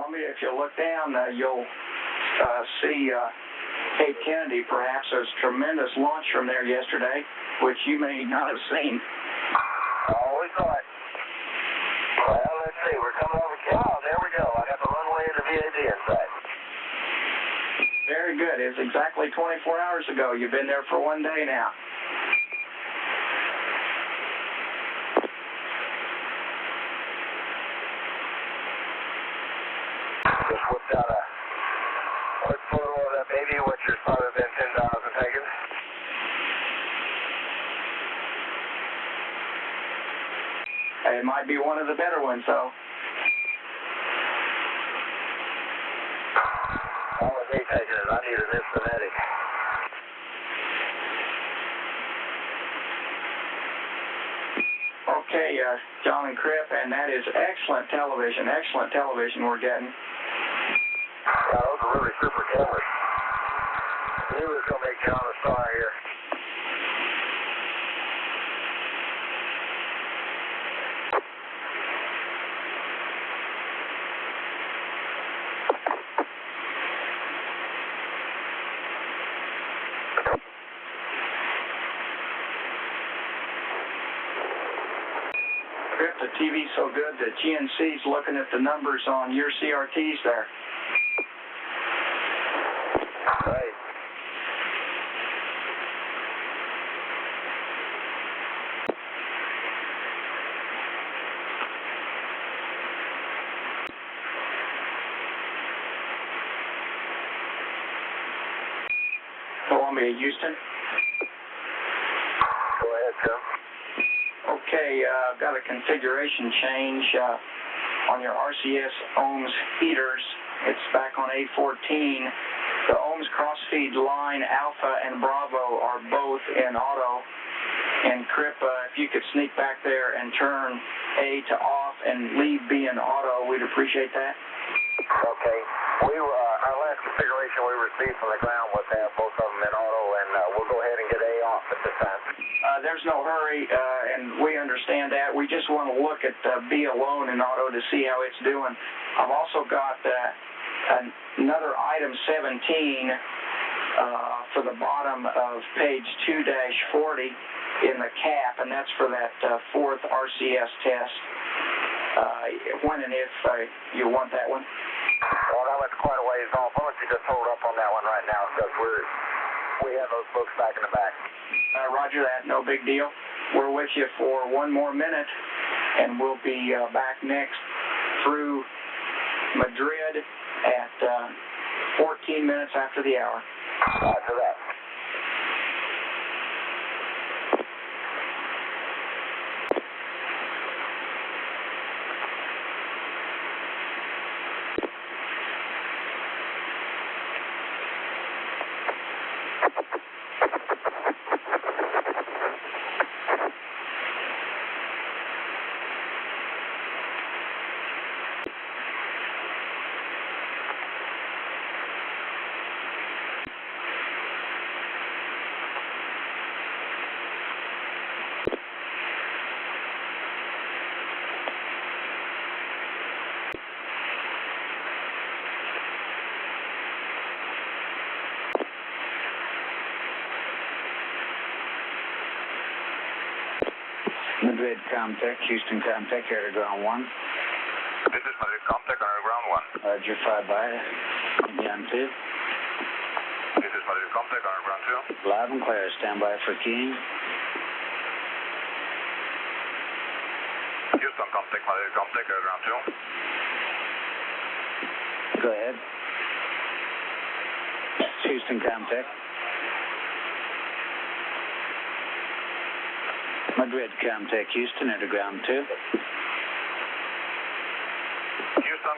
Columbia, if you look down, you'll see Cape Kennedy, perhaps. There's tremendous launch from there yesterday, which you may not have seen. Oh, we saw it. Well, let's see. We're coming over. Oh, there we go. I got the runway and the VAD inside. Very good. It's exactly 24 hours ago. You've been there for 1 day now. Just whipped out a quick photo of that baby, which is probably been 10,000 taken. It might be one of the better ones, though. That was me taking it. I need an Instinetti. Okay, John and Crip, and that is excellent television we're getting. Yeah, those are really super cameras. He was going to make John a star here. Crip, the TV's so good that GNC's looking at the numbers on your CRTs there. Right. Columbia, Houston. Go ahead, Tim. Okay, I've got a configuration change on your RCS ohms heaters. It's back on A14. The ohms crossfeed line Alpha and Bravo are both in auto. And Crip, if you could sneak back there and turn A to off and leave B in auto, we'd appreciate that. Okay. Our last configuration we received from the ground was to have both of them in auto, and we'll go ahead and get A off at this time. There's no hurry, and we understand that. We just want to look at B alone in auto to see how it's doing. I've also got another item 17 for the bottom of page 2-40 in the cap, and that's for that fourth RCS test. When and if you want that one. Well, that was quite a ways off. Why don't you just hold up on that one right now, because we have those books back in the back. Roger that, no big deal. We're with you for 1 more minute, and we'll be back next through Madrid at 14 minutes after the hour. Roger that. Madrid Comtech, Houston Comtech, air to ground 1. This is Madrid Comtech, air to ground 1. Roger, 5-by, ground 2. This is Madrid Comtech, air to ground 2. Loud and clear, stand by for keying. Houston Comtech, Madrid Comtech, air to ground 2. Go ahead. Houston Comtech. Madrid Comtech, Houston, air to ground 2. Houston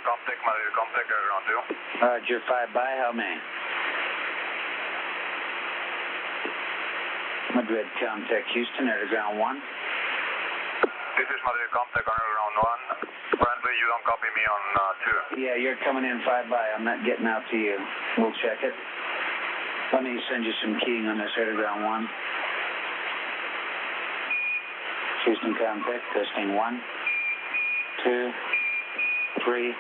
Comtech, Madrid Comtech, air to ground 2. Roger, 5-by, how many? Madrid Comtech, Houston, air to ground 1. This is Madrid Comtech, air to ground 1. Friendly, you don't copy me on 2. Yeah, you're coming in 5-by. I'm not getting out to you. We'll check it. Let me send you some keying on this air to ground 1. Houston Comtech, testing 1, 2, 3,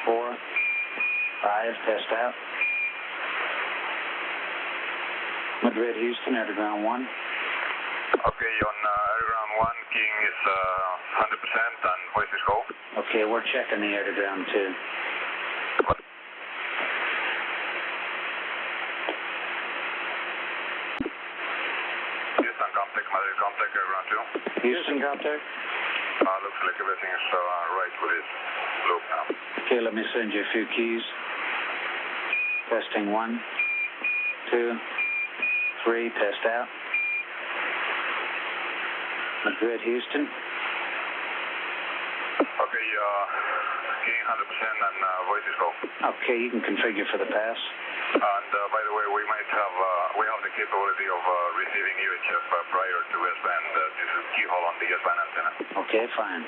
4, 5, test out. Madrid, Houston, air to ground 1. Okay, on air ground 1, keying is 100% and voice is go. Okay, we're checking the air to ground 2. Houston, contact, Madrid, contact, air ground 2. Houston, contact. Looks like everything is right with this loop now. Okay, let me send you a few keys. Testing 1, 2, 3, test out. Madrid, Houston. Okay, keying 100% and voice is go. Okay, you can configure for the pass. And by the way, we have the capability of receiving UHF prior to S-band. This is keyhole on the S-band antenna. Okay, fine.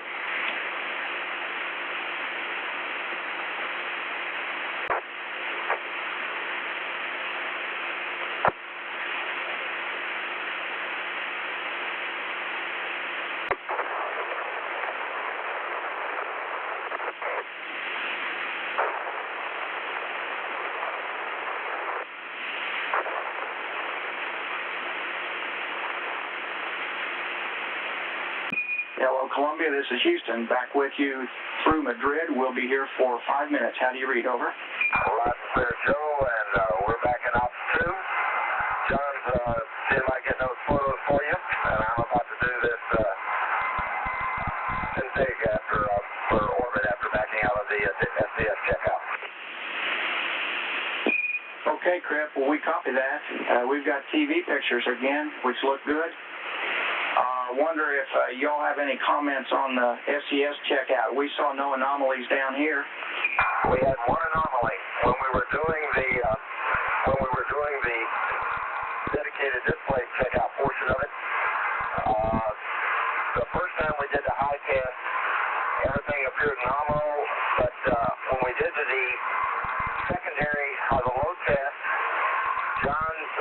Hello, Columbia. This is Houston. Back with you through Madrid. We'll be here for 5 minutes. How do you read? Over. Lots clear, Joe, and we're back in Ops 2. John's seeing if I get those photos for you, and I'm about to do this config for orbit after backing out of the STS checkout. Okay, Crip. Well, we copy that. We've got TV pictures again, which look good. Wonder if y'all have any comments on the SES checkout. We saw no anomalies down here. We had one anomaly when we were doing the dedicated display checkout portion of it. The first time we did the high test, everything appeared nominal, but when we did the secondary or the low test, John's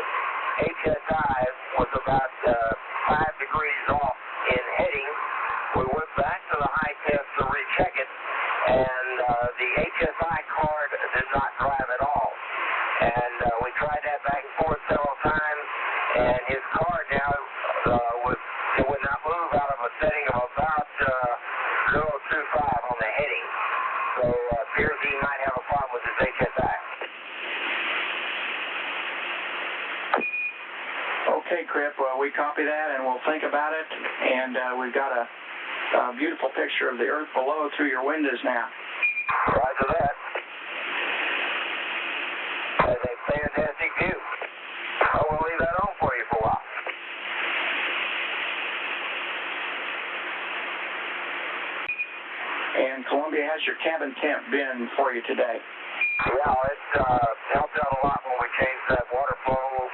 HSI was about 5 degrees off in heading. We went back to the high test to recheck it, and the HSI card did not drive at all. And we tried that back and forth several times, and his card now would not move out of a setting of about 025 on the heading. So it appears he might have a problem with his HSI. Okay, Crip, we copy that and we'll think about it. And we've got a beautiful picture of the Earth below through your windows now. Roger that. That's a fantastic view. I will leave that on for you for a while. And Columbia, how's your cabin temp been for you today? Yeah, it helped out a lot when we changed that water flow.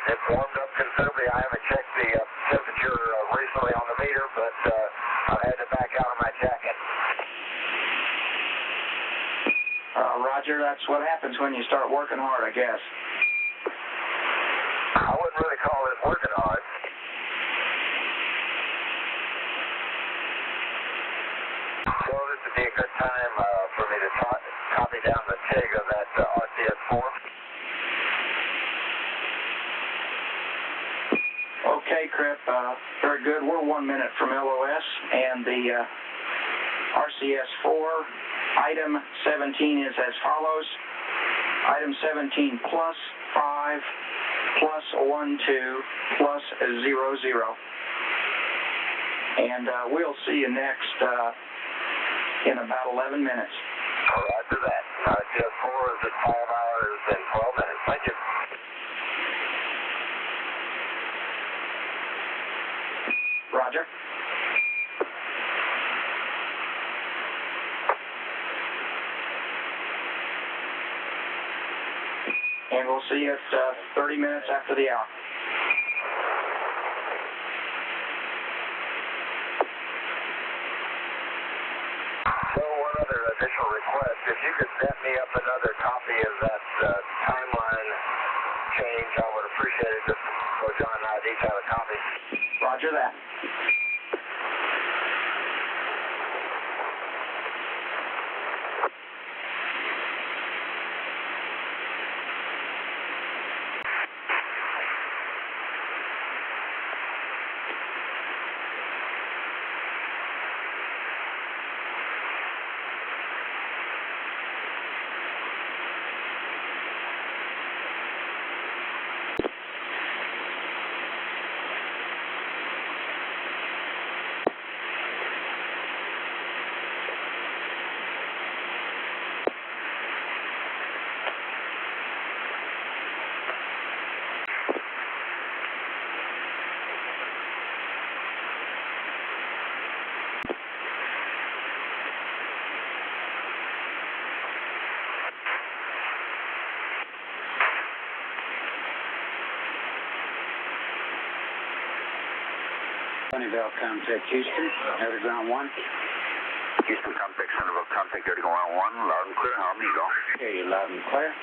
It warmed up considerably. I haven't checked the temperature recently on the meter, but I had to back out of my jacket. Roger, that's what happens when you start working hard, I guess. I wouldn't really call it working hard. So this would be a good time for me to copy down the TIG of that RCS-4. Okay, Crip, very good. We're 1 minute from LOS, and the RCS-4 item 17 is as follows. Item 17 plus 5 plus 1 2 plus 0 0. And we'll see you next in about 11 minutes. Roger that. RCS-4 is at 5 hours and 12 minutes. Thank you. Roger. And we'll see you at 30 minutes after the hour. So one other additional request, if you could set me up another copy of that timeline change, I would appreciate it, just so John and I each have a copy. Roger that. Sunnyvale, contact Houston, air to ground 1. Houston, contact Centerville, contact air to ground 1, loud and clear, how amigo? Okay, you're loud and clear.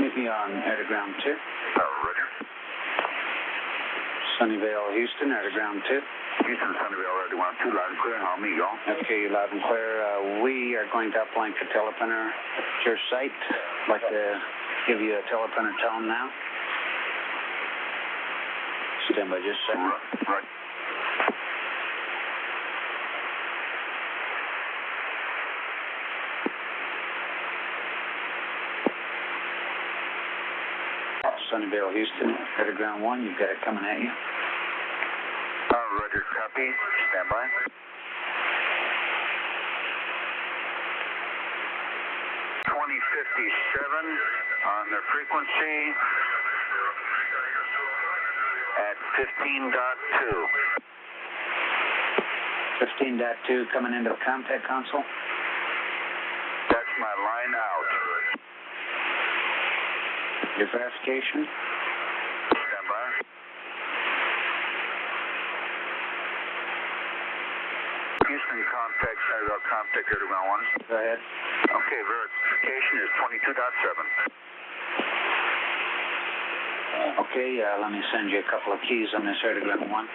Meet me on air to ground 2. Roger. Sunnyvale, Houston, air to ground 2. Houston, Sunnyvale, air to ground 2, loud and clear, how amigo? Okay, you're loud and clear. We are going to uplink a teleprinter at your site. I'd like to give you a teleprinter tone now. Stand by just a second. Right. Sunnyvale, Houston, air to ground 1. You've got it coming at you. Roger, copy. Stand by. On the frequency at 15.2. 15.2 coming into the contact console. That's my line out. Your verification. Stand by. Houston, contact Sunnyvale, contact air to ground 1. Go ahead. Okay, verification is 22.7. Okay, let me send you a couple of keys on this air to ground 1. Roger.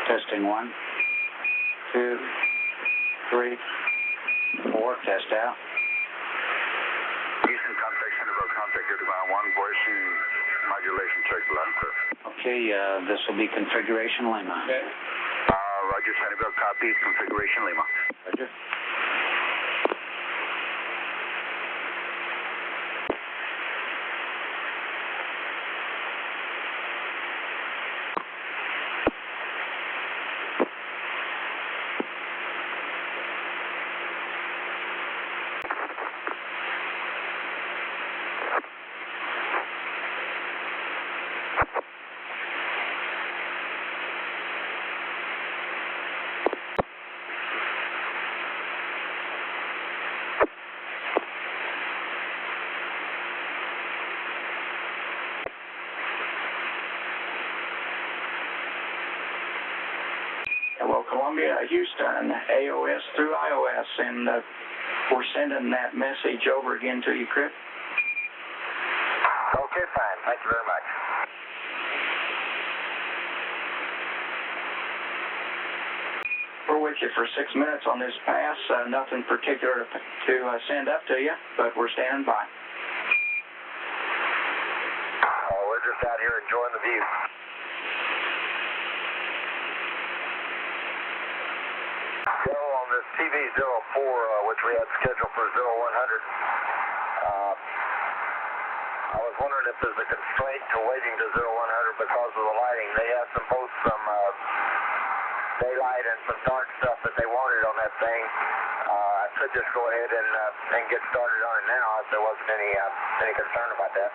Testing 1, 2, 3, 4. Test out. Houston, contact Centerville, contact air to ground 1. Voice and modulation check, loud and clear. Okay, this will be configuration Lima. Okay. Roger, Sunnyvale, copy, configuration Lima. Roger. Well, Columbia, Houston, AOS through iOS, and we're sending that message over again to you, Crip. Okay, fine. Thank you very much. We're with you for 6 minutes on this pass. Nothing particular to send up to you, but we're standing by. We're just out here enjoying the view. On this TV-04, which we had scheduled for 0100, I was wondering if there's a constraint to waiting to 0100 because of the lighting. They have both some daylight and some dark stuff that they wanted on that thing. I could just go ahead and get started on it now if there wasn't any concern about that.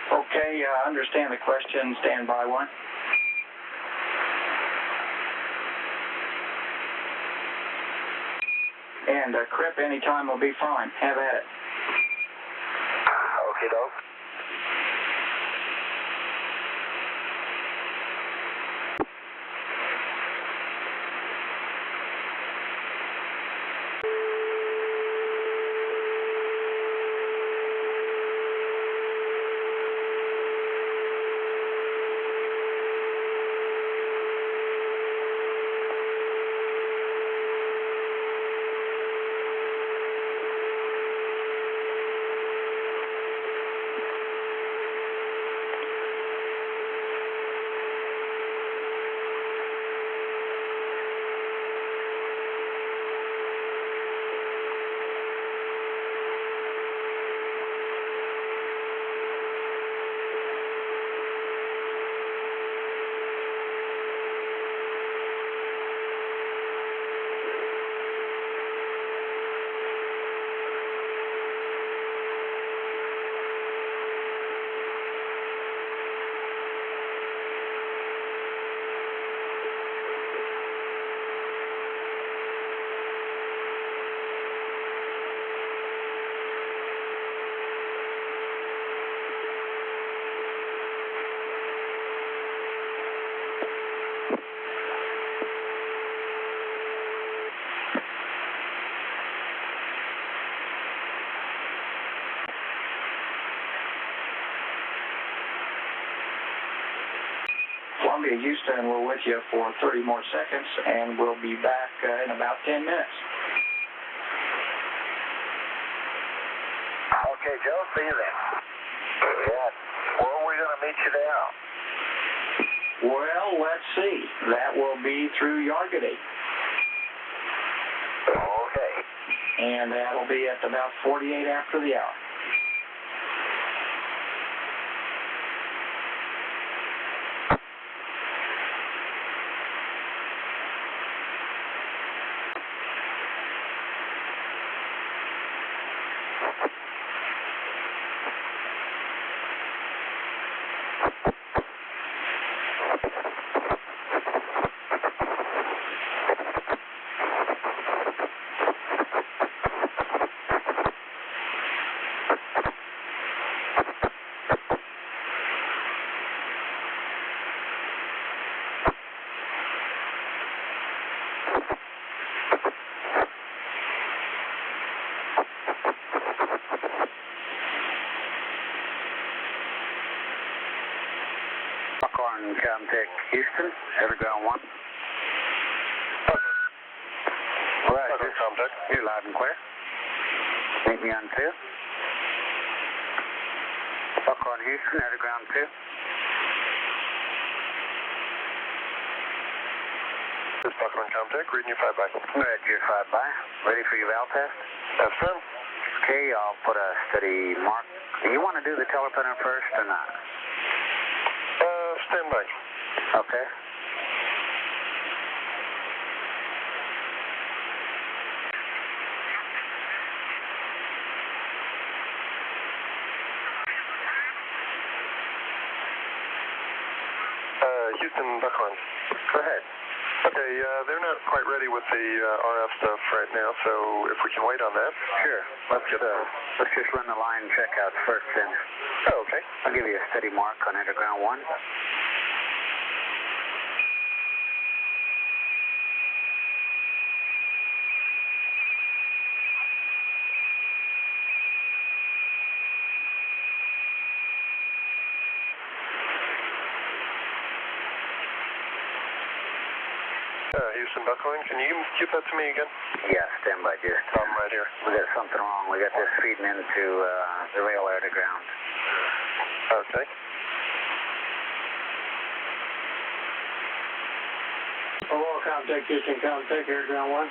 Okay, I understand the question. Stand by one. And Crip, anytime will be fine. Have at it. Okay, doke. Columbia, Houston, we're with you for 30 more seconds, and we'll be back in about 10 minutes. Okay, Joe, see you then. Yeah. Where are we going to meet you now? Well, let's see. That will be through Yargady. Okay. And that'll be at about 48 after the hour. Comtech Houston, Everground 1. Right, Comtech. you're loud and clear. Meet me on 2. Buckhorn Houston, Everground 2. This is Buckhorn Comtech, reading your 5 by. Right, you're 5 by. Ready for your valve test? That's fine. Okay, I'll put a steady mark. Do you want to do the teleprinter first or not? Stand by. Okay. Houston, Buckhorn. Go ahead. Okay, they're not quite ready with the RF stuff right now, so if we can wait on that. Sure. Let's just run the line checkouts first then. Oh, okay. I'll give you a steady mark on Underground 1. Houston, Buckhorn, can you give that to me again? Yeah, stand by just. I'm right here. We got something wrong. We got this feeding into the rail air to ground. Okay. Hello, Comtech, Houston, Comtech, Airground 1.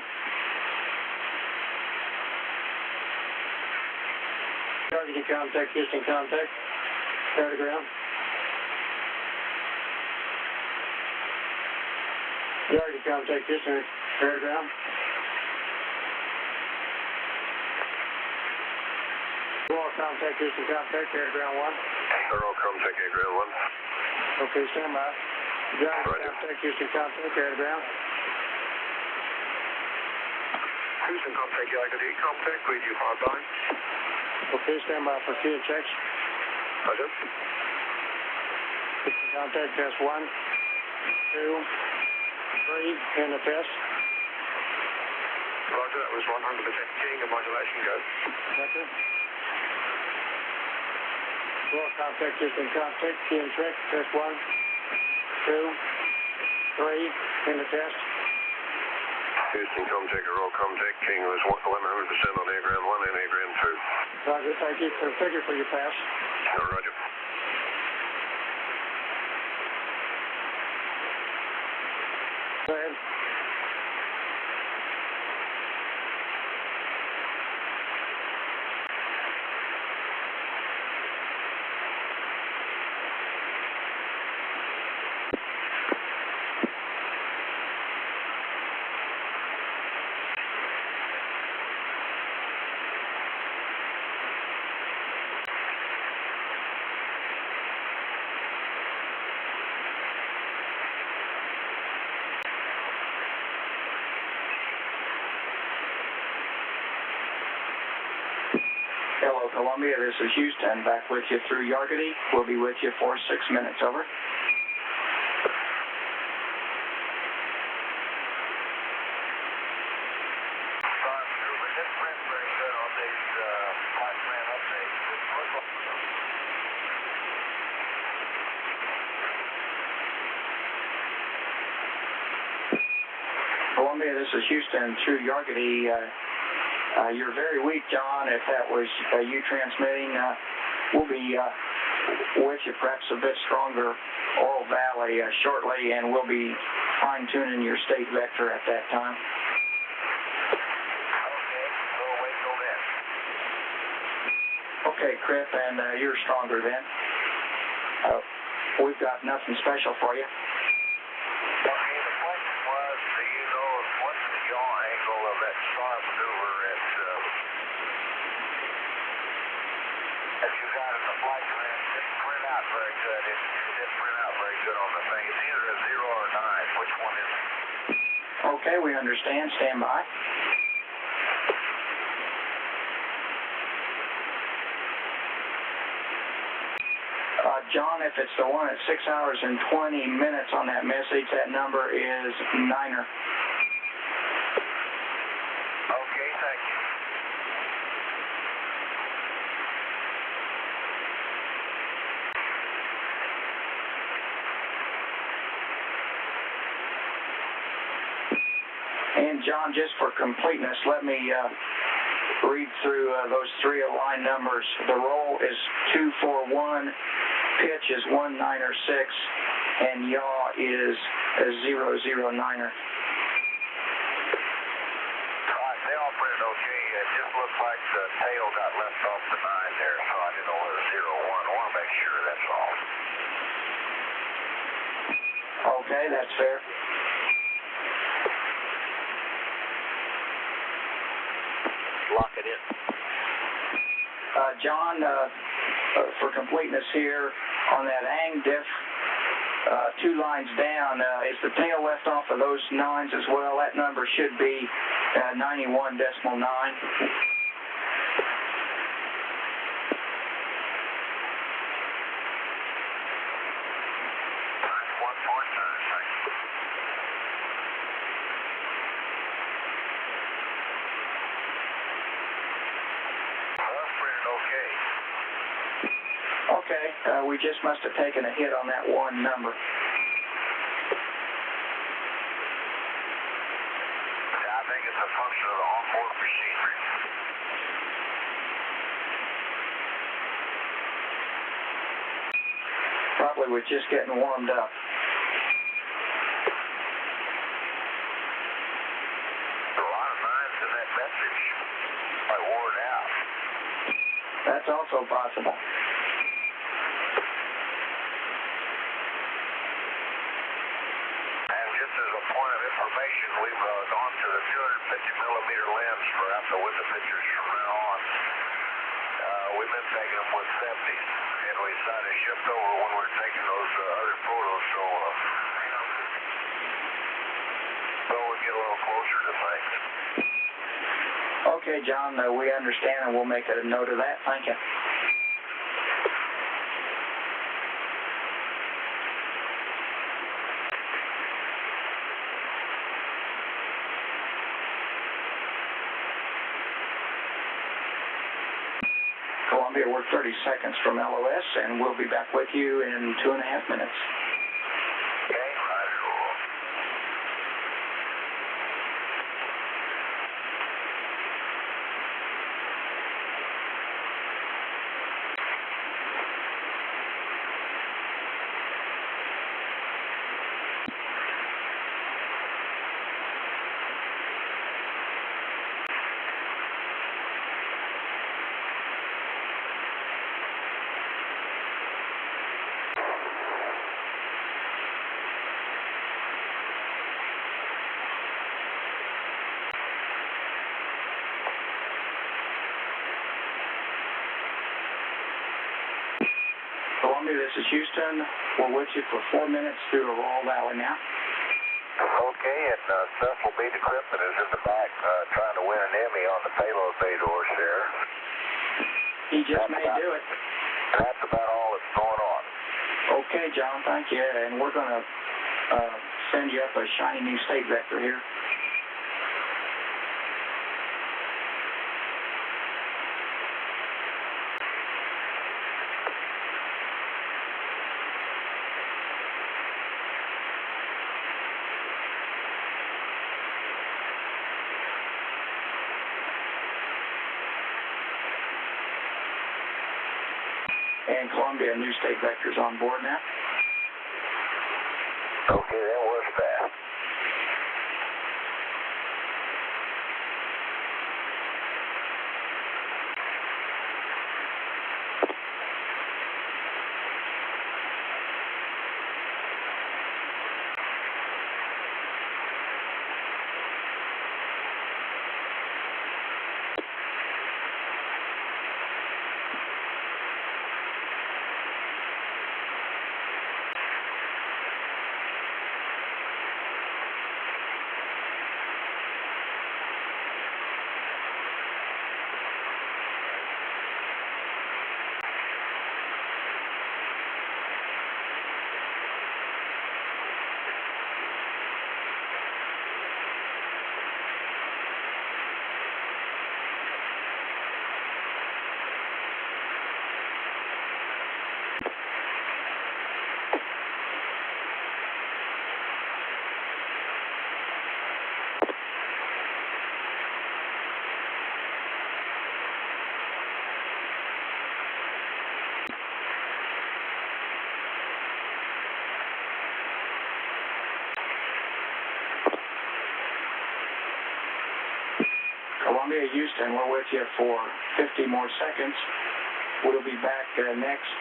Yargady, Comtech, Houston, Comtech, air to ground. Yargady, Comtech, Houston, air to ground. Hello, Comtech, Houston, Comtech, air to ground 1. Hello, Comtech, Airground 1. Okay, stand by. Yargady, Roger. Comtech, Houston, Comtech, air to ground. Houston, Comtech, Yargady, Comtech, read you 5 by. Okay, stand by for field checks. Roger. Houston, Comtech, test 1, 2, 3, and the test. Roger, that was 100% keying and modulation go. Roger. Hello, Comtech, Houston, Comtech, key and check, test 1, 2, 3, and the test. Houston, Comtech, Royal Comtech, King was 100% on Airground 1 and Airground 2. Roger, thank you. Configure for your pass. Roger. Go ahead. Hello, Columbia. This is Houston. Back with you through Yargady. We'll be with you for 6 minutes. Over. Columbia, this is Houston through Yargity. You're very weak, John. If that was you transmitting, we'll be with you, perhaps a bit stronger Oro Valley shortly, and we'll be fine-tuning your state vector at that time. Okay, we'll wait till then. Okay, Crip, and you're stronger then. We've got nothing special for you. Okay, the question was, do you know what's the yaw angle of that star maneuver that you got in the flight plan? It didn't print out very good. It didn't print out very good on the thing. It's either a 0 or a 9. Which one is it? Okay, we understand. Stand by. John, if it's the one at 6 hours and 20 minutes on that message, that number is 9er. Okay, thank you. And John, just for completeness, let me read through those three aligned numbers. The roll is 241, pitch is 196, and yaw is a 009er. They all printed okay. It just looks like the tail got left off the 9 there, so I didn't know whether 0 or 1. I want to make sure, that's all. Okay, that's fair. Lock it in. John, for completeness here, on that ang diff, 2 lines down, is the tail left off of those 9s as well? That number should be 91.9. Okay, we just must have taken a hit on that one number. Yeah, I think it's a function of the onboard machinery. Probably was just getting warmed up. A lot of 9s in that message. I wore it out. That's also possible. Information, we've gone to the 250 millimeter lens for after window pictures from now on. We've been taking them with 70s, and we decided to shift over when we're taking those other photos, so we'll get a little closer to things. Okay, John, we understand, and we'll make a note of that. Thank you. Columbia, we're 30 seconds from LOS, and we'll be back with you in 2.5 minutes. Okay, roger. Columbia, this is Houston. We're with you for 4 minutes through Aurora Valley now. Okay, and Seth will be the Crip that is in the back trying to win an Emmy on the payload bay doors there. He just may do it. That's about all that's going on. Okay, John, thank you. And we're going to send you up a shiny new state vector here. And Columbia, new state vectors on board now. Okay, that was fast. Columbia, Houston, we're with you for 50 more seconds. We'll be back next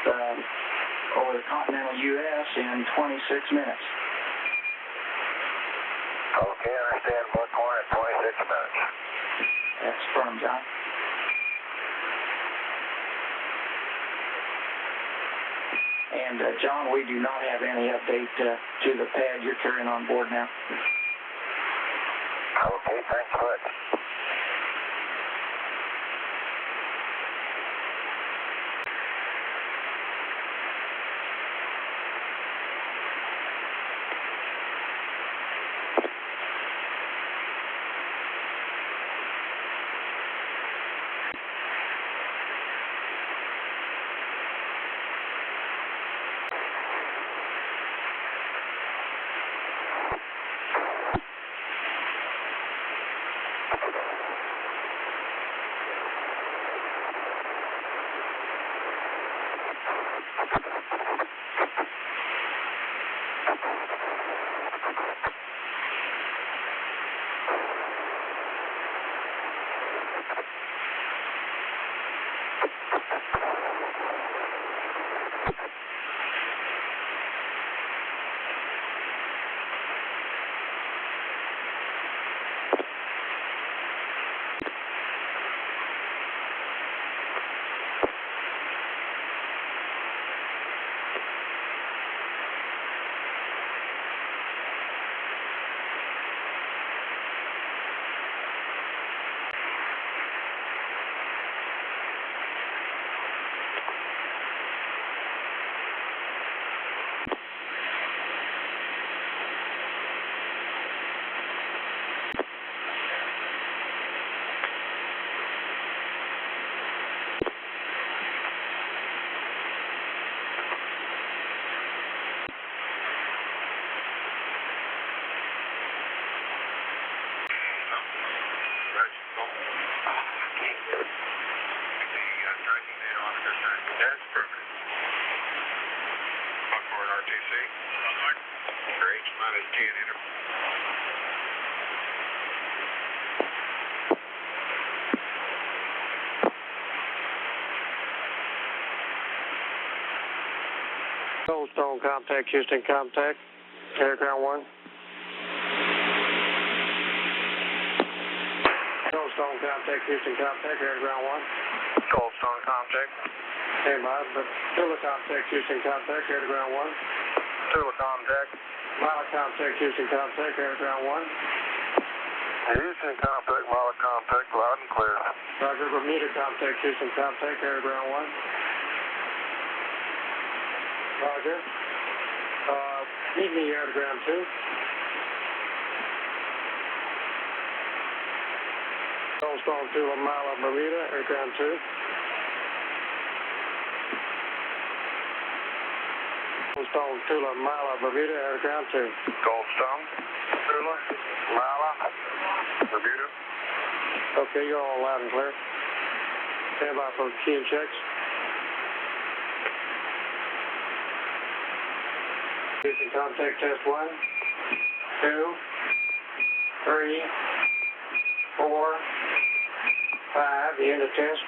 over the continental U.S. in 26 minutes. Okay, I understand. Buckhorn at 26 minutes. That's firm, John. And John, we do not have any update to the pad you're carrying on board now. Okay, thanks much. That's perfect. Buckhorn RTC. Great, minus 10 enter. Goldstone contact, Houston contact, airground 1. Goldstone contact, Houston contact, airground 1. Goldstone contact. Hey, Bob, but Tula contact, Houston contact, airground 1. Tula contact. Mila contact, Houston contact, airground 1. Houston contact, Mila contact, loud and clear. Roger, Bermuda contact, Houston contact, airground 1. Roger. Meet me here at ground 2. Goldstone Tula Mila Bermuda, air ground 2. Goldstone Tula Mila Bermuda, air ground 2. Goldstone, Tula, Mila, Bermuda. Okay, you're all loud and clear. Stand by for key and checks. Houston, contact test 1, 2, 3, 4, 5, the end of test.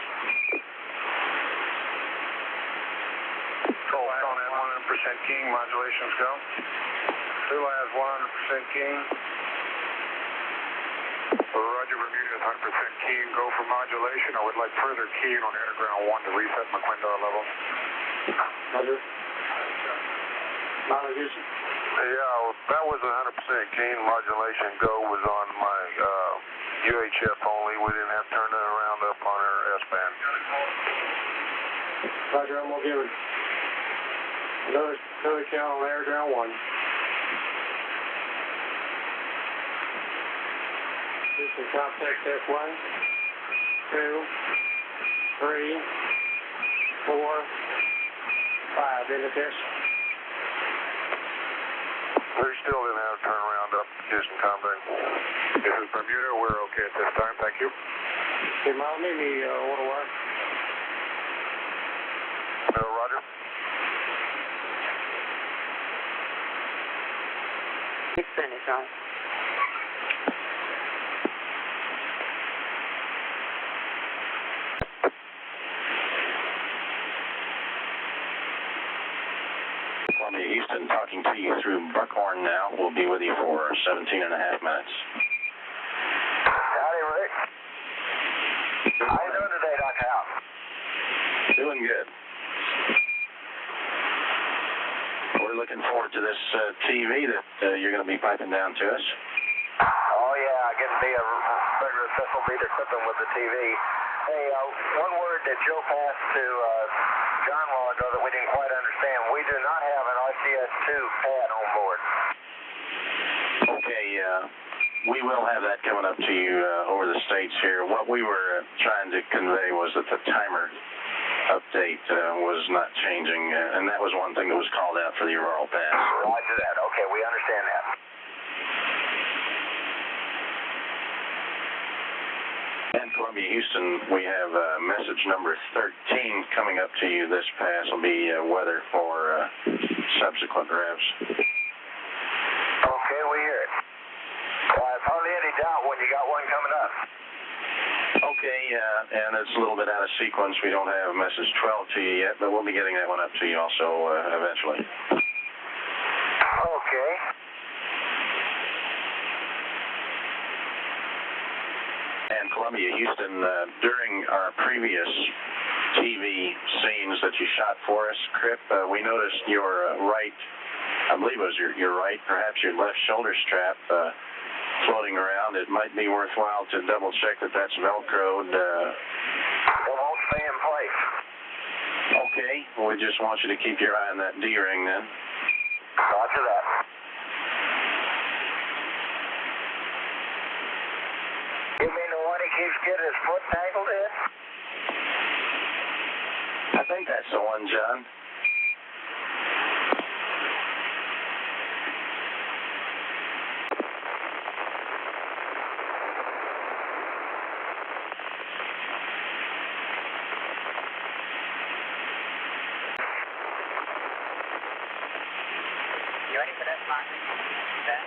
Control phone at 100% keying, modulations go. Zula has 100% keying. Roger, Bermuda is 100% keying, go for modulation. I would like further keying on air ground 1 to reset McQuindar level. Roger. Molly Houston. Yeah, that was 100% keying. Modulation go was on my UHF only. We didn't have to turn it around up on our S-band. Roger, I'm going to give it another count on air ground 1. Houston, contact test 1, 2, 3, 4, 5, end of test. We still didn't have to turn around up Houston contact. This is Bermuda. We're okay at this time. Thank you. Okay, Molly, meet me order wire. Roger. It's finished, right? Columbia Houston talking to you through Buckhorn now. We'll be with you for 17 and a half minutes. Howdy, Rick. How you doing today, Dr. House? Doing good. We're looking forward to this TV that you're going to be piping down to us. Oh, yeah, I get to be a regular Cecil B. DeClippin with the TV. Hey, one word that Joe passed to John a while ago that we didn't quite understand. We do not have an STS-2 pad on board. Okay, we will have that coming up to you over the States here. What we were trying to convey was that the timer update was not changing, and that was one thing that was called out for the Aurora pass. Roger that. Okay, we understand that. And Columbia Houston, we have message number 13 coming up to you. This pass will be weather for subsequent revs. Okay, we hear it. Hardly any doubt when you got one coming up. Okay, and it's a little bit out of sequence. We don't have message 12 to you yet, but we'll be getting that one up to you also eventually. Okay. And Columbia Houston, during our previous TV scenes that you shot for us, Crip, we noticed your right, I believe it was your right, perhaps your left shoulder strap floating around. It might be worthwhile to double check that that's Velcroed. It won't stay in place. Okay, we just want you to keep your eye on that D-ring then. Roger that. You mean the one he keeps getting his foot tangled in? I think that's the one, John. You ready for that, Mark? Okay.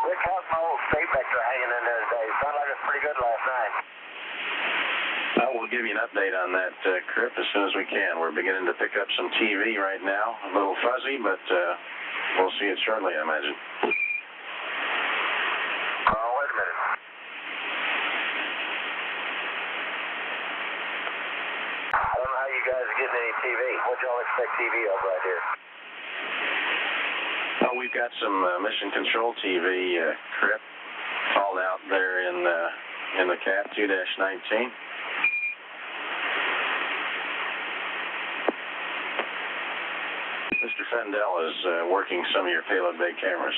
Rick, how's my old state vector hanging in there today? Sounded like it was pretty good last night. We'll give you an update on that, Crip, as soon as we can. We're beginning to pick up some TV right now. A little fuzzy, but we'll see it shortly, I imagine. Oh, wait a minute. I don't know how you guys are getting any TV. What y'all expect TV of right here? Oh, we've got some mission control TV, Crip, called out there in the CAT 2-19. Mr. Fendel is working some of your payload bay cameras.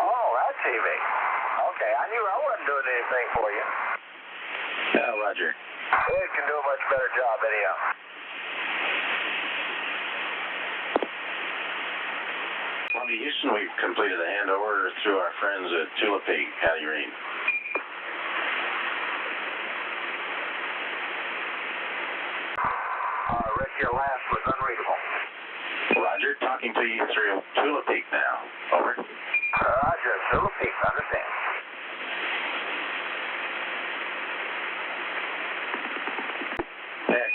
Oh, that TV. Okay, I knew I wasn't doing anything for you. Roger. Ed can do a much better job anyhow. Columbia Houston, we've completed a handover through our friends at Tulip Peak. How do you read? Rick, your last was unreadable. Roger, talking to you through Tulip Peak now. Over. Roger, Tulip Peak, understand.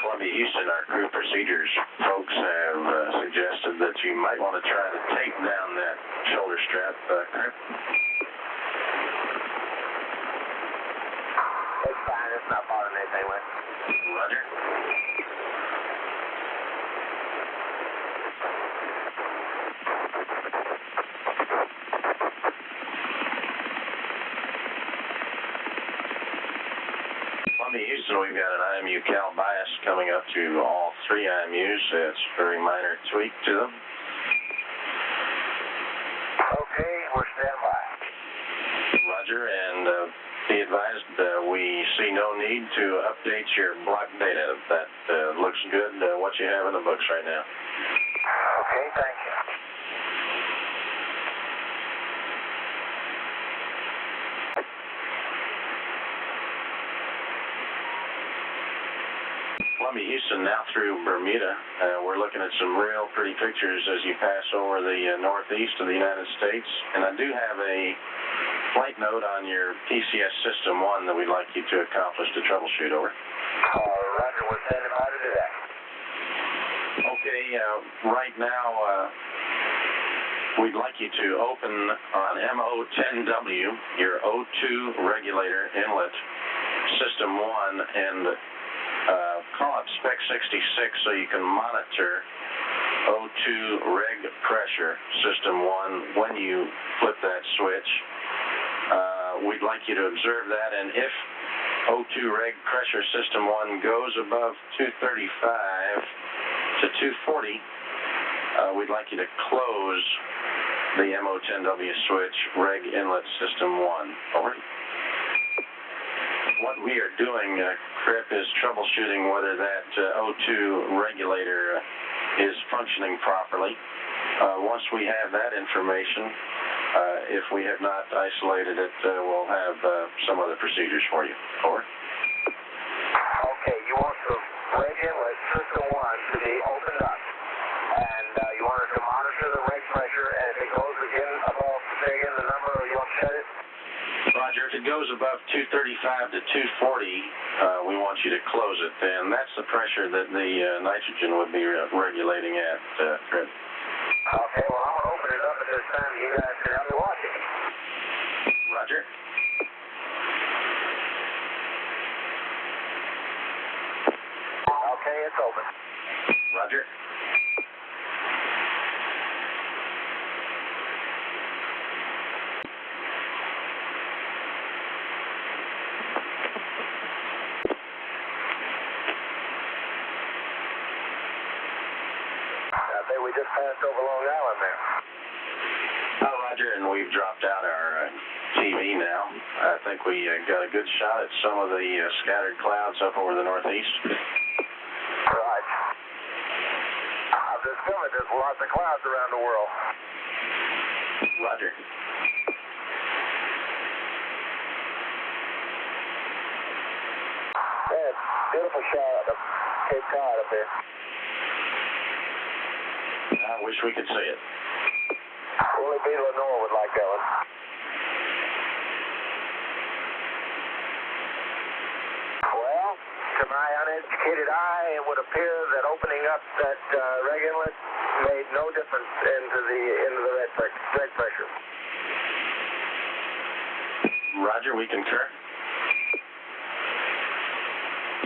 Columbia Houston, our crew procedures folks have suggested that you might want to try to tape down that shoulder strap, Crip. It's fine, it's not bothering anything, Rick. Roger. Columbia Houston, we've got an IMU cal bias coming up to all three IMUs. It's a very minor tweak to them. Okay, we're standby. Roger, and be advised we see no need to update your block data. That looks good, what you have in the books right now. Okay, thank you. Columbia Houston, now through Bermuda. We're looking at some real pretty pictures as you pass over the northeast of the United States. And I do have a flight note on your PCS System 1 that we'd like you to accomplish to troubleshoot over. Roger, we're standing by to do that. Okay, right now we'd like you to open on MO10W your O2 regulator inlet System 1 and call up Spec 66 so you can monitor O2 reg pressure System 1 when you flip that switch. We'd like you to observe that, and if O2 reg pressure System 1 goes above 235 to 240, we'd like you to close the MO10W switch reg inlet System 1. Over. What we are doing, Crip, is troubleshooting whether that O2 regulator is functioning properly. Once we have that information, if we have not isolated it, we'll have some other procedures for you. Over. Okay, you want the reg inlet System 1 to be opened up, and you want us to monitor the reg pressure, and if it goes again above, say again the number, you want to shut it? Roger, if it goes above 235 to 240, we want you to close it, and that's the pressure that the nitrogen would be regulating at, Crip. Okay, well, I'm going to open it up at this time. You guys can help me watch it. Roger. Okay, it's open. Roger. We just passed over Long Island there. Roger, and we've dropped out our TV now. I think we got a good shot at some of the scattered clouds up over the northeast. Right. I've discovered there's lots of clouds around the world. Roger. Yeah, beautiful shot of Cape Cod up there. I wish we could see it. Only B. Lenore would like that one. Well, to my uneducated eye, it would appear that opening up that reg inlet made no difference into the reg pressure. Roger, we concur.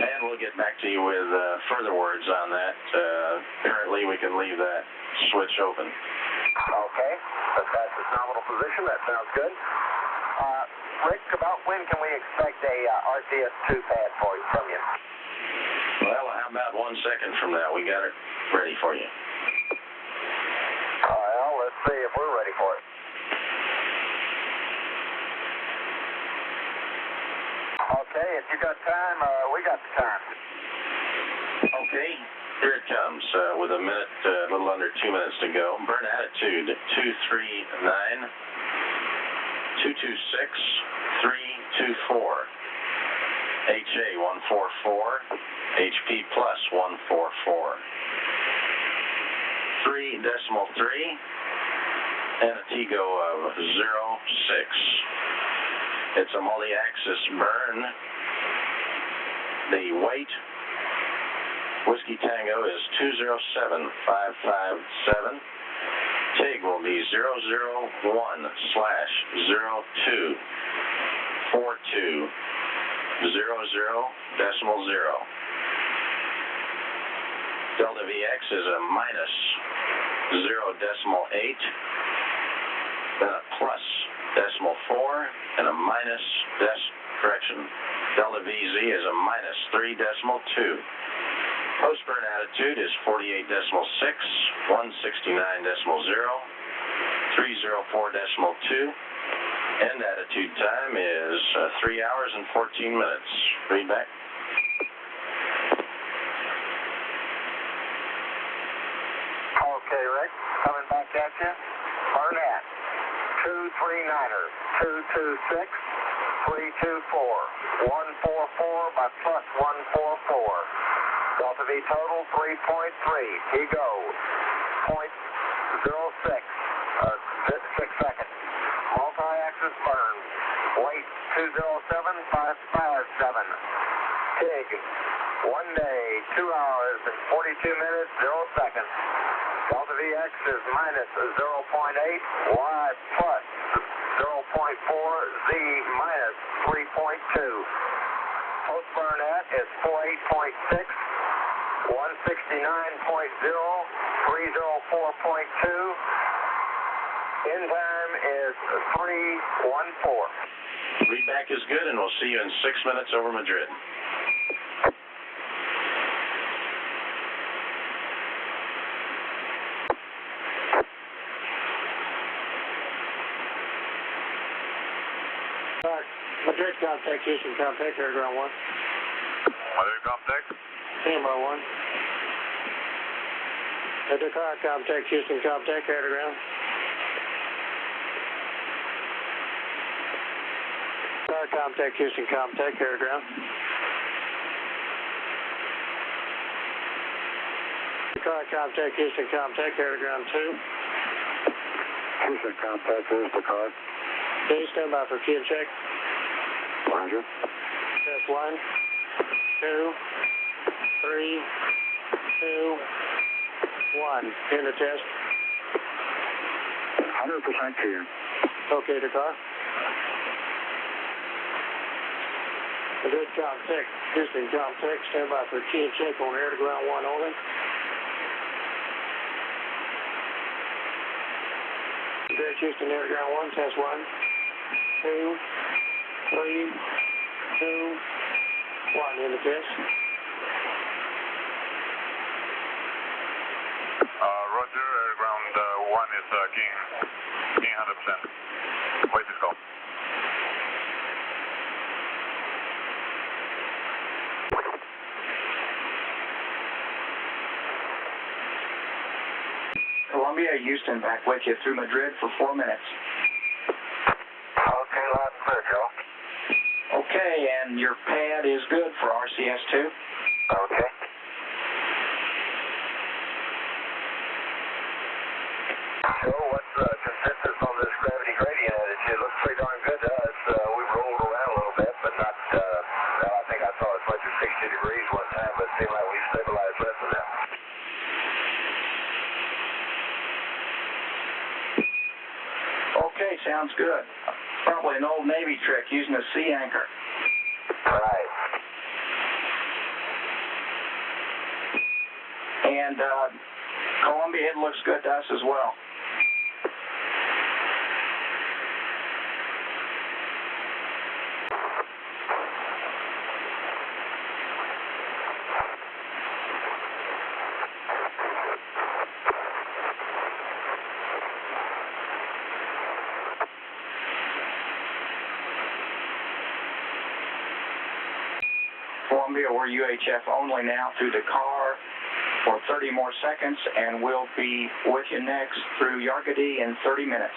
And we'll get back to you with further words on that. Apparently, we can leave that switch open. Okay, that's its nominal position. That sounds good. Rick, about when can we expect a RTS-2 pad from you? Well, how about 1 second from now? We got it ready for you. if you got time, we got the time. Okay, here it comes with a minute, a little under 2 minutes to go. Burn attitude 239, 226, 324. HA 144, HP plus 144. 3.3, and a TGO of 06. It's a multi-axis burn. The weight, Whiskey Tango, is 207557. TIG will be 001/0024200.0. Delta VX is a minus 0.8, then a plus 0.4, and a minus Delta VZ is a minus 3.2. Post-burn attitude is 48.6, 169.0, 304.2. End attitude time is 3 hours and 14 minutes. Read back. Okay, Rick, coming back at you. Barnett, 239er, 226, 324, 144 by plus 144. Delta V total 3.3. TGO 0.06, 6 seconds. Multi-axis burn. Weight 207,557. TIG 1 day, 2 hours and 42 minutes, 0 seconds. Delta VX is minus 0.8, Y plus 0.4, Z minus 3.2. Post-burn at is 48.6, 169.0, 304.2. End time is 3:14. Readback is good, and we'll see you in 6 minutes over Madrid. Madrid contact, Houston contact, air ground 1. Madrid contact. Lima 1. Dakar contact, Houston contact, air to ground. Dakar contact, Houston contact, air to ground. Dakar contact, Houston contact, air to ground 2. Houston contact, here's Dakar. Okay, stand by for key check. Roger. Test 1, 2, 3, 2, 1. In the test. 100% clear. Okay, Dakar. Madrid contact, Houston contact, stand by for key check on air to ground 1 only. Madrid, Houston, air to ground 1, test 1, 2, 3, 2, 1. In the test. Roger, air ground 1 is keying 100%. Wait this call. Columbia, Houston, back with you through Madrid for 4 minutes. Okay, loud and clear, Joe. Okay, and your pad is good for RCS-2? Okay. Joe, what's the consensus on this gravity gradient attitude? It looks pretty darn good to us. We rolled around a little bit, but not, well, I think I saw as much as 60 degrees one time, but it seemed like we stabilized less than that. Okay, sounds good. Probably an old Navy trick using a sea anchor. Right. And Columbia, it looks good to us as well. Columbia, we're UHF only now through the car for 30 more seconds, and we'll be with you next through Yargadi in 30 minutes.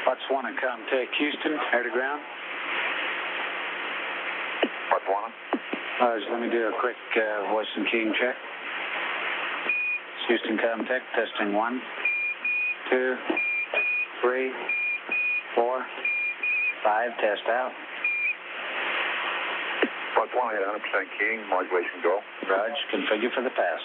Botswana, contact Houston, air to ground. Botswana. Let me do a quick voice and keying check. Houston, contact, testing 1, 2, 3, 4, 5, test out. Botswana at 100% keying, modulation go. Raj, configure for the pass.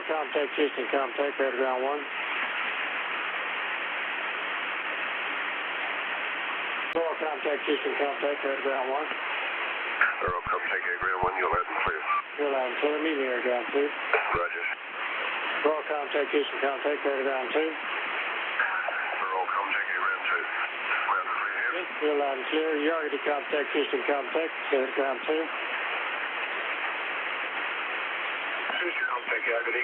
Contact Houston, contact air to ground 1. Contact Houston, contact air to ground 1. Earl, contact air ground 1, you're loud and clear. You're loud and clear, meet me air ground 2. Roger. Earl, contact Houston, contact air to ground 2. Earl, contact air ground 2. Loud and clear here. You're loud and clear, Yargadi, contact Houston, contact air to ground 2. Houston, contact Yargadi.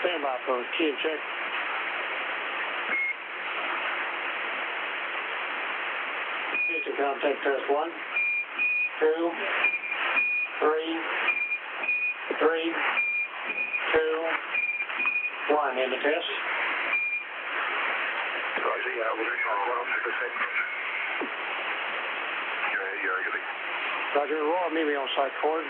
Stand by for key and check. Houston, contact test 1, 2, 3, 3, 2, 1, in the test. Roger, yeah, we're on 6%. Roger, roll, meet me on site forward.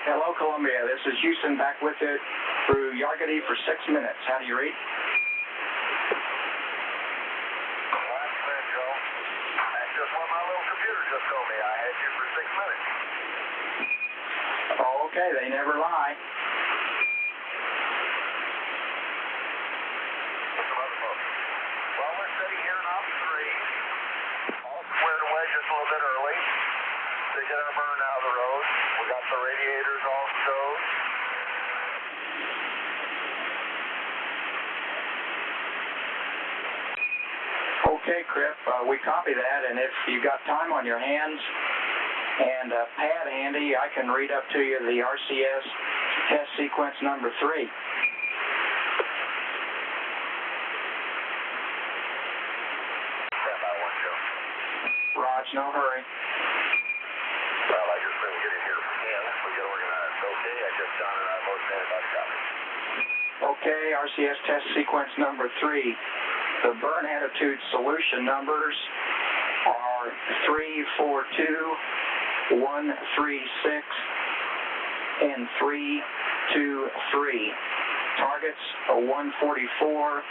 Hello, Columbia. This is Houston back with it through Yargity for 6 minutes. How do you read? That's clear, Joe. That's just what my little computer just told me. I had you for 6 minutes. Oh, okay. They never lie. What's some other folks? Well, we're sitting here in Op 3, all squared away just a little bit early to get our burn out of the road. We got the radiators all stowed. Okay, Crip. We copy that, and if you got time on your hands and a pad handy, I can read up to you the RCS test sequence number 3. Stand by one, Joe. Raj, no hurry. Well, I just couldn't get in here again. We get organized. Okay, I just John and I both stand by the copy. Okay, RCS test sequence number 3. The burn attitude solution numbers are 342, 136, and 323. Targets are 144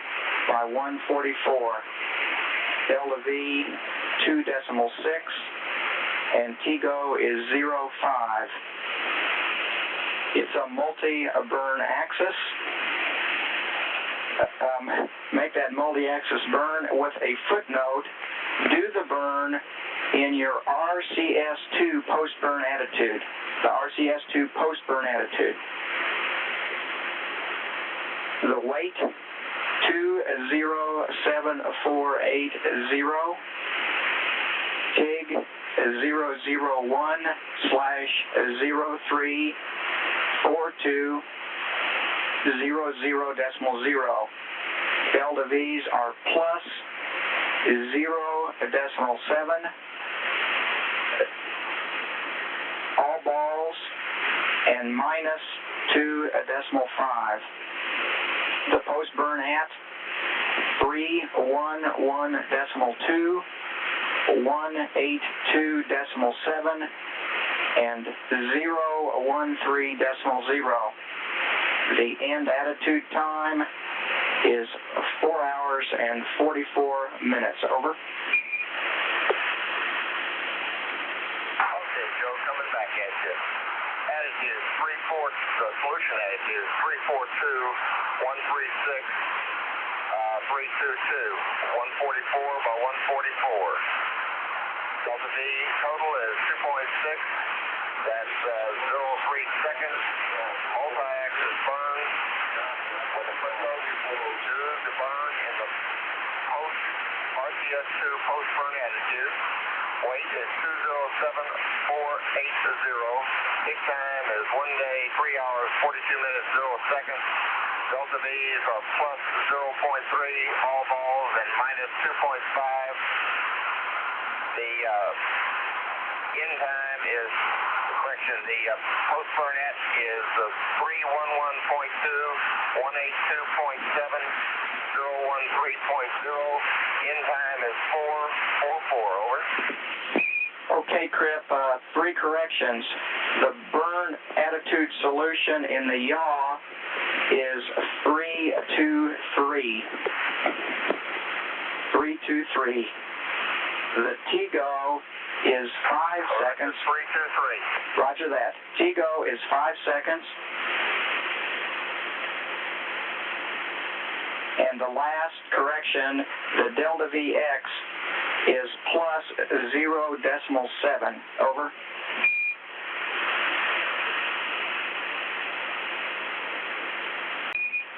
by 144. Delta V 2.6, and TGO is 0.5. It's a multi-burn axis. Make that multi-axis burn with a footnote. Do the burn in your RCS-2 post-burn attitude. The RCS-2 post-burn attitude. The weight 207,480. TIG 001/034200.0. Delta V's are plus 0.7. All balls and minus 2.5. The post-burn at 311.2, 182.7, and 013.0. The end attitude time is 4 hours and 44 minutes. Over. Okay, Joe, coming back at you. Attitude 3-4, solution attitude is 342, 136, 322, 144 by 144. Delta V total is 2.6. That's 0.3 seconds. Multi-axis burn. With the footnote, do the burn in the RCS-2 post-burn attitude. Weight is 207,480. Peak time is 1 day, 3 hours, 42 minutes, 0 seconds. Delta V's are plus 0.3, all balls, and minus 2.5. The end time is, the post-burn at is 311.2, 182.7, 013.0. End time is 4:44. Over. Okay, Crip, 3 corrections. The burn attitude solution in the yaw is 323. 323. The TGO is 5 seconds. 323. Roger that. TGO is 5 seconds. And the last correction, the delta VX is plus 0.7. Over.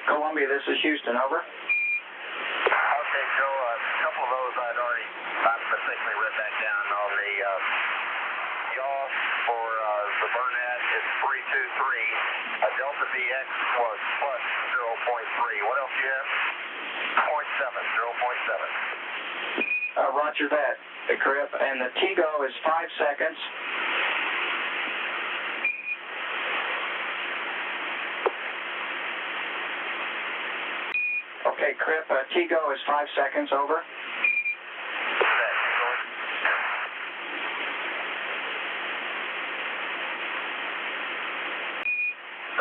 Columbia, this is Houston. Over. Okay, Joe, a couple of those I'd already mistakenly read that down on the yaw for the Burnett is 323. Delta VX was plus 0.3. What else do you have? 0.7. Roger that, Crip. And the TGO is 5 seconds. Okay, Crip, TGO is 5 seconds. Over.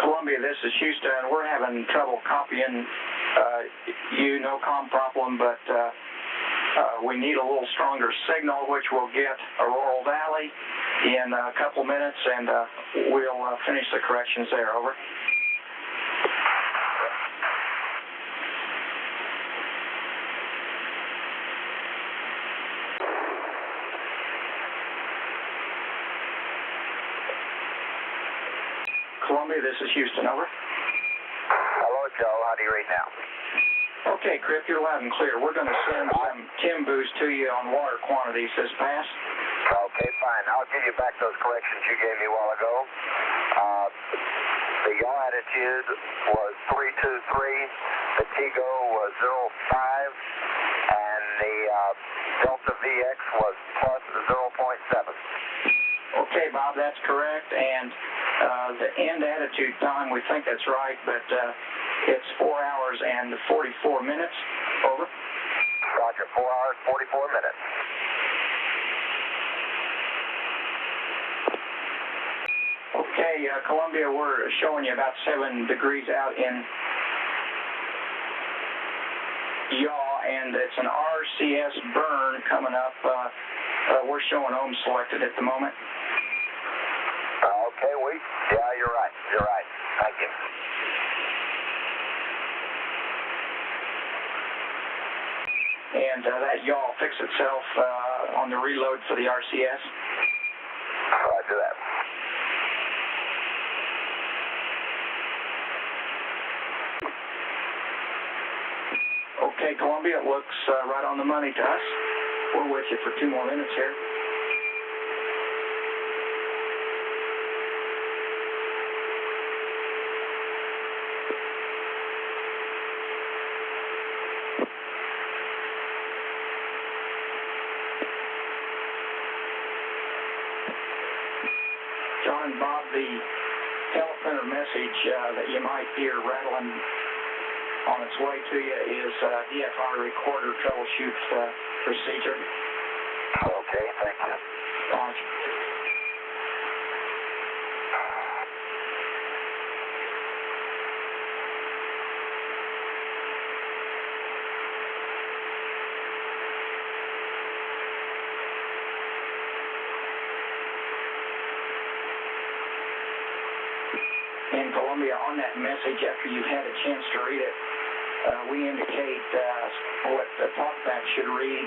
Columbia, this is Houston. We're having trouble copying you. No comm problem, but we need a little stronger signal, which we'll get Auroral Valley in a couple minutes, and we'll finish the corrections there. Over. Columbia, this is Houston. Over. Hello, Joe. How do you read now? Okay, Crip, you're loud and clear. We're going to send some Timboos to you on water quantities this pass. Okay, fine. I'll give you back those corrections you gave me a while ago. The yaw attitude was 323. The TGO was 05. And the Delta VX was plus 0.7. Okay, Bob, that's correct. And the end attitude time, we think that's right, but it's 4 hours and 44 minutes. Over. Roger, 4 hours, 44 minutes. Okay, Columbia, we're showing you about 7 degrees out in yaw, and it's an RCS burn coming up. We're showing ohm selected at the moment. Okay, yeah, you're right. You're right. Thank you. And that yaw will fix itself on the reload for the RCS. Roger that. Okay, Columbia, it looks right on the money to us. We're with you for 2 more minutes here. John and Bob, the teleprinter message that you might hear rattling on its way to you is DFR recorder troubleshoot procedure. Okay, thank you. Roger. In Columbia, on that message, after you've had a chance to read it, we indicate what the talkback should read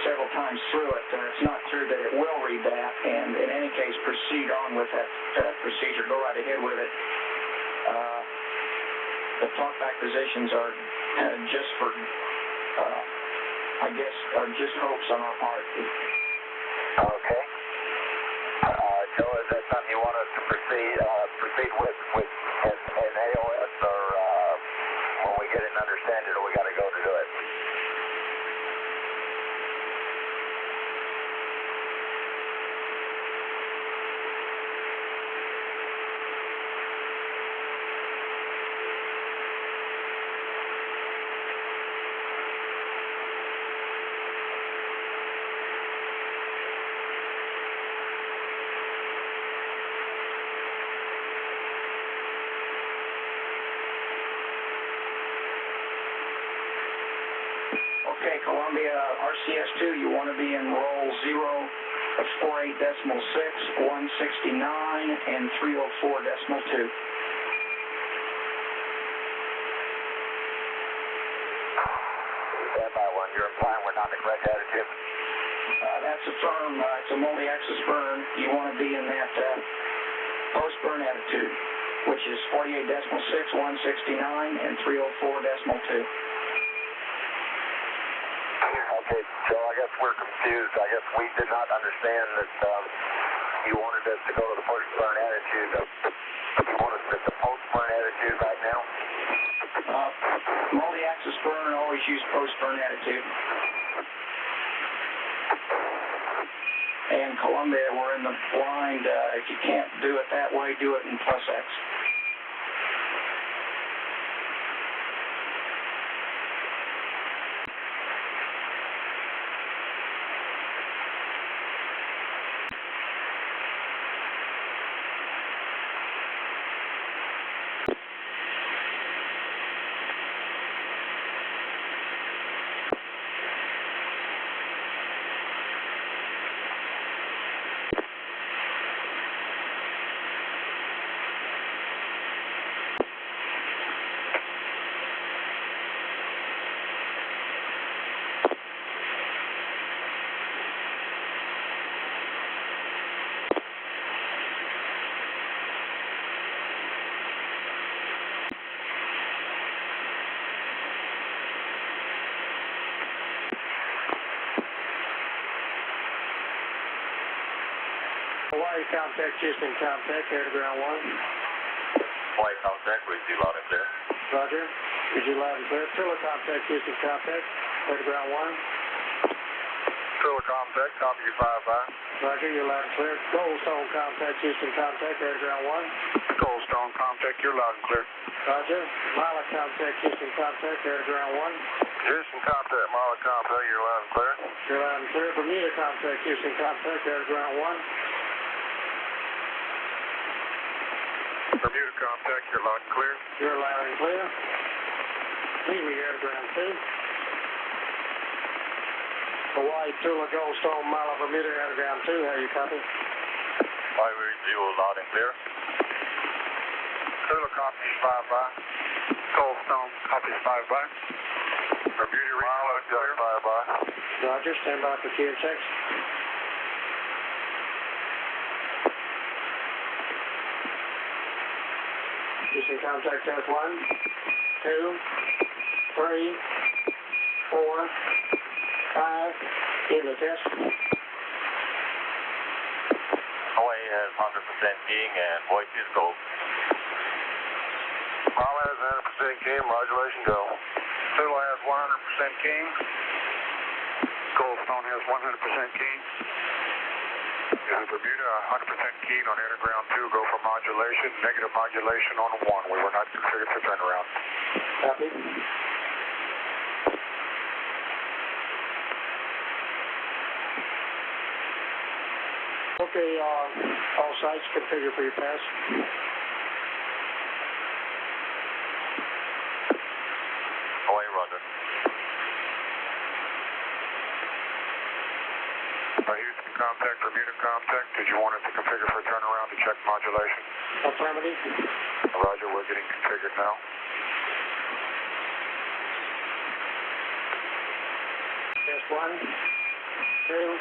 several times through it. It's not true that it will read that, and in any case, proceed on with that procedure. Go right ahead with it. The talkback positions are just for, I guess, are just hopes on our part. Okay. Joe, is that something you want us to proceed with in AOS, or when we get an understanding, or we got to go to do it? Okay, Columbia, RCS2, you want to be in roll 0 48.6, 169, and 304.2. Stand by 1. You're implying we're not in the correct attitude? That's a firm, it's a multi-axis burn. You want to be in that post-burn attitude, which is 48.6, 169, and 304.2. Okay, so I guess we're confused. I guess we did not understand that you wanted us to go to the post-burn attitude. You want us at the post-burn attitude right now? Multi-axis burn, always use post-burn attitude. And Columbia, we're in the blind. If you can't do it that way, do it in plus X. Hawaii contact, Houston contact, air to ground 1. Hawaii contact, we see loud and clear. Roger. Is you loud and clear? Triller contact, Houston contact, air to ground 1. Triller contact, copy you 5-5. Roger, you're loud and clear. Goldstone contact, Houston contact, air to ground 1. Goldstone contact, you're loud and clear. Roger. Mila contact, Houston contact, air to ground 1. Houston contact, Mala contact, you're loud and clear. You're loud and clear. Bermuda contact, Houston contact, air to ground 1. Bermuda contact, you're loud and clear. You're loud and clear. Lima, air to ground 2. Hawaii, Tula, Goldstone, Mila, Bermuda, air to ground 2. How you copy? Hawaii, we see you loud and clear. Tula copies 5-5. Goldstone copies 5-5. Bermuda, Mala, clear. 5-5. Roger, stand by for key and checks. Houston contact test 1, 2, 3, 4, 5 in the test. Hawaii has 100% keying and voice is go. Mala has 100% keying, modulation go. Tula has 100% keying. Goldstone has 100% keying. And Bermuda 100% keying on air to ground 2, go for modulation, negative modulation on 1. We were not configured for turnaround. Copy. Okay, all sites configured for your pass. Hawaii, roger. Houston contact, Bermuda contact. Did you want it to configure for turnaround to check modulation? Affirmative. Roger, we're getting configured now. Test 1, 2,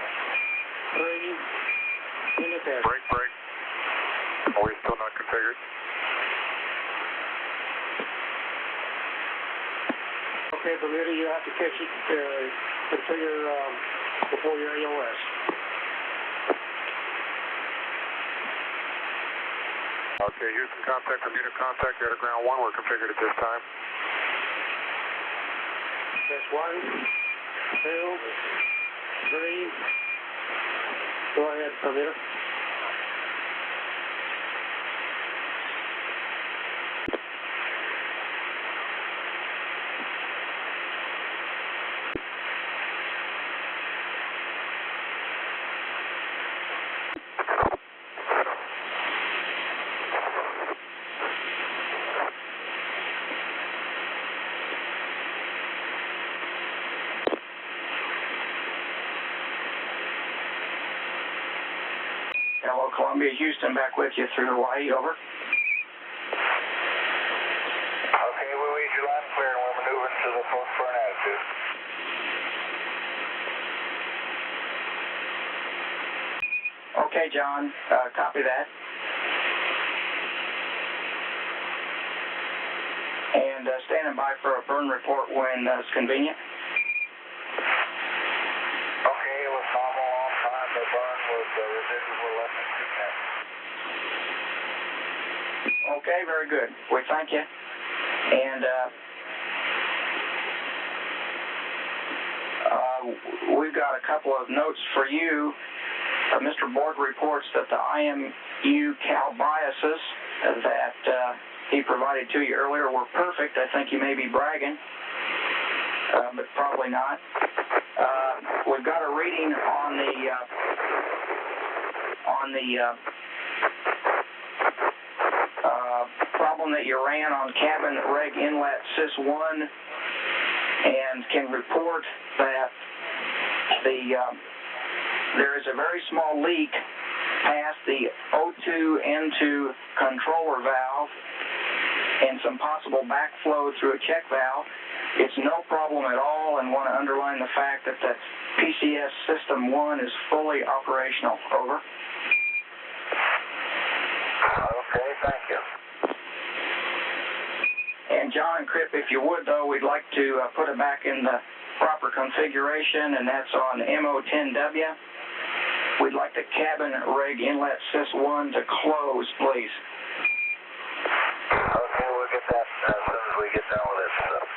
3, in the test. Break. Are we still not configured? Okay, Bermuda, you have to catch it, configure before your AOS. Okay, Houston contact, Bermuda contact, air to ground 1, we're configured at this time. Test 1, 2, 3. Go ahead, Bermuda. Hello, Columbia, Houston, back with you through Hawaii, over. Okay, we read you loud and clear, and we're maneuvering to the post-burn attitude. Okay, John, copy that. And standing by for a burn report when it's convenient. Okay, it was normal on time. The burn was, residuals were less than 2 tenths. Okay, very good. We thank you. And we've got a couple of notes for you. Mr. Borg reports that the IMU cal biases that he provided to you earlier were perfect. I think you may be bragging, but probably not. We've got a reading on the problem that you ran on cabin reg inlet STS-1, and can report that there is a very small leak past the O2-N2 controller valve and some possible backflow through a check valve. It's no problem at all, and want to underline the fact that the PCS System 1 is fully operational. Over. Okay, thank you. And John and Crip, if you would, though, we'd like to put it back in the proper configuration, and that's on MO10W. We'd like the cabin reg inlet STS-1 to close, please. Okay, we'll get that as soon as we get done with this stuff.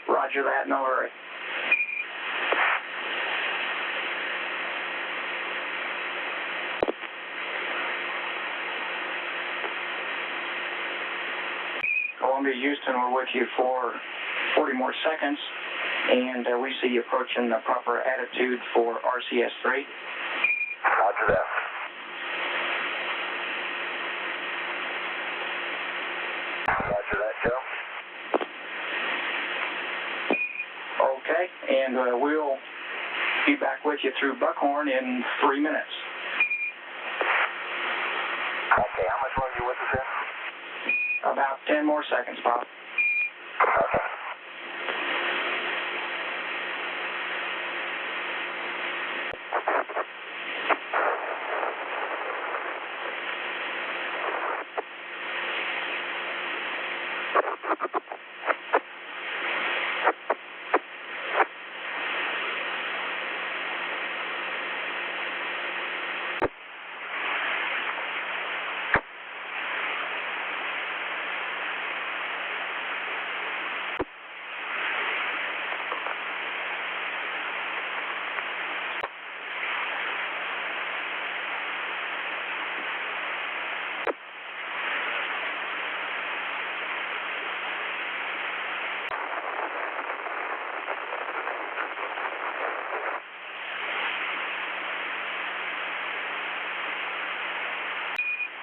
Roger that, no hurry. Columbia, Houston, we're with you for 40 more seconds, and we see you approaching the proper attitude for RCS-3. Roger that. Roger that, Joe. Okay, and we'll be back with you through Buckhorn in 3 minutes. Okay, how much longer are you with us in? About 10 more seconds, Bob. Okay.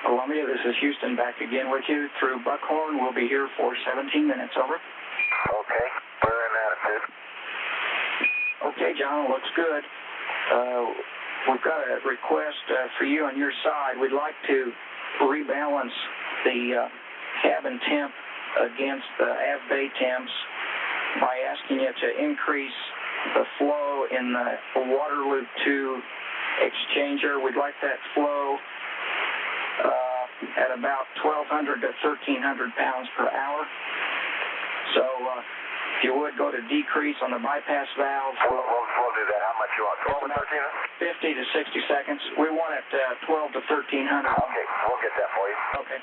Columbia, this is Houston back again with you through Buckhorn. We'll be here for 17 minutes. Over. Okay, we're in attitude. Okay, John, looks good. We've got a request for you on your side. We'd like to rebalance the cabin temp against the av bay temps by asking you to increase the flow in the water loop 2 exchanger. We'd like that flow at about 1,200 to 1,300 pounds per hour. So if you would go to decrease on the bypass valve. We'll do that. How much you want? 12 to 13? 50 to 60 seconds. We want it 12 to 1,300. Okay, we'll get that for you. Okay.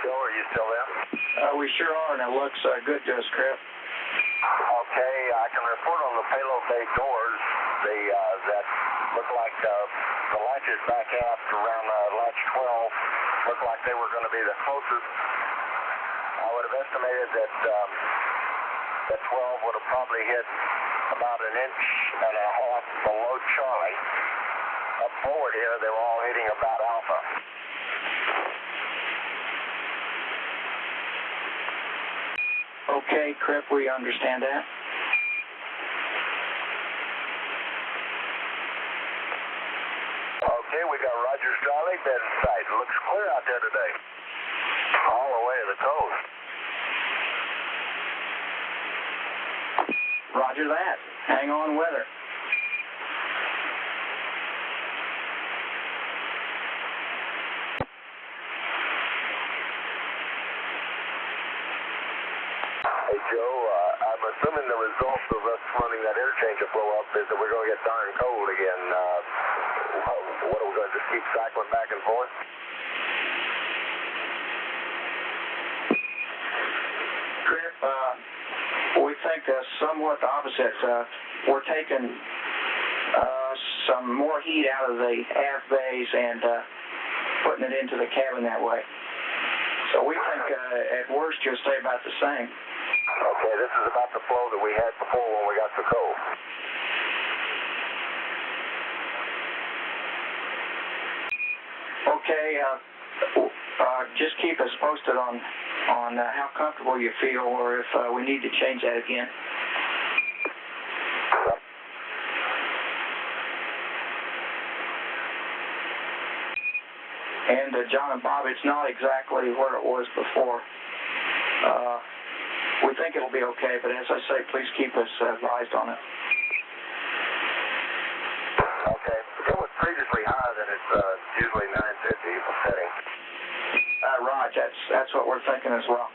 Are you still there? We sure are, and it looks good to us, Crip. Okay, I can report on the payload bay doors. That look like the latches back out around latch 12 look like they were going to be the closest. I would have estimated that That 12 would have probably hit about an inch and a half below Charlie. Up forward here, they were all hitting about Alpha. Okay, Crip, we understand that. Okay, we got Roger Charlie, dead in sight. Looks clear out there today. All the way to the coast. Roger that. Hang on, weather. Hey, Joe, I'm assuming the result of us running that interchange to blow up is that we're going to get darn cold again. What are we going to just keep cycling back and forth? Crip, we think somewhat the opposite. We're taking some more heat out of the aft bays and putting it into the cabin that way. So we think at worst you'll stay about the same. Okay, this is about the flow that we had before when we got so cold. Okay, just keep us posted on how comfortable you feel or if we need to change that again. And John and Bob, it's not exactly where it was before. We think it'll be okay, but as I say, please keep us advised on it. Okay. It was previously higher than it's usually 950 for setting. Raj, that's what we're thinking as well.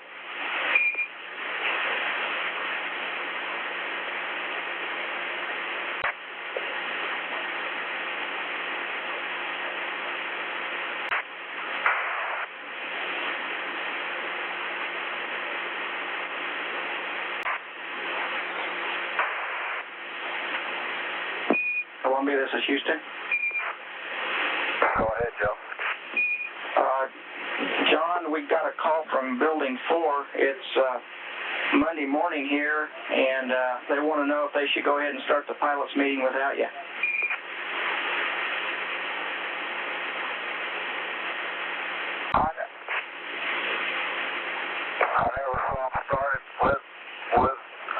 Columbia, this is Houston. Go ahead, Joe. John, we got a call from Building 4. It's Monday morning here, and they want to know if they should go ahead and start the pilots meeting without you. I never saw them started with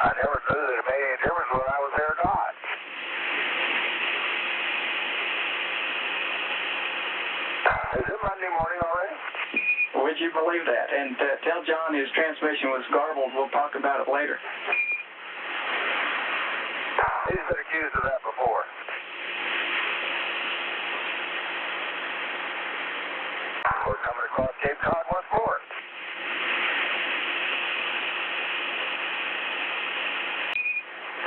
I never knew that it made any difference whether I was there or not. Is it Monday morning already? Would you believe that? And tell John his transmission was garbled. We'll talk about it later. He's been accused of that before. We're coming across Cape Cod once more.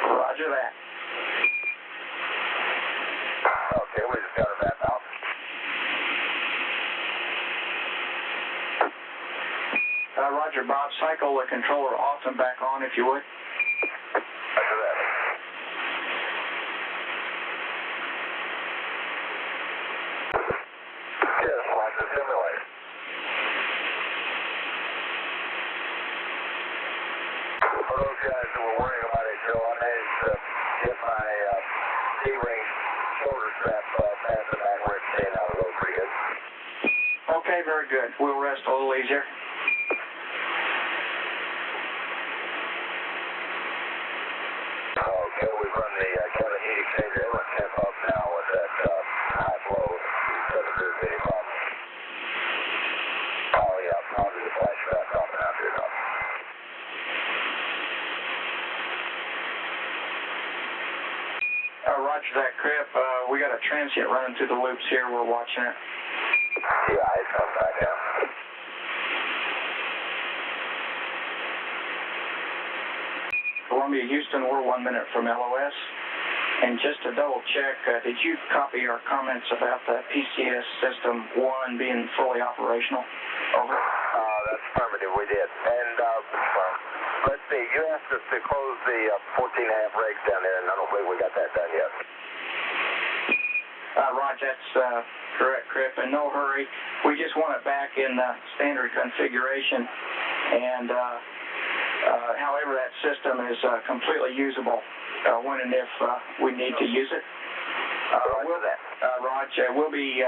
Roger that. Okay, we just got our map out. Roger, Bob, cycle the controller off and back on if you would. After that. Just like the simulator. For those guys who were worrying about it, Joe, I managed to get my D-ring shoulder strap past the back where it's staying out of the road pretty good. Okay, very good. We'll rest a little easier. Okay, we've run the cabin heat exchanger inlet temp up now with that high flow. Doesn't appear to be any problem. Oh yeah, probably the flash back off and out here now. Roger that, Crip. We got a transient running through the loops here. We're watching it. Yeah, it's coming back down. Columbia, Houston, we're 1 minute from LOS. And just to double check, did you copy our comments about the PCS System 1 being fully operational? Over. That's affirmative, we did. And let's see, you asked us to close the 14.5 rigs down there, and I don't believe we got that done yet. Raj, that's correct, Crip. In no hurry. We just want it back in the standard configuration. And However, that system is completely usable when and if we need to use it. Raj, we'll be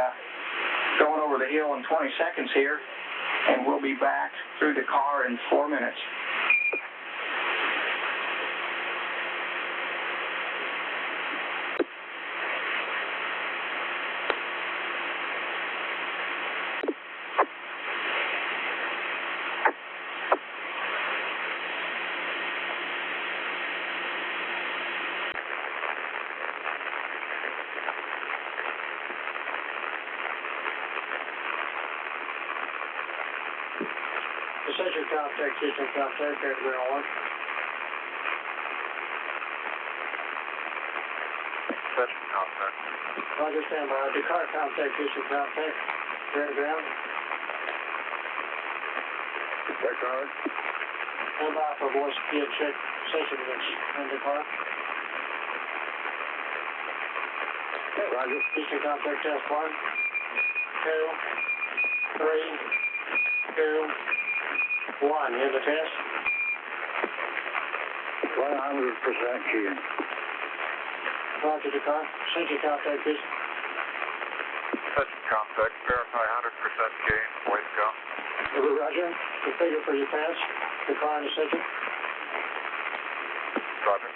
going over the hill in 20 seconds here, and we'll be back through the car in 4 minutes. Station contact, system contact, ground 1. Session contact. Roger, stand by. The car contact, system contact, ground. Check car. Stand by for voice speed check session mix in the car. Roger. System contact test 1, 2, 3, 2, 1, in the test. 100% key. Roger the car. Sensor contact is. Session contact. Verify 100% key. Way to go. Roger. Configure for your pass. The car and the sensor. Roger.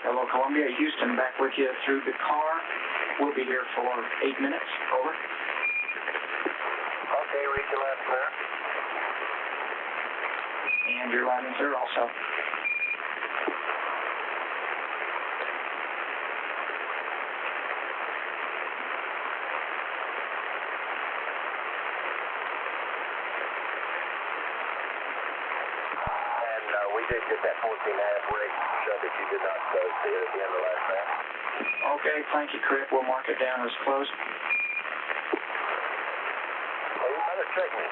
Hello, Columbia. Houston, back with you through the car. We'll be here for 8 minutes. Over. Okay, read your last clear. And your landing clear also. We did get that 14.5 rig shut that you did not see it at the end of last night. Okay, thank you, Crip. We'll mark it down as closed. Well, you better check me.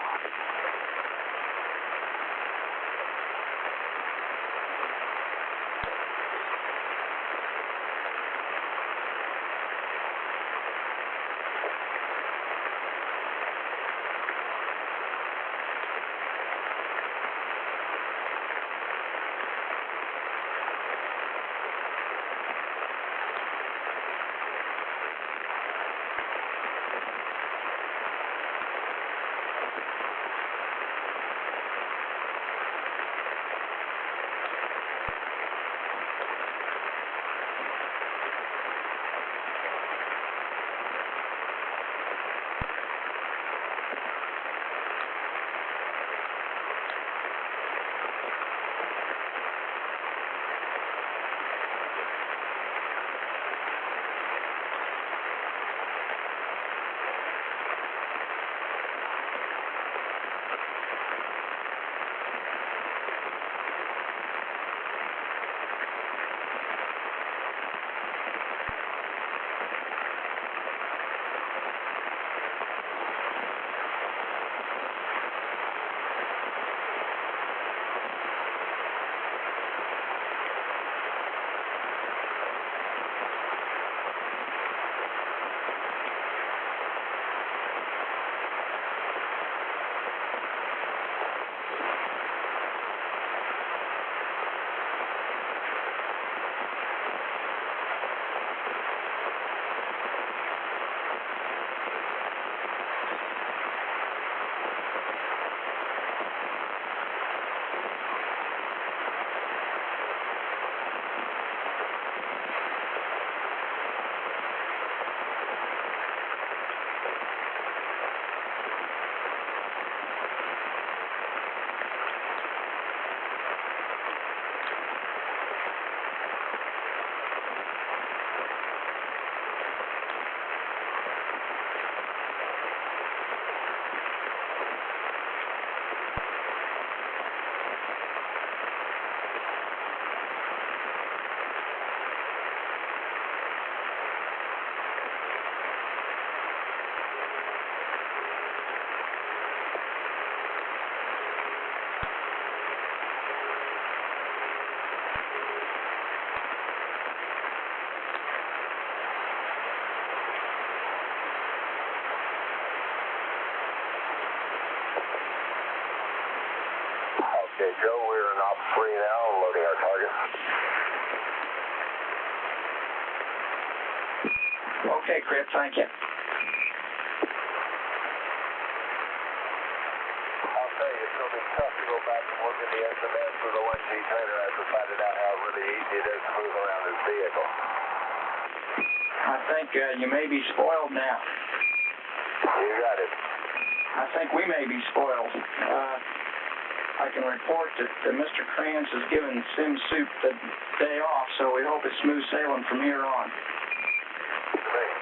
Okay, Joe, we're in op 3 now, loading our target. Okay, Crip, thank you. I'll tell you, it's going to be tough to go back and look at the SMS for the 1G trainer after finding out how really easy it is to move around this vehicle. I think you may be spoiled now. You got it. I think we may be spoiled. I can report that Mr. Kranz has given Sim Soup the day off, so we hope it's smooth sailing from here on. Great.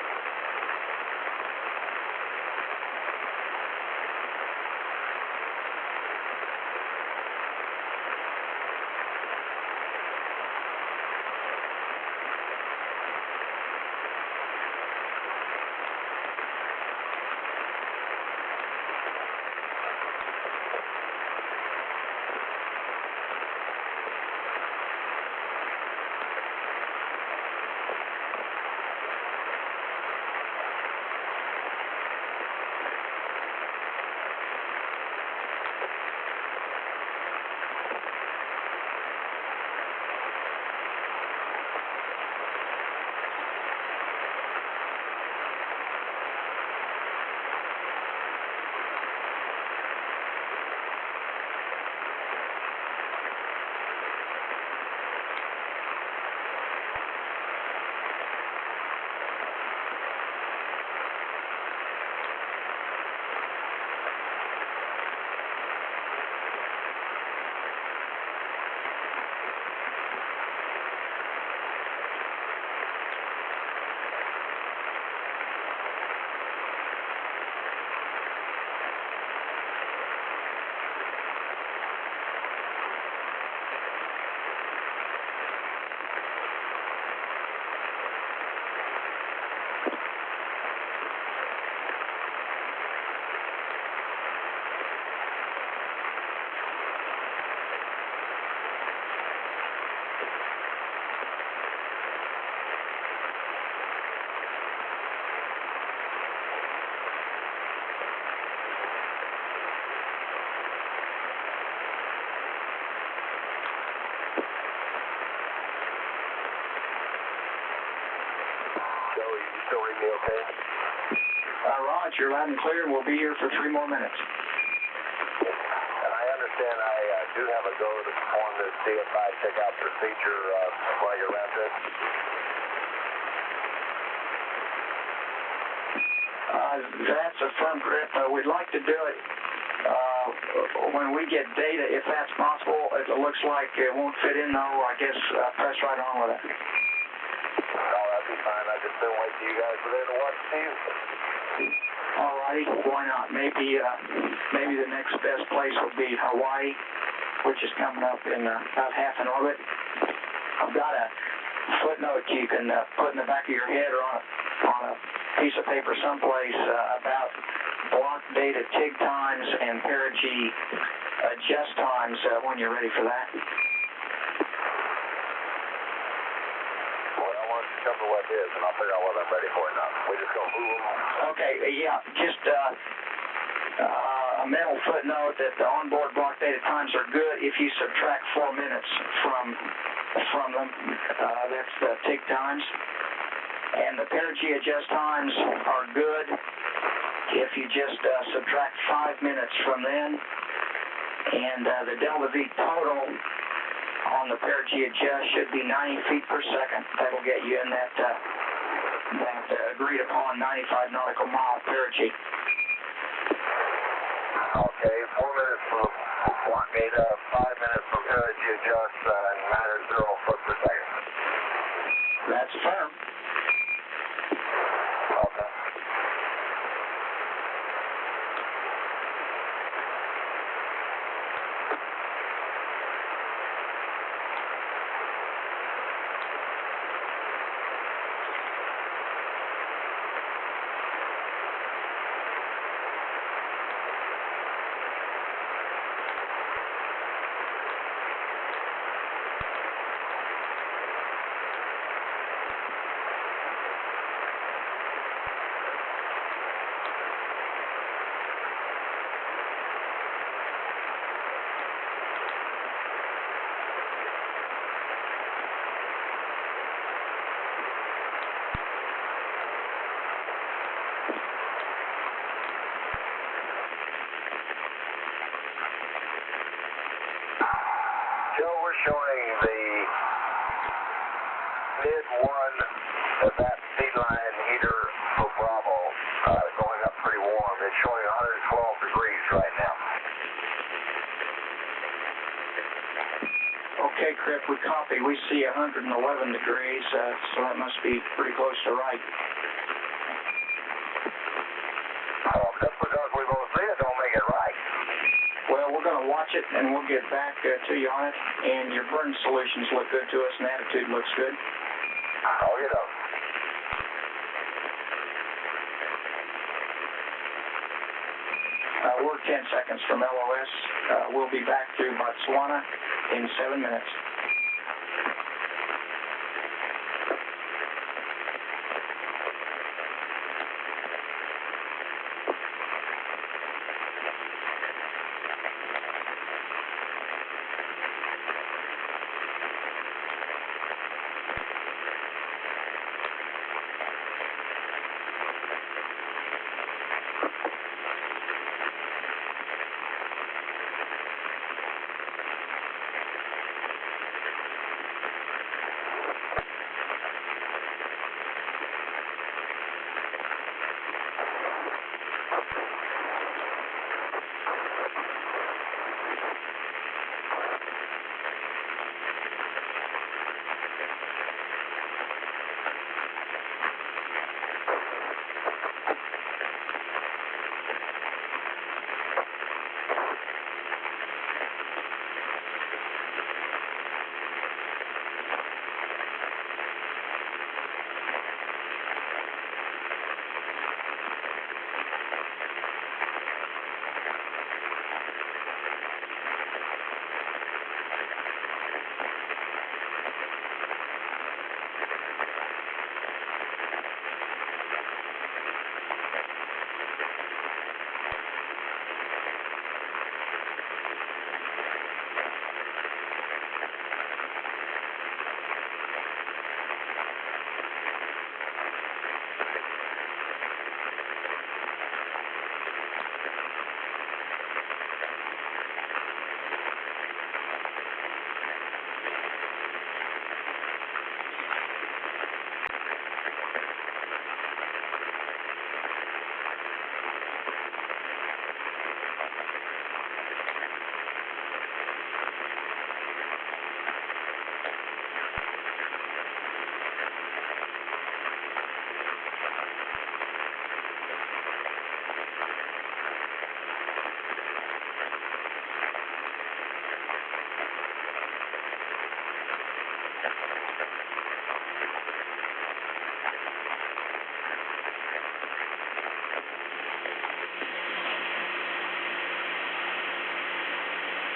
Still read me okay? Roger, you're loud and clear, and we'll be here for 3 more minutes. And I understand I do have a go to perform this DFI checkout procedure while you're at this. That's a firm grip. We'd like to do it when we get data, if that's possible. It looks like it won't fit in, though. I guess press right on with it. Oh, that'd be fine. I just didn't wait till you guys were there to watch Steve. All righty, why not? Maybe the next best place would be Hawaii, which is coming up in about half an orbit. I've got a footnote you can put in the back of your head or on a piece of paper someplace about block data TIG times and perigee adjust times when you're ready for that. Well, why don't you tell me what it is, and I'll figure out whether I'm ready for it or not. We just gonna move them. Okay, yeah, just a mental footnote that the onboard block data times are good if you subtract 4 minutes from them. That's the TIG times. And the perigee adjust times are good if you just subtract 5 minutes from them. And the delta V total on the perigee adjust should be 90 feet per second. That'll get you in that agreed upon 95 nautical mile perigee. Okay, 4 minutes from block data, 5 minutes from perigee adjust, and 9 foot per second. That's firm. Okay. we see 111 degrees, so that must be pretty close to right. Just because we both see it don't make it right. Well, we're going to watch it, and we'll get back to you on it. And your burn solutions look good to us, and attitude looks good. Oh, you know. We're 10 seconds from LOS. We'll be back to Botswana in 7 minutes.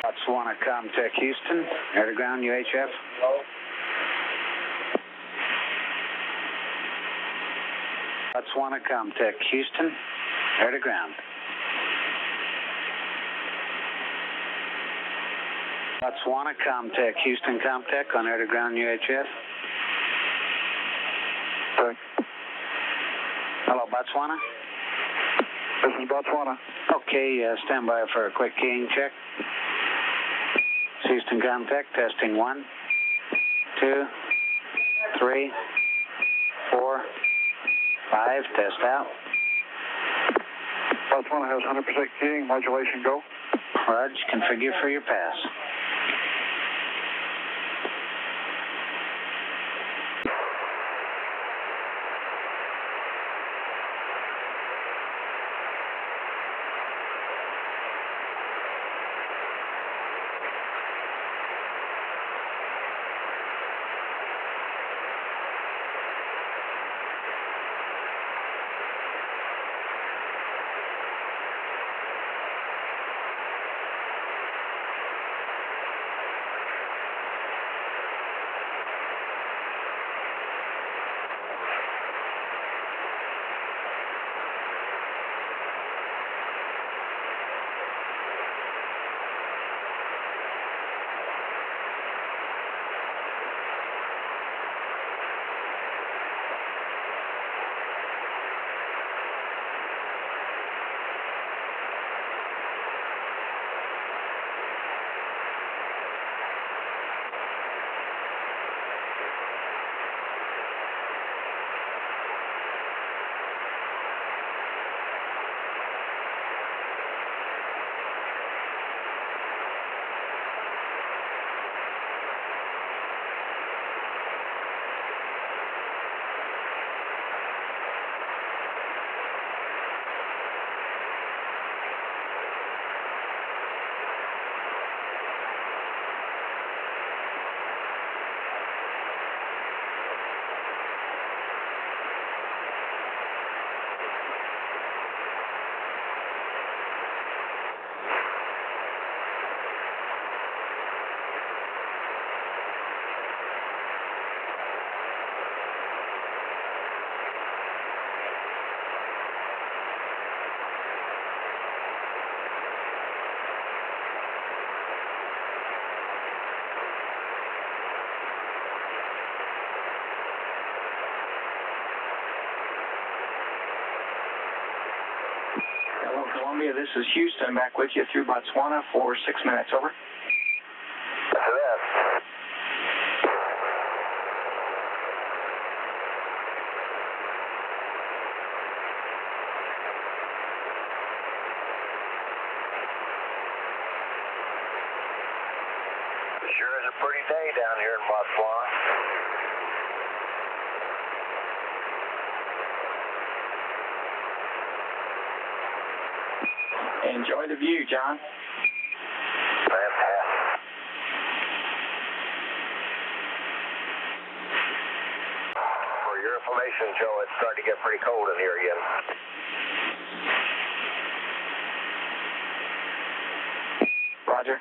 Botswana Comtech Houston, air to ground UHF. Hello? Botswana Comtech Houston, air to ground. Botswana Comtech Houston Comtech on air to ground UHF. Hello, Botswana? This is Botswana. Okay, stand by for a quick keying check. Houston Comtech, testing 1, 2, 3, 4, 5, test out. Botswana has 100% keying, modulation go. Raj, configure for your pass. Columbia, this is Houston, back with you through Botswana for 6 minutes, over. After that. Sure is a pretty day down here in Botswana. Enjoy the view, John. Fantastic. For your information, Joe, it's starting to get pretty cold in here again. Roger.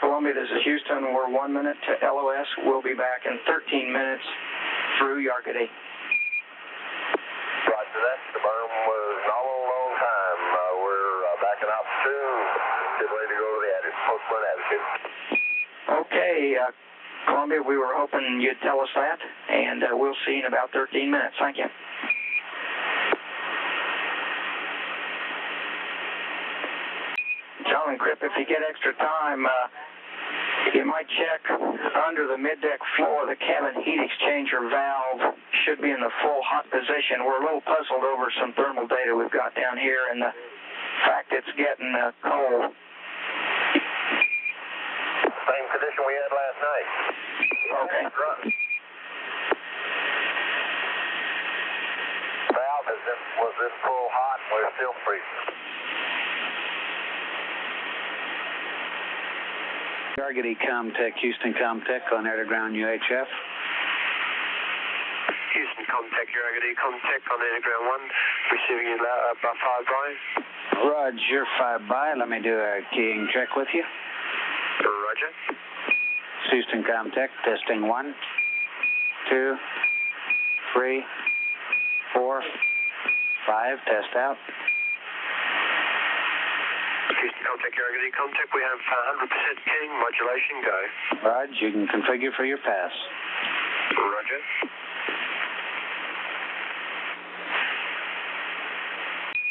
Columbia, this is Houston. We're 1 minute to LOS. We'll be back in 13 minutes through Yargady. Roger that. The berm was not a long time. We're backing out to get ready to go to the post-burn attitude. Okay, Columbia, we were hoping you'd tell us that, and we'll see you in about 13 minutes. Thank you. John and Crip, if you get extra time, you might check under the mid-deck floor. The cabin heat exchanger valve should be in the full hot position. We're a little puzzled over some thermal data we've got down here and the fact it's getting cold. Same condition we had last night. Okay. Valve was in full hot and we're still freezing. Yargady Comtech, Houston Comtech on air-to-ground UHF. Houston Comtech, Yargady Comtech on air-to-ground 1, receiving you about 5 by. Roger, 5 by. Let me do a keying check with you. Roger. Houston Comtech, testing 1, 2, 3, 4, 5, test out. Houston Comtech, Yargady Comtech, we have 100% keying, modulation, go. Roger, you can configure for your pass. Roger.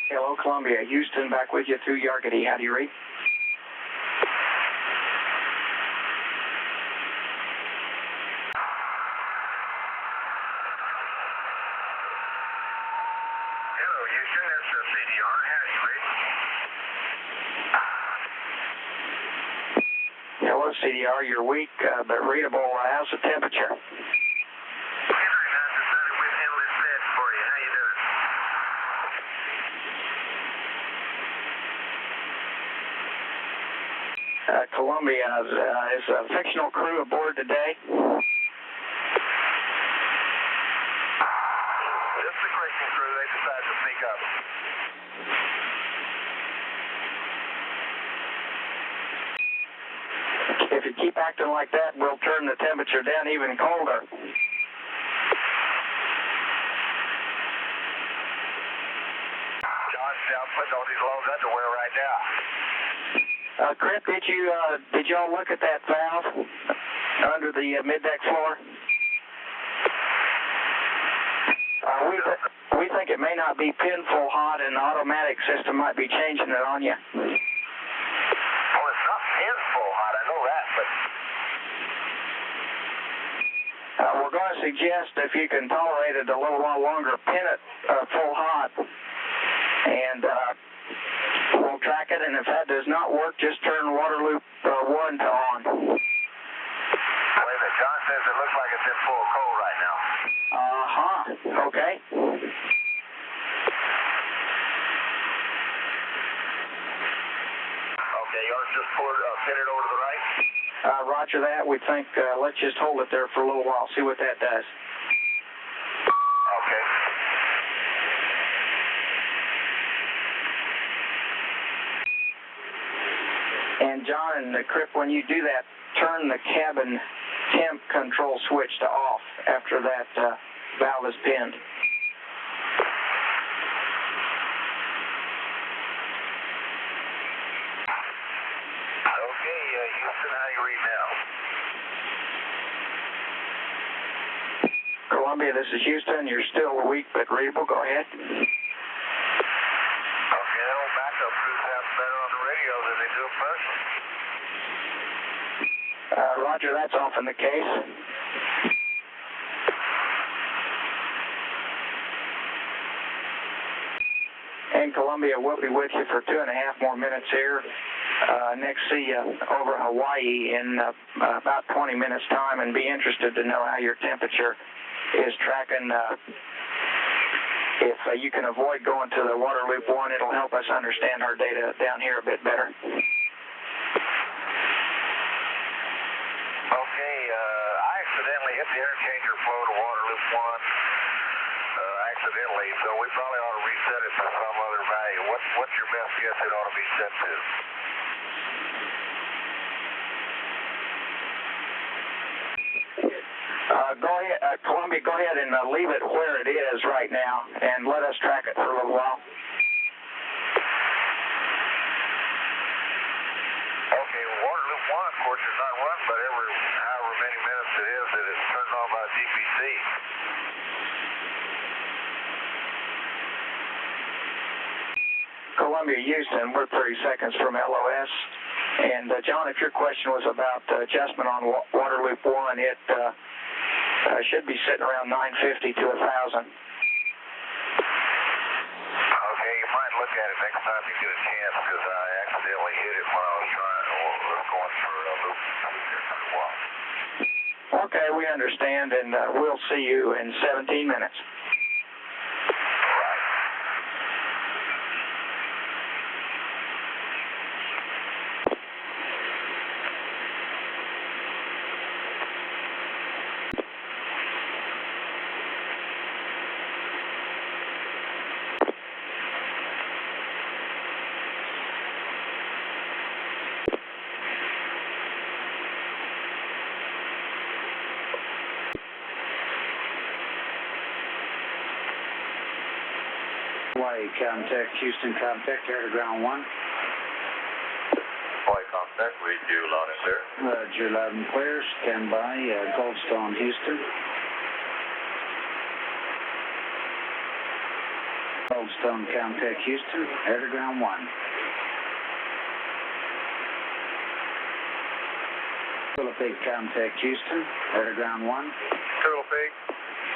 Hello, Columbia. Houston, back with you through Yargady. How do you read? Hello, Houston. This is CDR. How do you read? Hello, CDR. You're weak, but readable. How's the temperature? Henry, I decided we'd handle this fast for you. How you doing? Columbia, is a fictional crew aboard today? Just the Christian crew, they decided to speak up. If you keep acting like that, we'll turn the temperature down even colder. John's out putting on his long underwear right now. Crip, did y'all look at that valve under the mid-deck floor? We think it may not be pin full hot, and the automatic system might be changing it on you. Oh, it's not pin full hot, I know that, but We're going to suggest, if you can tolerate it a little while longer, pin it full hot, and we'll track it, and if that does not work, just turn water loop 1 to on. wait a minute, John says it looks like it's in full cold right now. Okay. Okay, yours just pin it over to the right? Roger that. We think, let's just hold it there for a little while, see what that does. Okay. And John and Crip, when you do that, turn the cabin temp control switch to off after that valve is pinned. Columbia, this is Houston. You're still weak but readable. Go ahead. Okay, that old backup crew sounds better on the radio than they do in person. Roger, that's often the case. And Columbia, we'll be with you for 2.5 more minutes here. Next, see you over Hawaii in about 20 minutes' time, and be interested to know how your temperature is tracking. If you can avoid going to the water loop 1, it'll help us understand our data down here a bit better. Okay, I accidentally hit the interchanger flow to water loop 1. Accidentally, so we probably ought to reset it to some other value. What's your best guess it ought to be set to? Go ahead, Columbia, go ahead and leave it where it is right now, and let us track it for a little while. Okay, well, water loop 1, of course, is not run, but every however many minutes it is that it turns on by DPC. Columbia, Houston, we're 30 seconds from LOS. And John, if your question was about adjustment on water loop 1, it should be sitting around 950 to 1,000. Okay, you might look at it next time you get a chance, because I accidentally hit it when I was going for a loop for a while. Okay, we understand, and we'll see you in 17 minutes. Hawaii, contact Houston, contact air to ground 1. Hawaii contact, read you loud and clear. Roger, loud and clear. Stand by, Goldstone, Houston. Goldstone, contact Houston, air to ground 1. Philippine, contact Houston, air to ground 1. Philippine.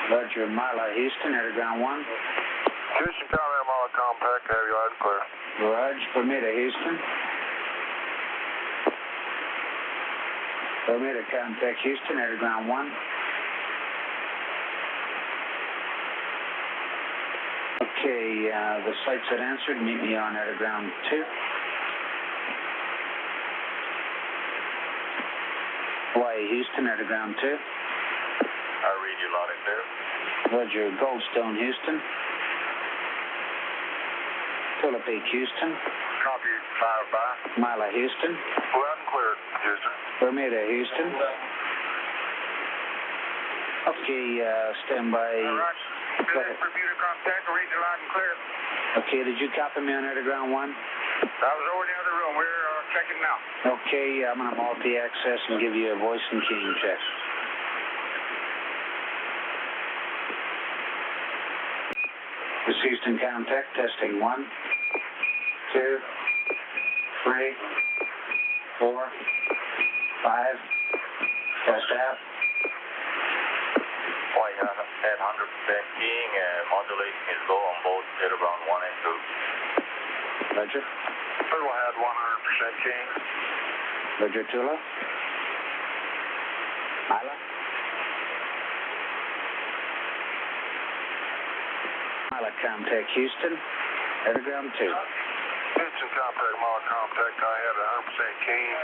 Roger, Mila, Houston, air to ground 1. Houston, County, Mala compact, have you loud and clear. Roger, Bermuda, Houston. Bermuda, contact Houston, air to ground 1. Okay, the sites that answered, meet me on air to ground 2. Hawaii, Houston, air to ground 2. I read you loud and clear. Roger, Goldstone, Houston. Philippine, Houston. Copy, 5 by. Mila, Houston. Loud and clear, Houston. Bermuda, Houston. Okay, stand by. All right. Bermuda contact, read you loud and clear. Okay, did you copy me on air to ground 1? I was over in the other room. We're checking now. Okay, I'm going to multi-access and give you a voice and keying check. This is Houston, contact, testing 1, 2, 3, 4, 5, test out. Hawaii at 100% keying and modulation is low on both air to ground 1 and 2. Roger. Turtle had 100% keying. Roger, Tula. Mila. Mila, contact Houston, air to ground 2. Houston contact, Mala contact. I had 100% keying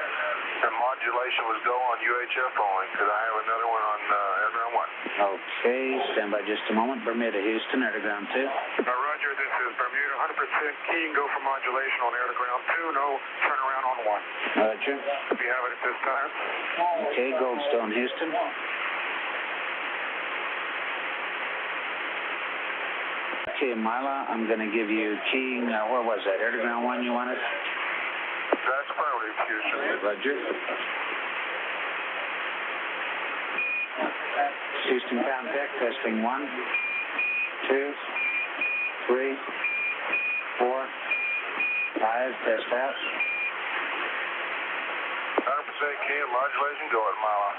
and modulation was go on UHF only because I have another one on air to ground 1. Okay, stand by just a moment. Bermuda, Houston, air to ground 2. Roger, this is Bermuda, 100% keying, go for modulation on air to ground 2, no turnaround on 1. Roger. If you have it at this time. Okay, Goldstone, Houston. Okay, Mila, I'm going to give you keying, where was that, air to ground 1 you wanted? That's affirmative, Houston. Roger. Houston Comtech, testing 1, 2, 3, 4, 5, test out. 100% key modulation, go at mile.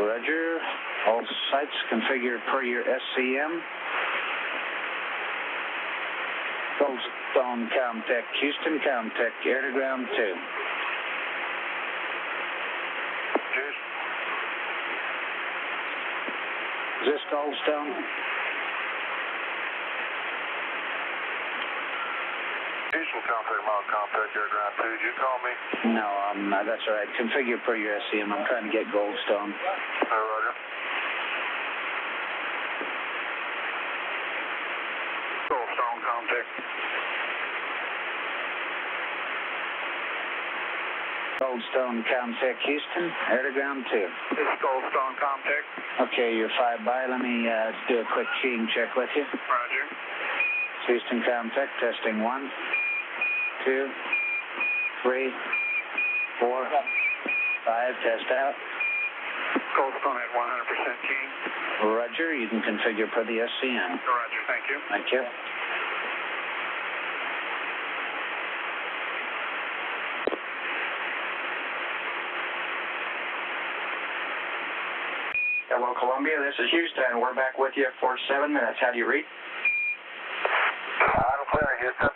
Roger. All sites configured per your SCM. Goldstone Comtech, Houston Comtech, air to ground 2. Is this Goldstone? Houston Comtech, mile contact, air ground 2. Did you call me? No, that's all right. Configure per your SCM. I'm trying to get Goldstone. Roger. Goldstone Comtech. Goldstone Comtech, Houston, air to ground 2. This is Goldstone Comtech. Okay, you're 5 by. Let me do a quick keying check with you. Roger. Houston Comtech, testing 1, 2, 3, 4, 5, test out. Goldstone at 100% key. Roger, you can configure per the SCM. Roger, thank you. Thank you. Hello, Columbia. This is Houston. We're back with you for 7 minutes. How do you read? I'm clear, Houston.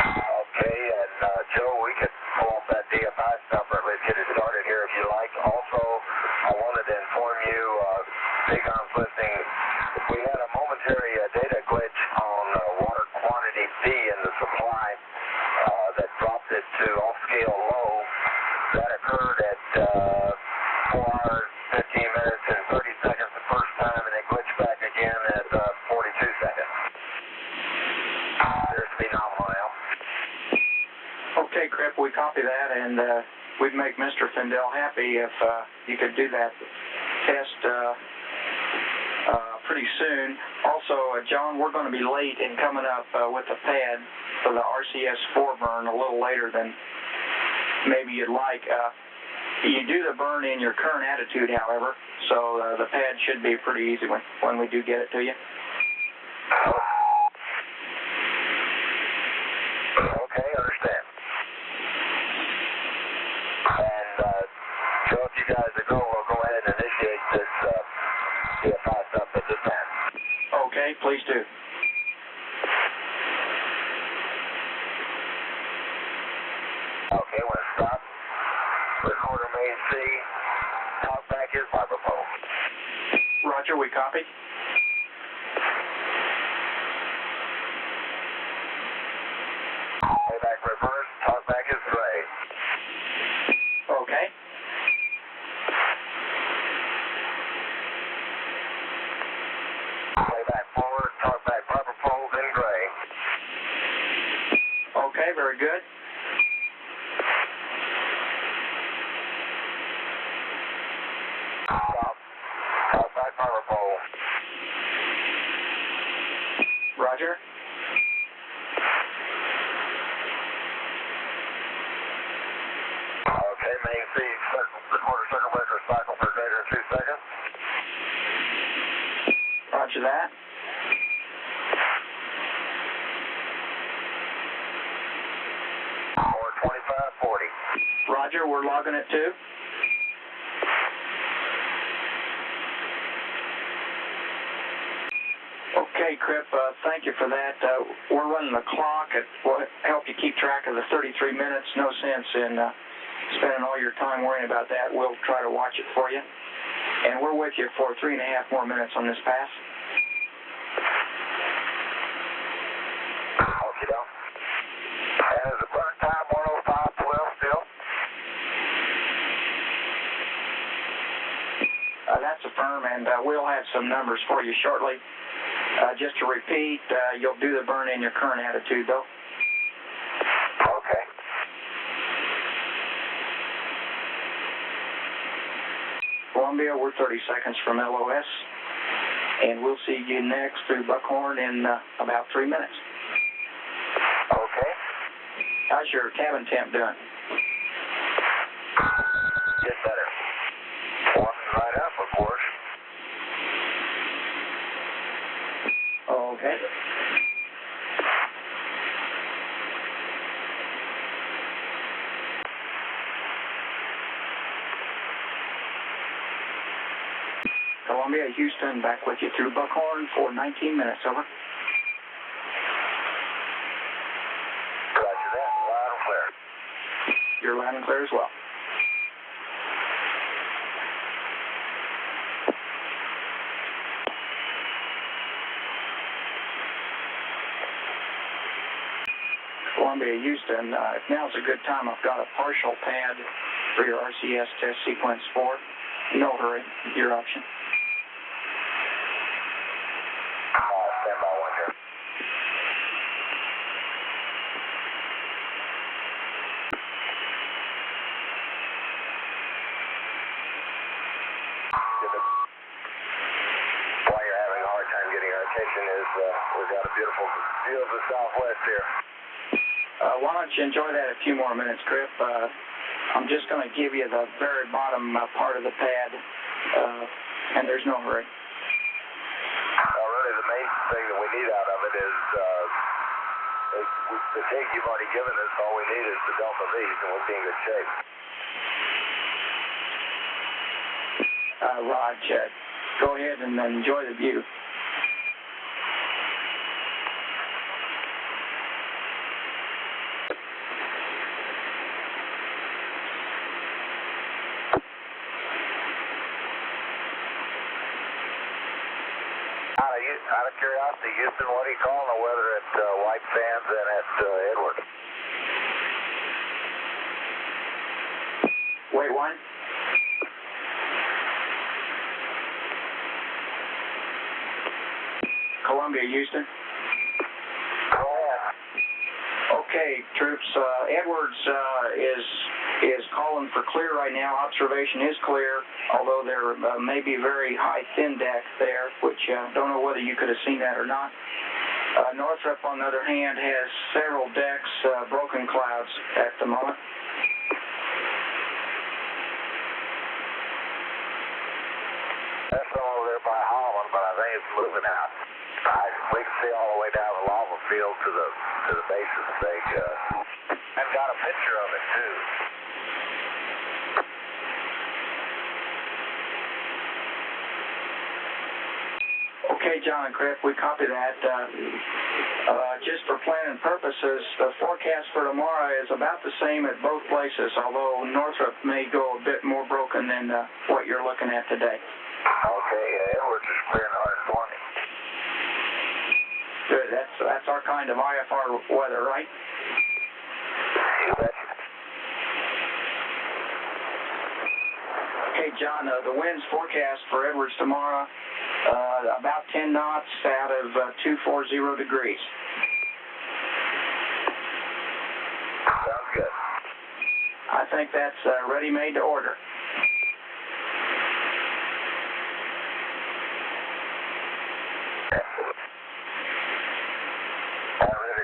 Okay, and Joe, we could pull up that DFI stuff or at least get it started here if you like. Also, I wanted to inform you, Beacon's listening, we had a momentary data glitch on water quantity B in the supply that dropped it to off-scale low. That occurred at 4 hours, 15 minutes, and 30 seconds the first time, and it glitched back again at 42 seconds. Appears to be nominal now. Okay, Crip, we copy that, and we'd make Mr. Findell happy if you could do that test pretty soon. Also, John, we're going to be late in coming up with the pad for the RCS-4 burn a little later than maybe you'd like. You do the burn in your current attitude, however, so the pad should be pretty easy when we do get it to you. Okay, understand. And Joe, if you guys agree, we'll go ahead and initiate this DFI stuff at this time. Okay, please do. Okay, when it stops, recorder main C, talkback is microphone. Roger, we copy. Playback reverse, talkback is gray. Okay. Playback forward, talkback microphone, then gray. Okay, very good. Stop, talkback microphone. Roger. Okay, main C, recorder circuit breaker cycle for greater than 2 seconds. Roger that. Power 2540. Roger, we're logging it too. Okay, Crip, thank you for that. We're running the clock. It will help you keep track of the 33 minutes. No sense in spending all your time worrying about that. We'll try to watch it for you. And we're with you for 3.5 more minutes on this pass. Okay, down. And is the burn time 1:05:12 still? That's affirmed, and we'll have some numbers for you shortly. Just to repeat, you'll do the burn in your current attitude, though. Okay. Columbia, we're 30 seconds from LOS, and we'll see you next through Buckhorn in about 3 minutes. Okay. How's your cabin temp doing? Get better. Warming right up, of course. Okay. Columbia, Houston, back with you through Buckhorn for 19 minutes, over. Roger that, loud and clear. You're loud and clear as well. Columbia, Houston, if now's a good time, I've got a partial pad for your RCS test sequence 4. No hurry, your option. Stand by one here. Why you're having a hard time getting our attention is we've got a beautiful view of the southwest here. Why don't you enjoy that a few more minutes, Crip? I'm just going to give you the very bottom part of the pad, and there's no hurry. Really, the main thing that we need out of it is the take you've already given us. All we need is the Delta V's, and we'll be in good shape. Raj, go ahead and enjoy the view. Out of curiosity, Houston, what do you call the weather at White Sands and at Edward? Wait, one. Columbia, Houston. Okay, troops, Edwards is calling for clear right now. Observation is clear, although there may be very high thin deck there, which don't know whether you could have seen that or not. Northrop, on the other hand, has several decks, broken clouds at the moment. That's over there by Holland, but I think it's moving out. We can see all the way down the lava field to the base of the thing. I've got a picture of it too. Okay, John and Crip, we copy that. Just for planning purposes, the forecast for tomorrow is about the same at both places, although Northrop may go a bit more broken than what you're looking at today. Okay, Edwards is clearing 120. Good, that's our kind of IFR weather, right? You betcha. Okay, John, the wind's forecast for Edwards tomorrow, about 10 knots out of 240 degrees. Sounds good. I think that's ready-made to order.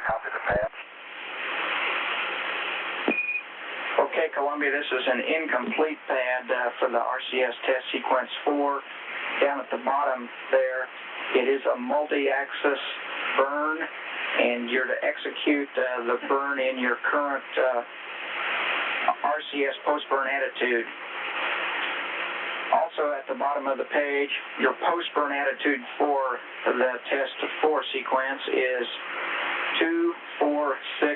Copy the pad. Okay, Columbia, this is an incomplete pad for the RCS test sequence 4. Down at the bottom there, it is a multi-axis burn, and you're to execute the burn in your current RCS post-burn attitude. Also at the bottom of the page, your post-burn attitude for the test 4 sequence is 246.3,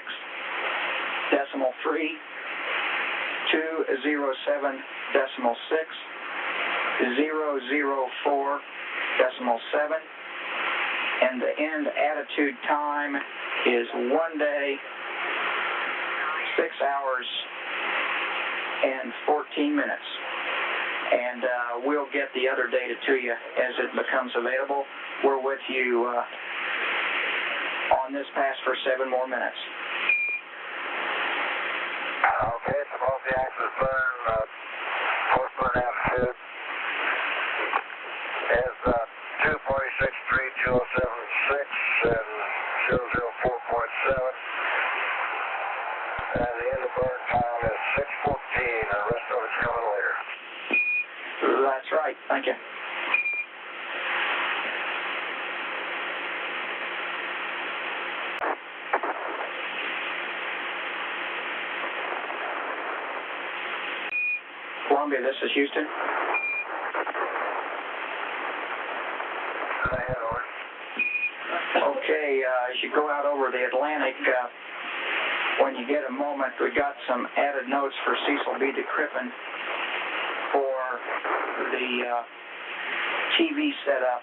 207.6, 004.7, and the end attitude time is 1 day, 6 hours, and 14 minutes. And we'll get the other data to you as it becomes available. We're with you on this pass for 7 more minutes. Okay, it's a multi-axis burn, post-burn attitude is 246.3, 207.6, and 004.7. And the end of burn time is 6:14, and the rest of it's coming later. That's right. Thank you. Columbia, this is Houston. Okay, as you go out over the Atlantic, when you get a moment, we got some added notes for Cecil B. DeCrippen for the TV setup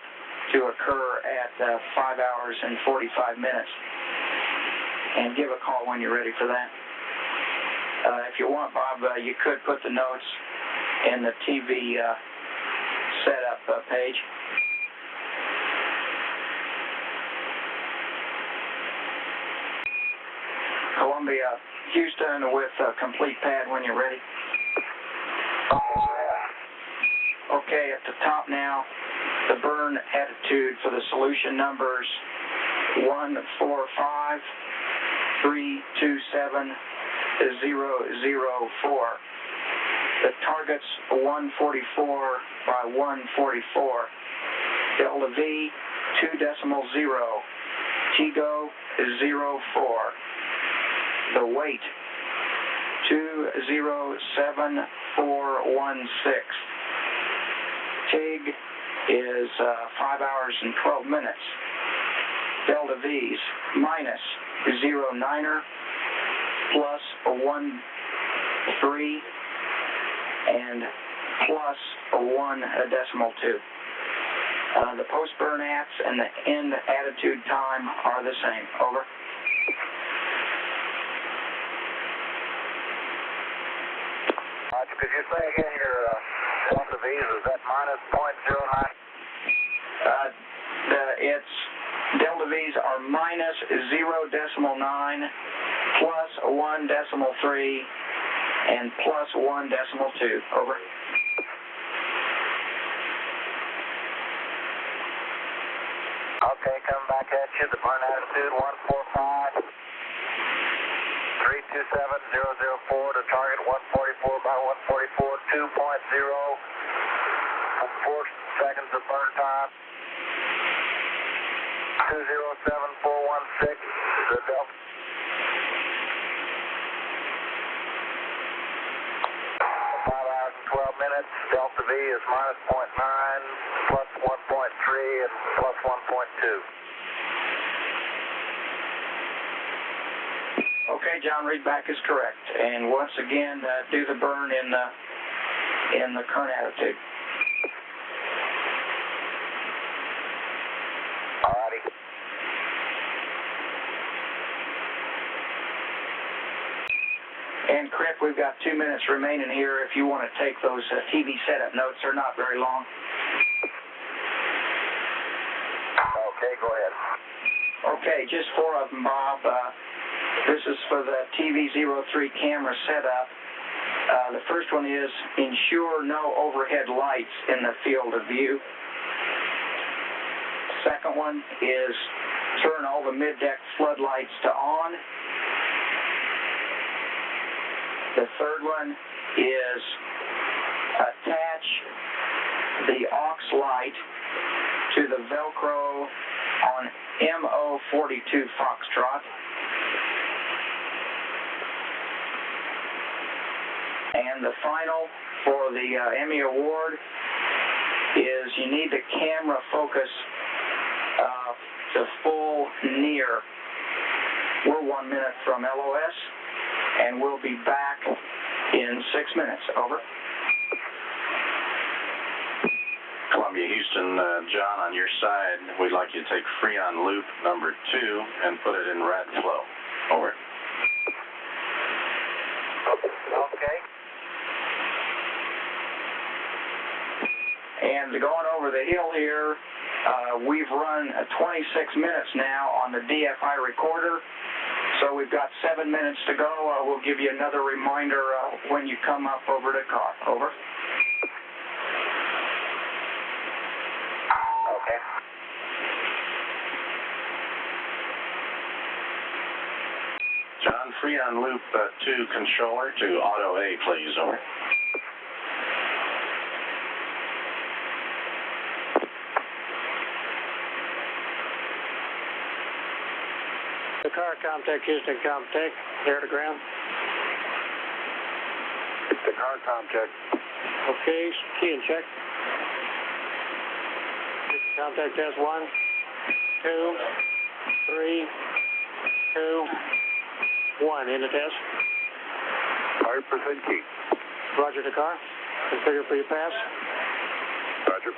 to occur at 5 hours and 45 minutes. And give a call when you're ready for that. If you want, Bob, you could put the notes in the TV setup page. Columbia, Houston with a complete pad when you're ready. Okay, at the top now, the burn attitude for the solution numbers 145 327 004. The target's 144 by 144. Delta V 2.0. TGO 04. The weight 207,416. TIG is 5 hours and 12 minutes. Delta V's minus 09er plus 13 and plus 1.2. The post-burn ats and the end attitude time are the same. Over. Could you say again your Delta V's, is that minus 0.09? It's Delta V's are minus 0.9 plus 1.3 and plus 1.2. Over. Okay, coming back at you. The burn attitude 145 327,004 to target 144 by 144, 2.0, 4 seconds of burn time. 207,416 the Delta. 5 hours and 12 minutes. Delta V is minus 0.9, plus 1.3, and plus 1.2. Okay, John, readback is correct. And once again, do the burn in the current attitude. Alrighty. And Crip, we've got 2 minutes remaining here if you want to take those TV setup notes. They're not very long. Okay, go ahead. Okay, just 4 of them, Bob. This is for the TV03 camera setup. The first one is ensure no overhead lights in the field of view. Second one is turn all the mid-deck floodlights to on. The third one is attach the aux light to the Velcro on MO42 Foxtrot. And the final for the Emmy Award is you need the camera focus to full near. We're 1 minute from LOS, and we'll be back in 6 minutes. Over. Columbia, Houston, John, on your side, we'd like you to take Freon loop number 2 and put it in rad flow. Over. Okay. And going over the hill here, we've run 26 minutes now on the DFI recorder, so we've got 7 minutes to go. We'll give you another reminder when you come up over to car. Over. Okay. John, Freon loop 2 controller to auto A, please. Over. The car, Comtech, Houston, Comtech, air to ground. The car, Comtech. Okay, key and check. Contact test 1, 2, 3, 2, 1. In the test. 100% key. Roger the car. Configure for your pass. Roger.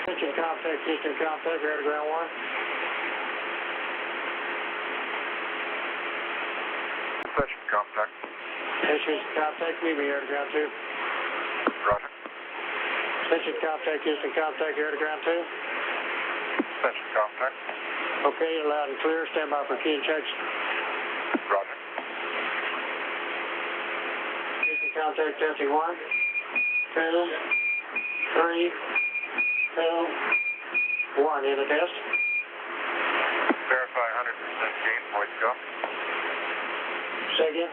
Attention contact, Houston contact, air to ground 1. Attention contact. Houston contact, meet me air to ground 2. Roger. Attention contact, Houston contact, air to ground 2. Attention contact. Okay, loud and clear. Stand by for key and checks. Roger. Houston contact, testing 1, 2, 3, 2, 1. In the test. Verify 100% key. Voice go. Say again.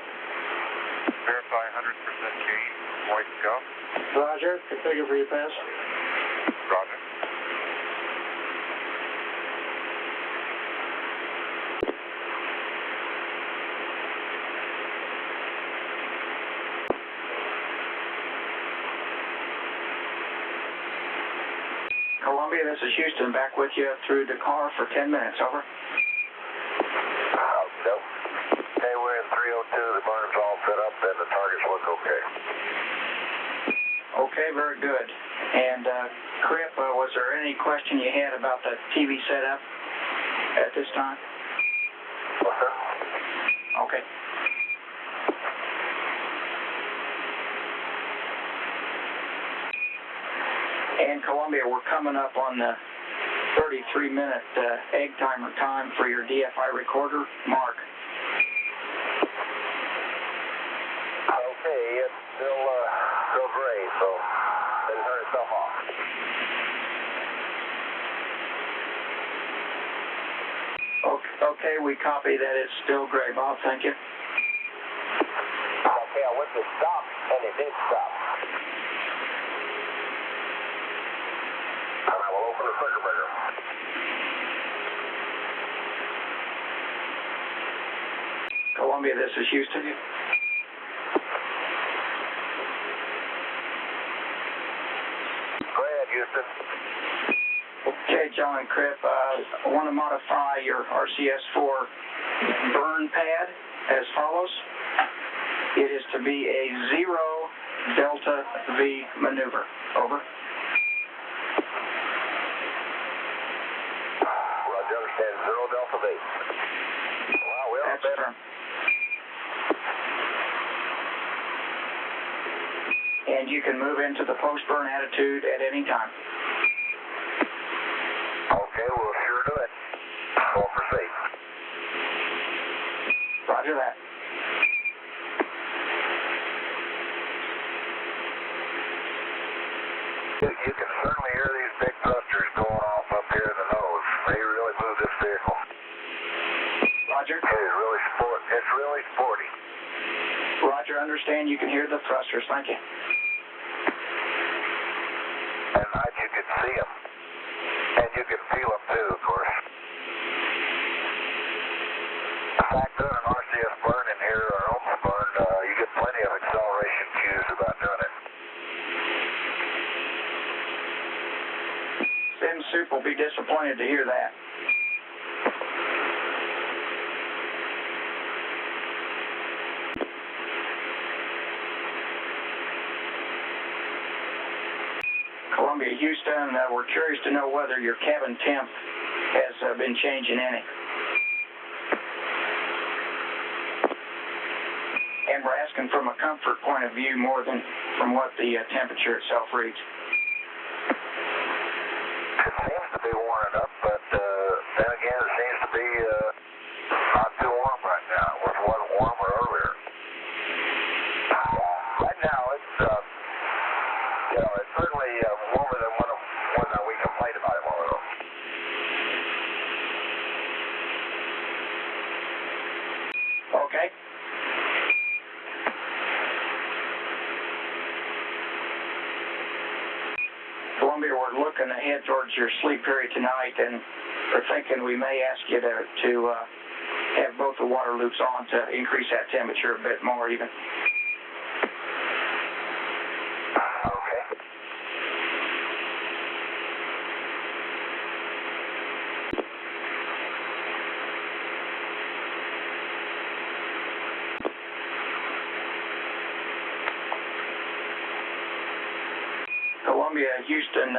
Verify 100% key. Voice go. Roger. Configure for your pass. Roger. Columbia, this is Houston, back with you through Dakar for 10 minutes, over. Nope. Okay, we're in 302. The burner's all set up and the targets look okay. Okay, very good. And Crip, was there any question you had about the TV setup at this time? What's that? Okay. And Columbia, we're coming up on the 33-minute egg timer time for your DFI recorder. Mark. Okay, it's still gray, so let it turn itself off. Okay, we copy that. It's still gray, Bob. Thank you. Okay, I went to stop, and it did stop. And I will open the circuit breaker. Columbia, this is Houston. Go ahead, Houston. Okay, John and Crip, I want to modify your RCS-4 burn pad as follows. It is to be a 0 Delta V maneuver. Over. Roger, understand 0 Delta V. Wow, we That's better. firm. And you can move into the post-burn attitude at any time. Okay, we'll sure do it. Go for safe. Roger that. You can certainly hear these big thrusters going off up here in the nose. They really move this vehicle. Roger. It's really sporty. Roger, understand you can hear the thrusters. Thank you. At night you can see them. And you can feel them too, of course. In fact, doing an RCS burn in here, or almost burn, you get plenty of acceleration cues about doing it. Sim Soup will be disappointed to hear that. Columbia, Houston, we're curious to know whether your cabin temp has been changing any. And we're asking from a comfort point of view more than from what the temperature itself reads. It seems to be warming up, but then again, it seems to be not too warm right now. It wasn't warmer earlier. Right now, it's certainly warmer than when we complained about it a while ago. Okay. Columbia, we're looking ahead towards your sleep period tonight, and we're thinking we may ask you to have both the water loops on to increase that temperature a bit more even. Okay. Columbia, Houston,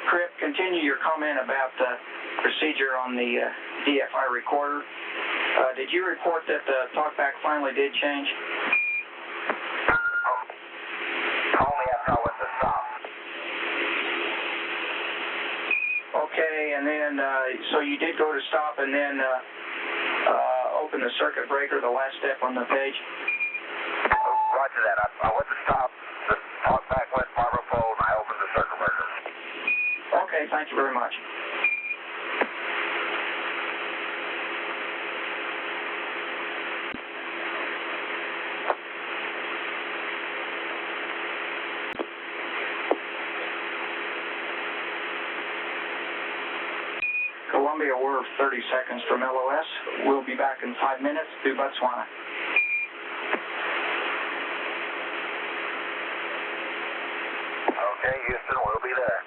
Crip, continue your comment about the procedure on the DFI recorder. Did you report that the talkback finally did change? Only after I went to stop. Okay, and then, so you did go to stop and then open the circuit breaker, the last step on the page? Roger that. I went to stop. The talkback went Barbara Fold, and I opened the circuit breaker. Okay, thank you very much. Columbia, we're 30 seconds from LOS. We'll be back in 5 minutes to Botswana. Okay, Houston, we'll be there.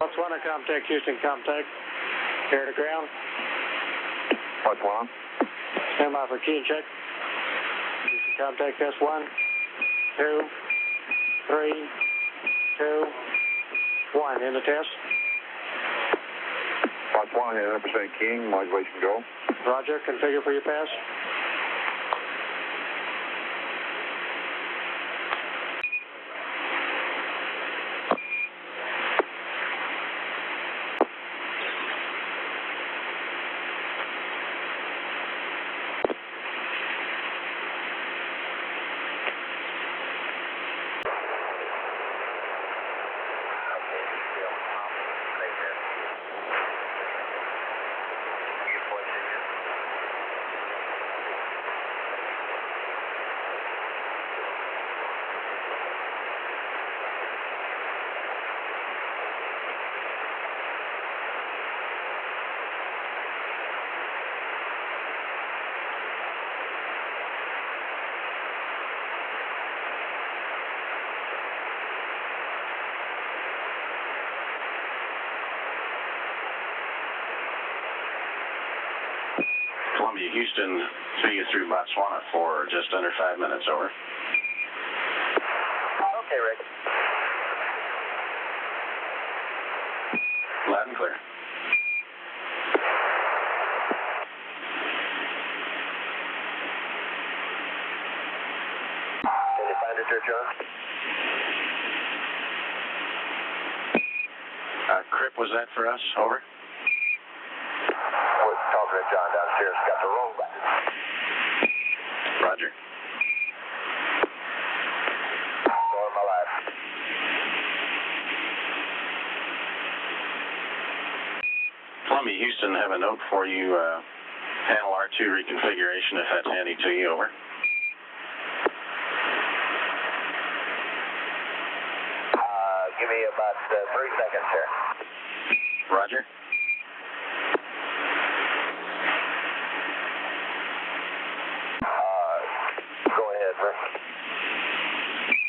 Botswana, contact Houston, contact. Air to ground. Botswana. Stand by for key and check. Houston, contact test 1, 2, 3, 2, 1. In the test. Botswana, 100% keying, modulation go. Roger, configure for your pass. Columbia, Houston, to you through Botswana for just under 5 minutes, over. Okay, Rick. Loud and clear. Can you find it there, John? Crip, was that for us, over? We're talking to John downstairs. Got the roll back. Roger. Going my life. Columbia, Houston, have a note for you, panel R2 reconfiguration, if that's handy to you, over. Give me about 3 seconds here. Roger. Go ahead, Rick.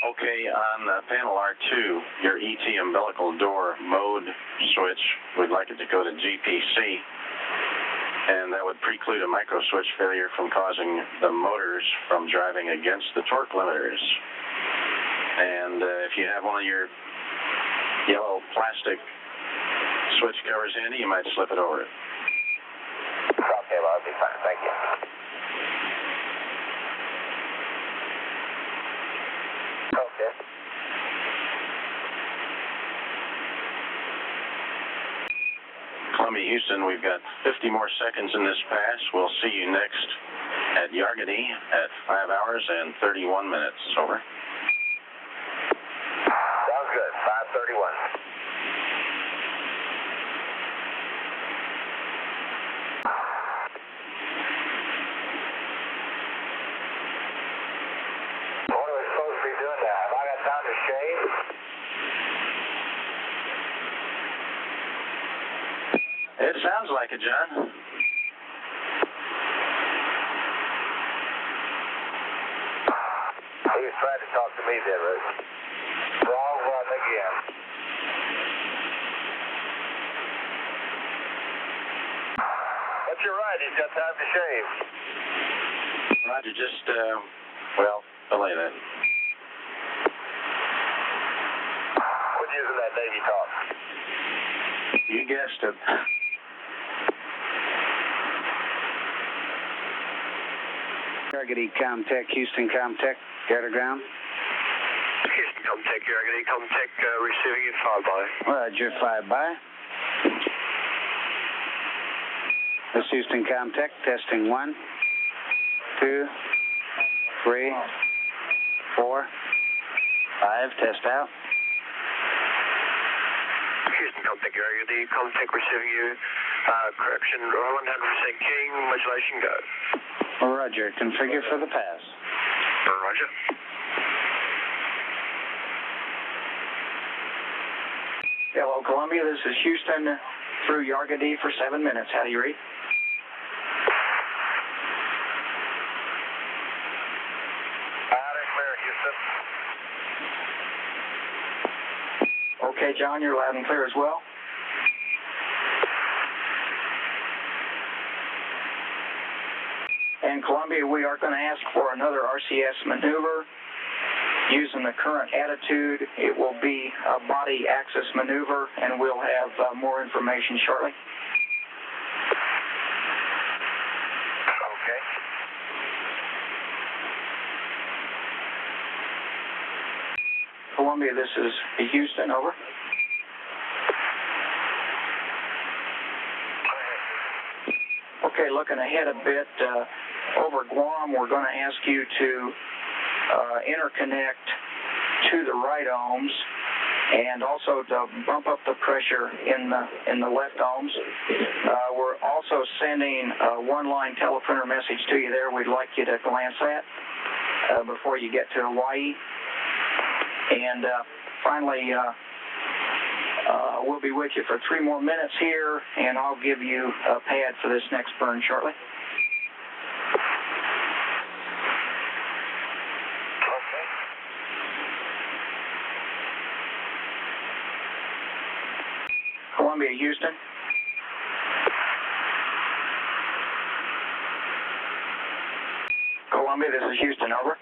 Okay, on panel R2, your ET umbilical door mode switch, we'd like it to go to GPC. and that would preclude a micro switch failure from causing the motors from driving against the torque limiters. And if you have one of your yellow plastic switch covers handy, you might slip it over it. Okay, well, that'll be fine. Thank you. Okay. Columbia, Houston, we've got 50 more seconds in this pass. We'll see you next at Yargady at 5 hours and 31 minutes. Over. Sounds good. 5:31. What are we supposed to be doing now? Have I got time to shave? It sounds like it, John. He was trying to talk to me there, Rick. Wrong one again. But you're right, he's got time to shave. Roger, just, well, delay that. Quit using that Navy talk. You guessed it. Yargady, Comtech, Houston, Comtech, gather ground. Houston, Comtech, Yargady, Comtech, receiving you, 5 by. Roger, 5 by. This is Houston, Comtech, testing 1, 2, 3, 4, 5, test out. Houston, Comtech, Yargady, Comtech, receiving you, correction, 100% King, modulation, go. Roger, configure for the pass. Roger. Hello, Columbia. This is Houston through Yargady for 7 minutes. How do you read? Loud and clear, Houston. Okay, John, you're loud and clear as well. And Columbia, we are going to ask for another RCS maneuver. Using the current attitude, it will be a body axis maneuver, and we'll have more information shortly. Okay. Columbia, this is Houston, over. Okay, looking ahead a bit, over Guam, we're going to ask you to interconnect to the right ohms and also to bump up the pressure in the left ohms. We're also sending a one-line teleprinter message to you there. We'd like you to glance at before you get to Hawaii. And finally, we'll be with you for 3 more minutes here, and I'll give you a pad for this next burn shortly. Columbia, Houston. Columbia, this is Houston, over.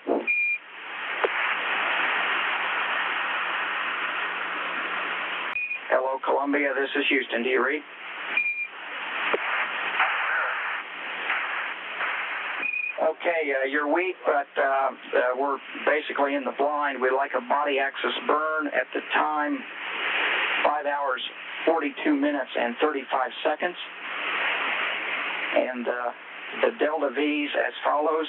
Hello, Columbia, this is Houston. Do you read? Okay, you're weak, but we're basically in the blind. We like a body axis burn at the time, 5 hours, 42 minutes, and 35 seconds. And the delta V's as follows.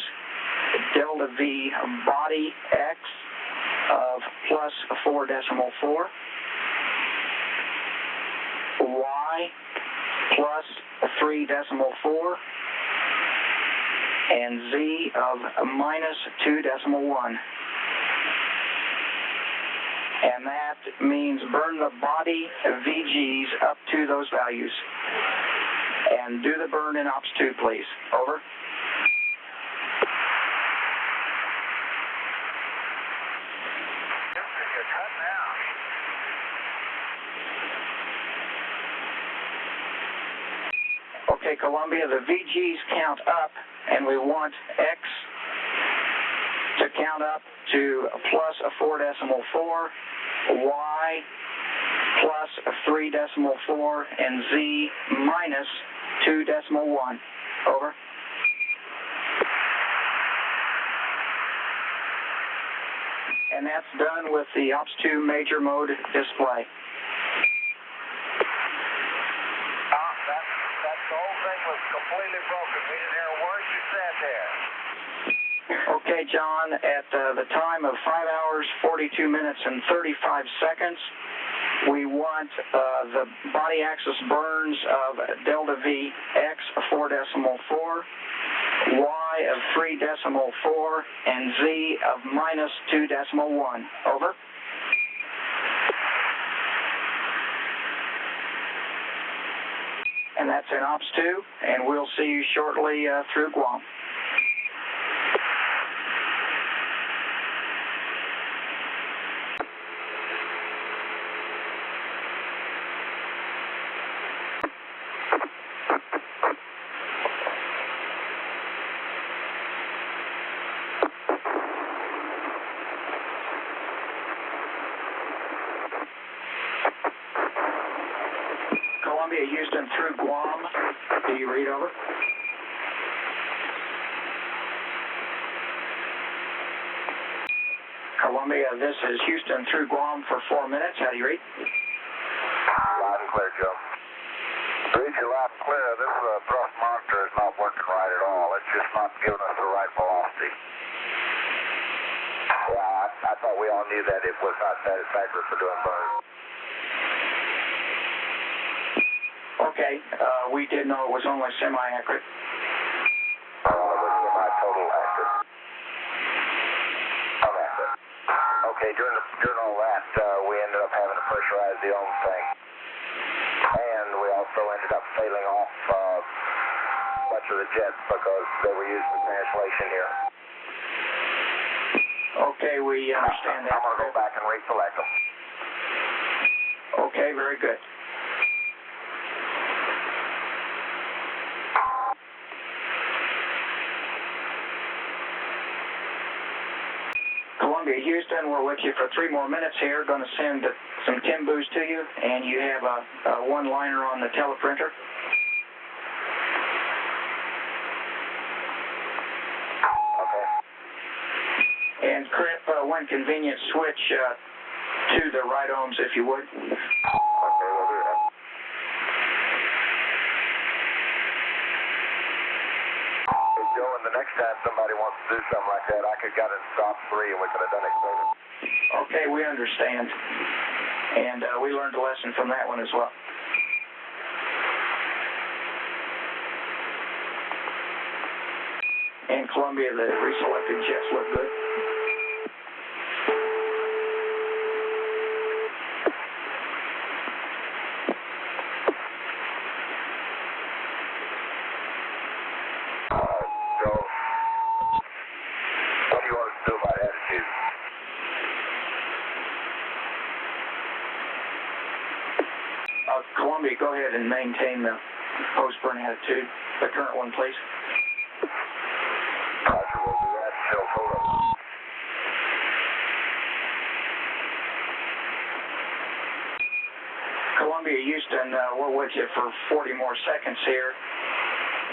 Delta V body X of plus 4.4. Y plus 3.4. And Z of minus 2.1. And that means burn the body VGs up to those values. And do the burn in ops 2, please. Over. Okay, Columbia, the VGs count up, and we want X to count up to plus a 4.4, Y plus a 3.4, and Z minus 2.1. Over. And that's done with the OPS2 major mode display. That whole thing was completely broken. We didn't hear a word you said there. Okay, John, at the time of 5 hours, 42 minutes, and 35 seconds, we want the body axis burns of delta V X 4.4, Y of 3.4, and Z of minus 2.1. Over. And that's in OPS2, and we'll see you shortly through Guam. Columbia, Houston through Guam. Do you read? Over? Columbia, this is Houston through Guam for 4 minutes. How do you read? Loud and clear, Joe. Read you loud and clear. This thrust monitor is not working right at all. It's just not giving us the right velocity. Yeah, I thought we all knew that it was not satisfactory for doing burns. Okay, we did know it was only semi-accurate. It was semi-total accurate. Okay, during all that, we ended up having to pressurize the own thing. And we also ended up failing off much of the jets because they were used for translation here. Okay, we understand that. I'm going to go back and reselect them. Okay, very good. Columbia, Houston, we're with you for 3 more minutes here. Going to send some Timboos to you, and you have a one-liner on the teleprinter. Okay. And Crip, when convenient, switch to the right ohms if you would. Okay, we'll do that. Hey, Joe, and the next time somebody wants to do something like that, I could have got it in stop 3 and we could have done it sooner. Okay, we understand. And we learned a lesson from that one as well. And Columbia, the reselected jets look good. Joe, what do you want us to do about attitude? Columbia, go ahead and maintain the post-burn attitude, the current one, please. Roger, we'll do that. Joe, hold on. Columbia, Houston, we're with you for 40 more seconds here,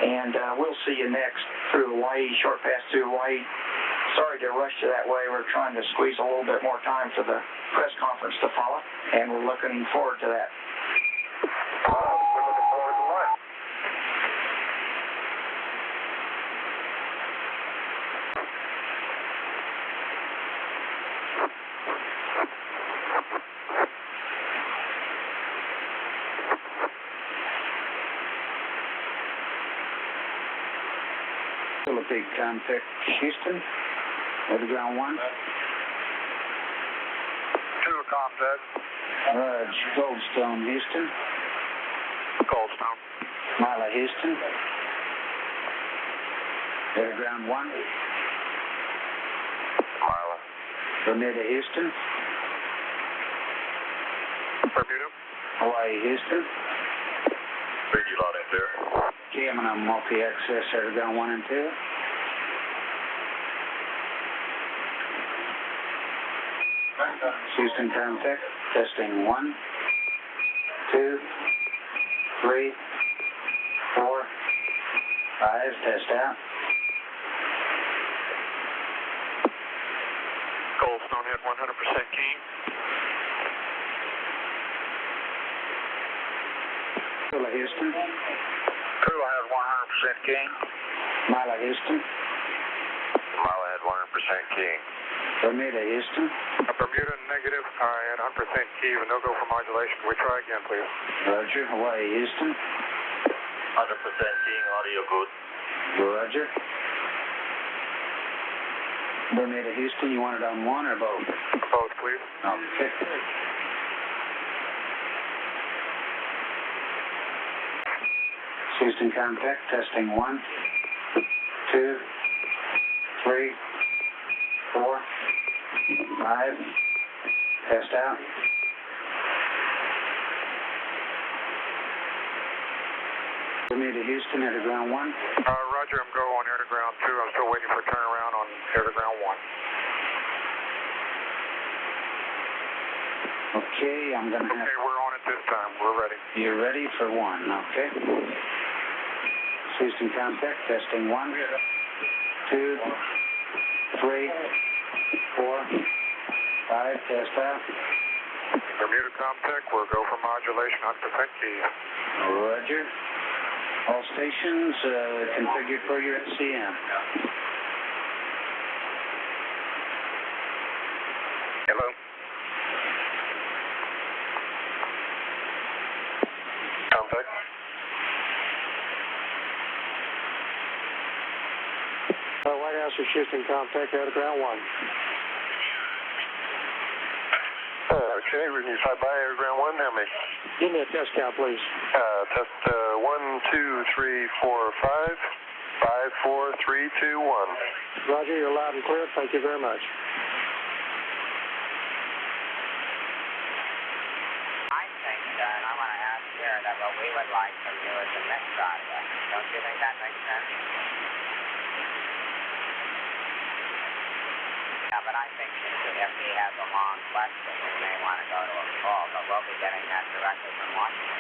and we'll see you next through Hawaii, short pass through Hawaii. Sorry to rush you that way. We're trying to squeeze a little bit more time for the press conference to follow, and we're looking forward to that. We're looking forward to what? Facility contact Houston. Over ground 1. 2 contact. Raj, Goldstone, Houston. Goldstone. Mila, Houston. Over ground 1. Marla. Bermuda, Houston. Bermuda. Hawaii, Houston. Big you lot in there. KI coming on multi-access air to ground 1 and 2. Houston contact, testing 1, 2, 3, 4, 5, test out. Goldstone at 100% key. Mila Houston. Crew, I had 100% key. Mila Houston. Mila had 100% key. Bermuda Houston. Bermuda negative. I had 100% key with no go for modulation. Can we try again, please? Roger. Hawaii Houston. 100% keying, audio good. Roger. Bermuda Houston, you want it on 1 or both? Both, please. Okay. Houston contact, testing 1, 2, 3, 4, 5, test out. Bermuda Houston, air to ground 1. Roger, I'm go on air to ground 2. I'm still waiting for turnaround on air to ground 1. Okay, I'm going to have... Okay, we're on it this time. We're ready. You're ready for 1, okay. Houston contact, testing 1, 2, 3, 4, 5, test out. Bermuda contact, we'll go for modulation, 100% key. Roger. All stations configured for your SCM. Hello? Contact. White House is Houston contact, air to ground 1. Okay, we can fly by air ground 1, how many? Give me a test count, please. Test 1, 2, 3, 4, 5, 5, 4, 3, 2, 1. Roger, you're loud and clear. Thank you very much. I think, and I want to ask here, that what we would like from you is a mix out of it. Don't you think that makes sense? Yeah, but I think if he has a long question, we may want to go to a call, but we'll be getting that directly from Washington.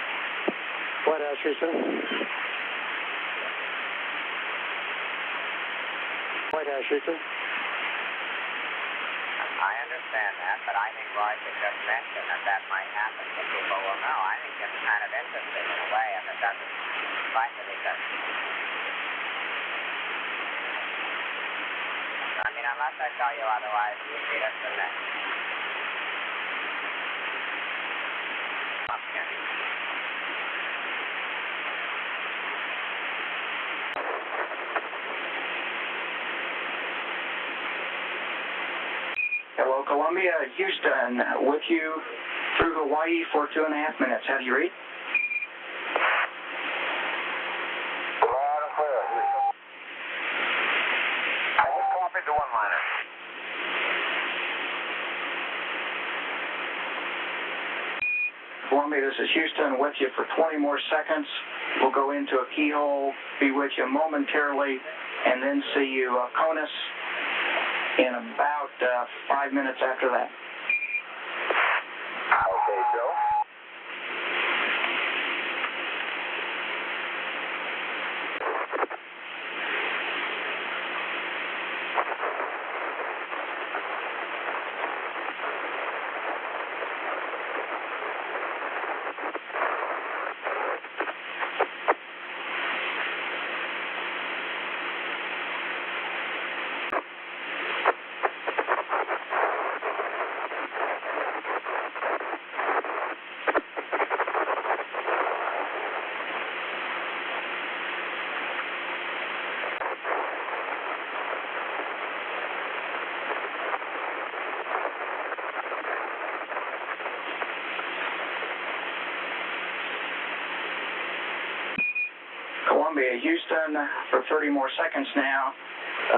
White House, Houston. White House, Houston. I understand that, but I think Roy should just mention that might happen so people will know. I think it's kind of interesting in a way if it doesn't quite to be good. I mean, unless I tell you otherwise, you feed us the next. Okay. Hello, Columbia, Houston, with you through Hawaii for 2.5 minutes. How do you read? Loud and clear. I just copied the one-liner. Columbia, this is Houston with you for 20 more seconds. We'll go into a keyhole, be with you momentarily, and then see you CONUS in about 5 minutes after that. Okay, Joe. Columbia, Houston, for 30 more seconds now.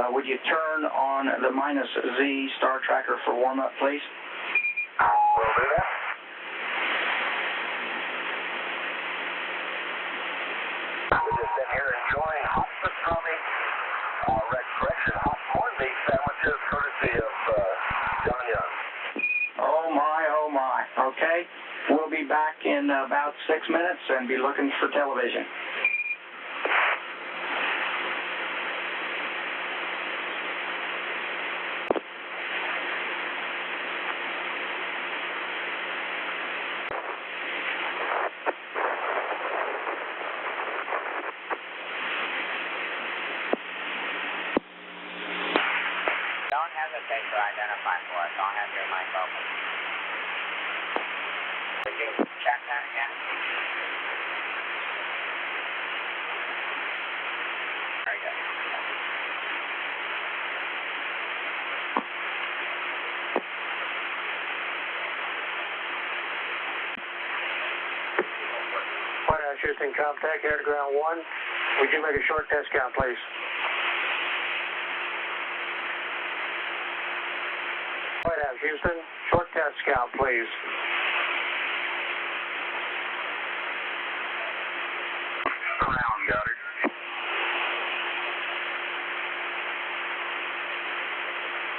Would you turn on the -Z star tracker for warm-up, please? We'll do that. We've just been here enjoying minutes and be looking for television. Don't hesitate to identify for us. I'll have your mic open. Could you check that again? Very good. White House, Houston, contact air to ground 1. Would you make a short test count, please? White House, Houston, short test count, please. Crown, got it.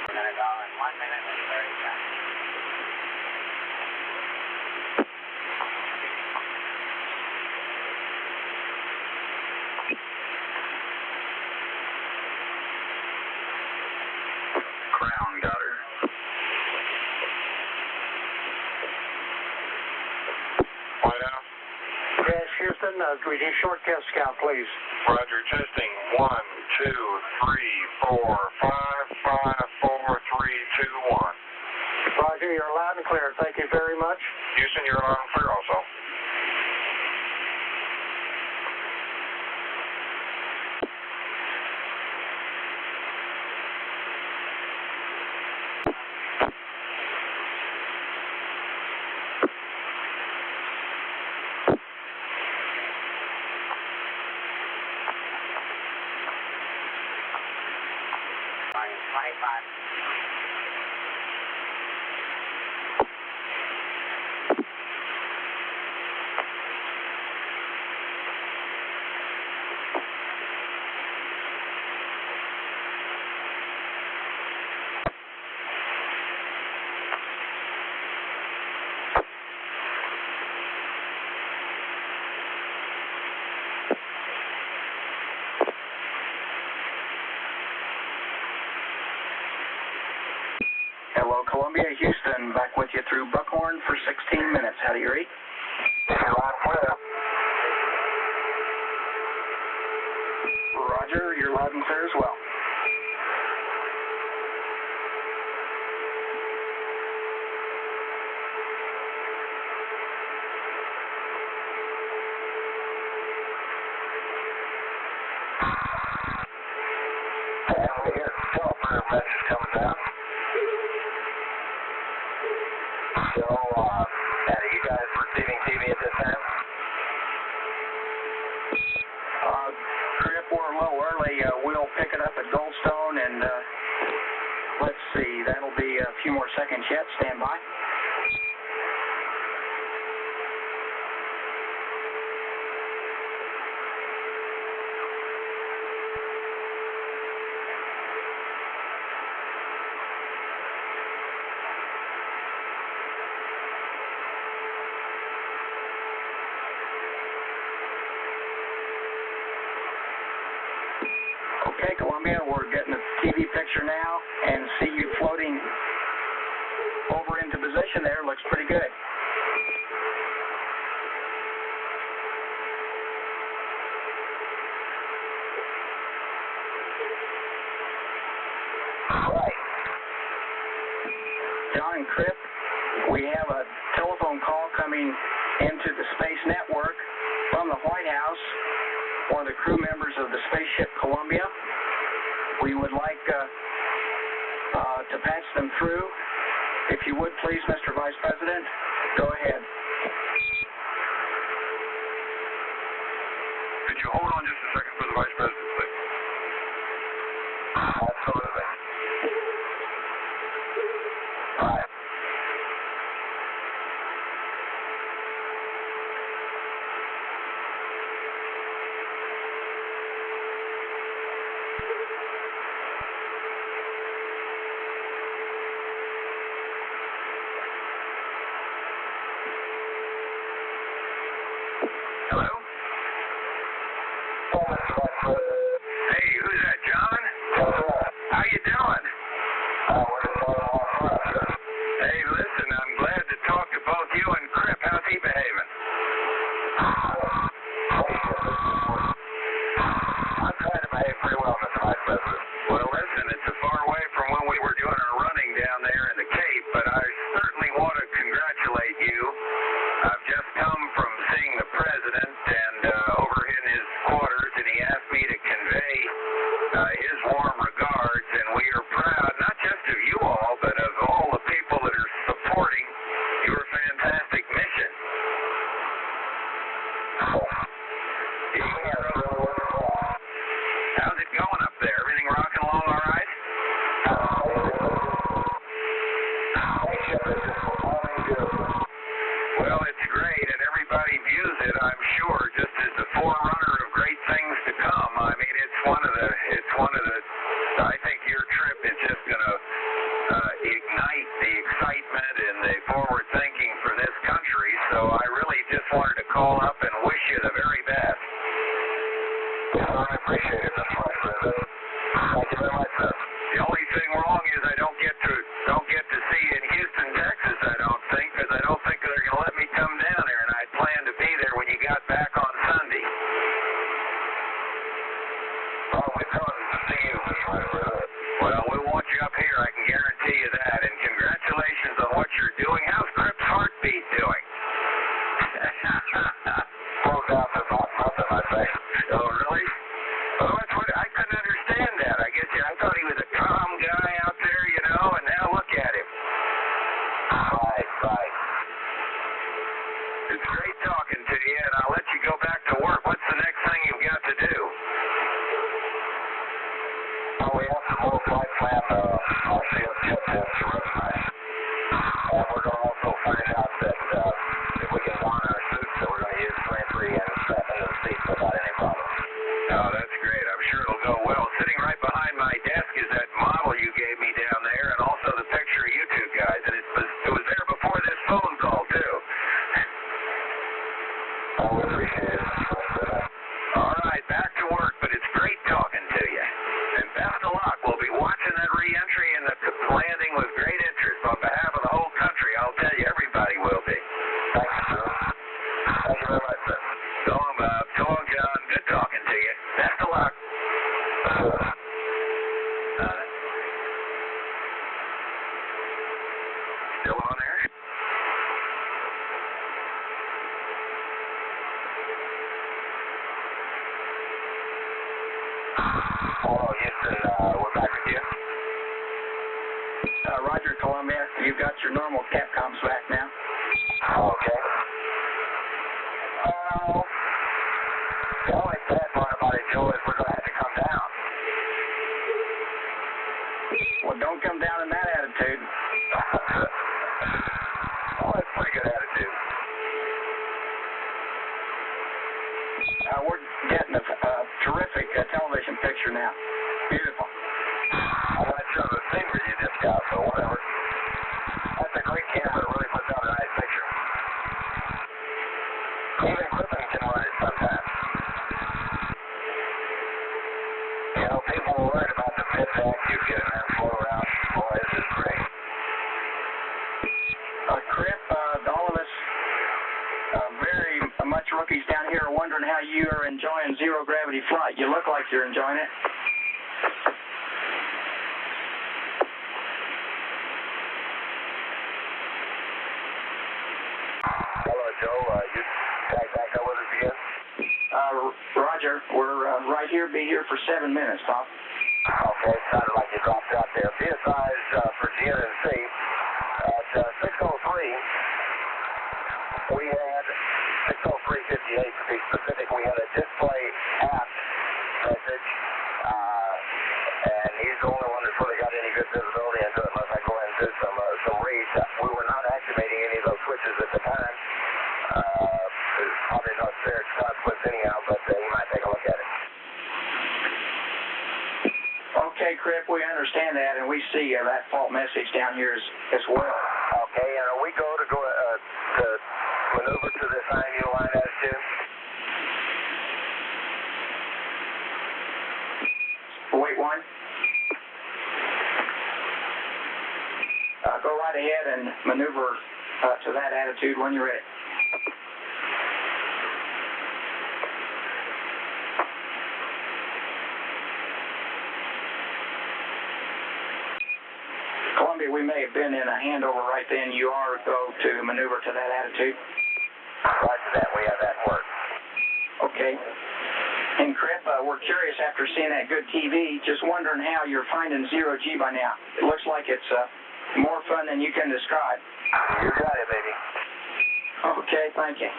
We're going to go in 1 minute and 30 seconds. Crown, got her. White House. Yes, Houston, would you short test count, please? Roger, testing 1, 2, 3, 4, 5, 5, 4, 3, 2, 1. Roger, you're loud and clear. Thank you very much. Houston, you're loud and clear also. Going in 25. Hello, Columbia, Houston, back with you through Buckhorn for 16 minutes. How do you read? Loud and clear. Roger, you're loud and clear as well. And we hear still clear message coming down. So, are you guys receiving TV at this time? Trip, we're a little early. We'll pick it up at Goldstone, and let's see, that'll be a few more seconds yet. Stand by. Okay, Columbia, we're getting a TV picture now and see you floating over into position there. Looks pretty good. Right. John and Crip, we have a telephone call coming into the Space Network from the White House for the crew members of the spaceship Columbia. We would like to patch them through. If you would, please, Mr. Vice President, go ahead. Could you hold on just a second for the Vice President, please? Absolutely. All right. Hey, who's that, John? How you doing? Hey, listen, I'm glad to talk to both you and Crip. How's he behaving? I'm trying to behave pretty well, Mr. Vice President. Well, listen, it's a far way from when we were doing our running down there in the Cape, but I certainly want to congratulate you. I've just come from seeing the President and over in his quarters, and he asked me to convey his warm regards, and we are proud, not just of you all, but of all the people that are supporting your fantastic mission. How's it going up there? Everything rocking along all right? Well, it's great, and everybody views it, I'm sure, just as the forerunner of great things to come. I mean, I think your trip is just going to ignite the excitement and the forward thinking for this country, so I really just wanted to call up and wish you the very best. I appreciate it, Mr. Vice President. Thank you very much, sir. The only thing wrong is I don't get to see you in Houston, Texas, I don't think, because I don't think they're going to let me come down there, and I'd planned to be there when you got back on Sunday. Well, we're going to see you, Mr. Vice President. Well, we'll want you up here, I can guarantee you that, and congratulations on what you're doing. How's Crip's heartbeat doing? Broke out to about nothing, I think. Oh, really? Well, that's what I couldn't understand that. I thought he was a calm guy out there, you know, and now look at him. Right. It's great talking to you, and I'll let you go back to work. What's the next thing you've got to do? Well, we have some more flight plan RCS jet tests to run tonight. And we're going to also find out that if we can don our suits that we're going to use 23 and strap into the seats without any problem. Oh, that's great. I'm sure it'll go well. Sitting right behind my desk is that model you gave me down there, and also the picture of you two guys. And it was there before this phone call, too. Oh, we appreciate it. All right, back to work, but it's great talking to you. And best of luck. We'll be watching that re-entry and the landing with great interest. On behalf of the whole country, I'll tell you, everybody will be. Thank you, sir. Thank you very much, sir. So long, Bob. So long, John. Good talking to you. Best of luck. Still on there? Hello, Houston. We're back with you. Roger, Columbia. You've got your normal Capcoms back now. Okay. The only bad part about it, Joe, is we're going to have to come down. Well, don't come down in that attitude. Oh, that's a pretty good attitude. We're getting a terrific television picture now. Beautiful. I'm not sure of the scenery you just got, but whatever. That's a great camera. It really puts out a nice picture. Even equipment can run it sometimes. You know, people will learn about the pit back you get in there and float around. Boy, this is great. Crip, all of us very much rookies down here are wondering how you are enjoying zero-gravity flight. You look like you're enjoying it. Hello, Joe. You guys back up with us again? Roger, we're right here, be here for 7 minutes, Bob. Okay, sounded like you dropped out there. Be advised for GNC, at 6:03, we had 6:03:58 to be specific. We had a display app message, and he's the only one that's really got any good visibility into it unless I go ahead and do some reads. We were not activating any of those switches at the time. There's probably no fair consequence anyhow, but you might take a look at it. Okay, Crip, we understand that, and we see that fault message down here as well. Okay, and we go to maneuver to this 9U line attitude? 1. Go right ahead and maneuver to that attitude when you're ready. Columbia, we may have been in a handover right then. You are go to maneuver to that attitude. Roger that. We have that work. Okay. And Crip, we're curious after seeing that good TV, just wondering how you're finding zero-G by now. It looks like it's more fun than you can describe. You got it, baby. Okay, thank you.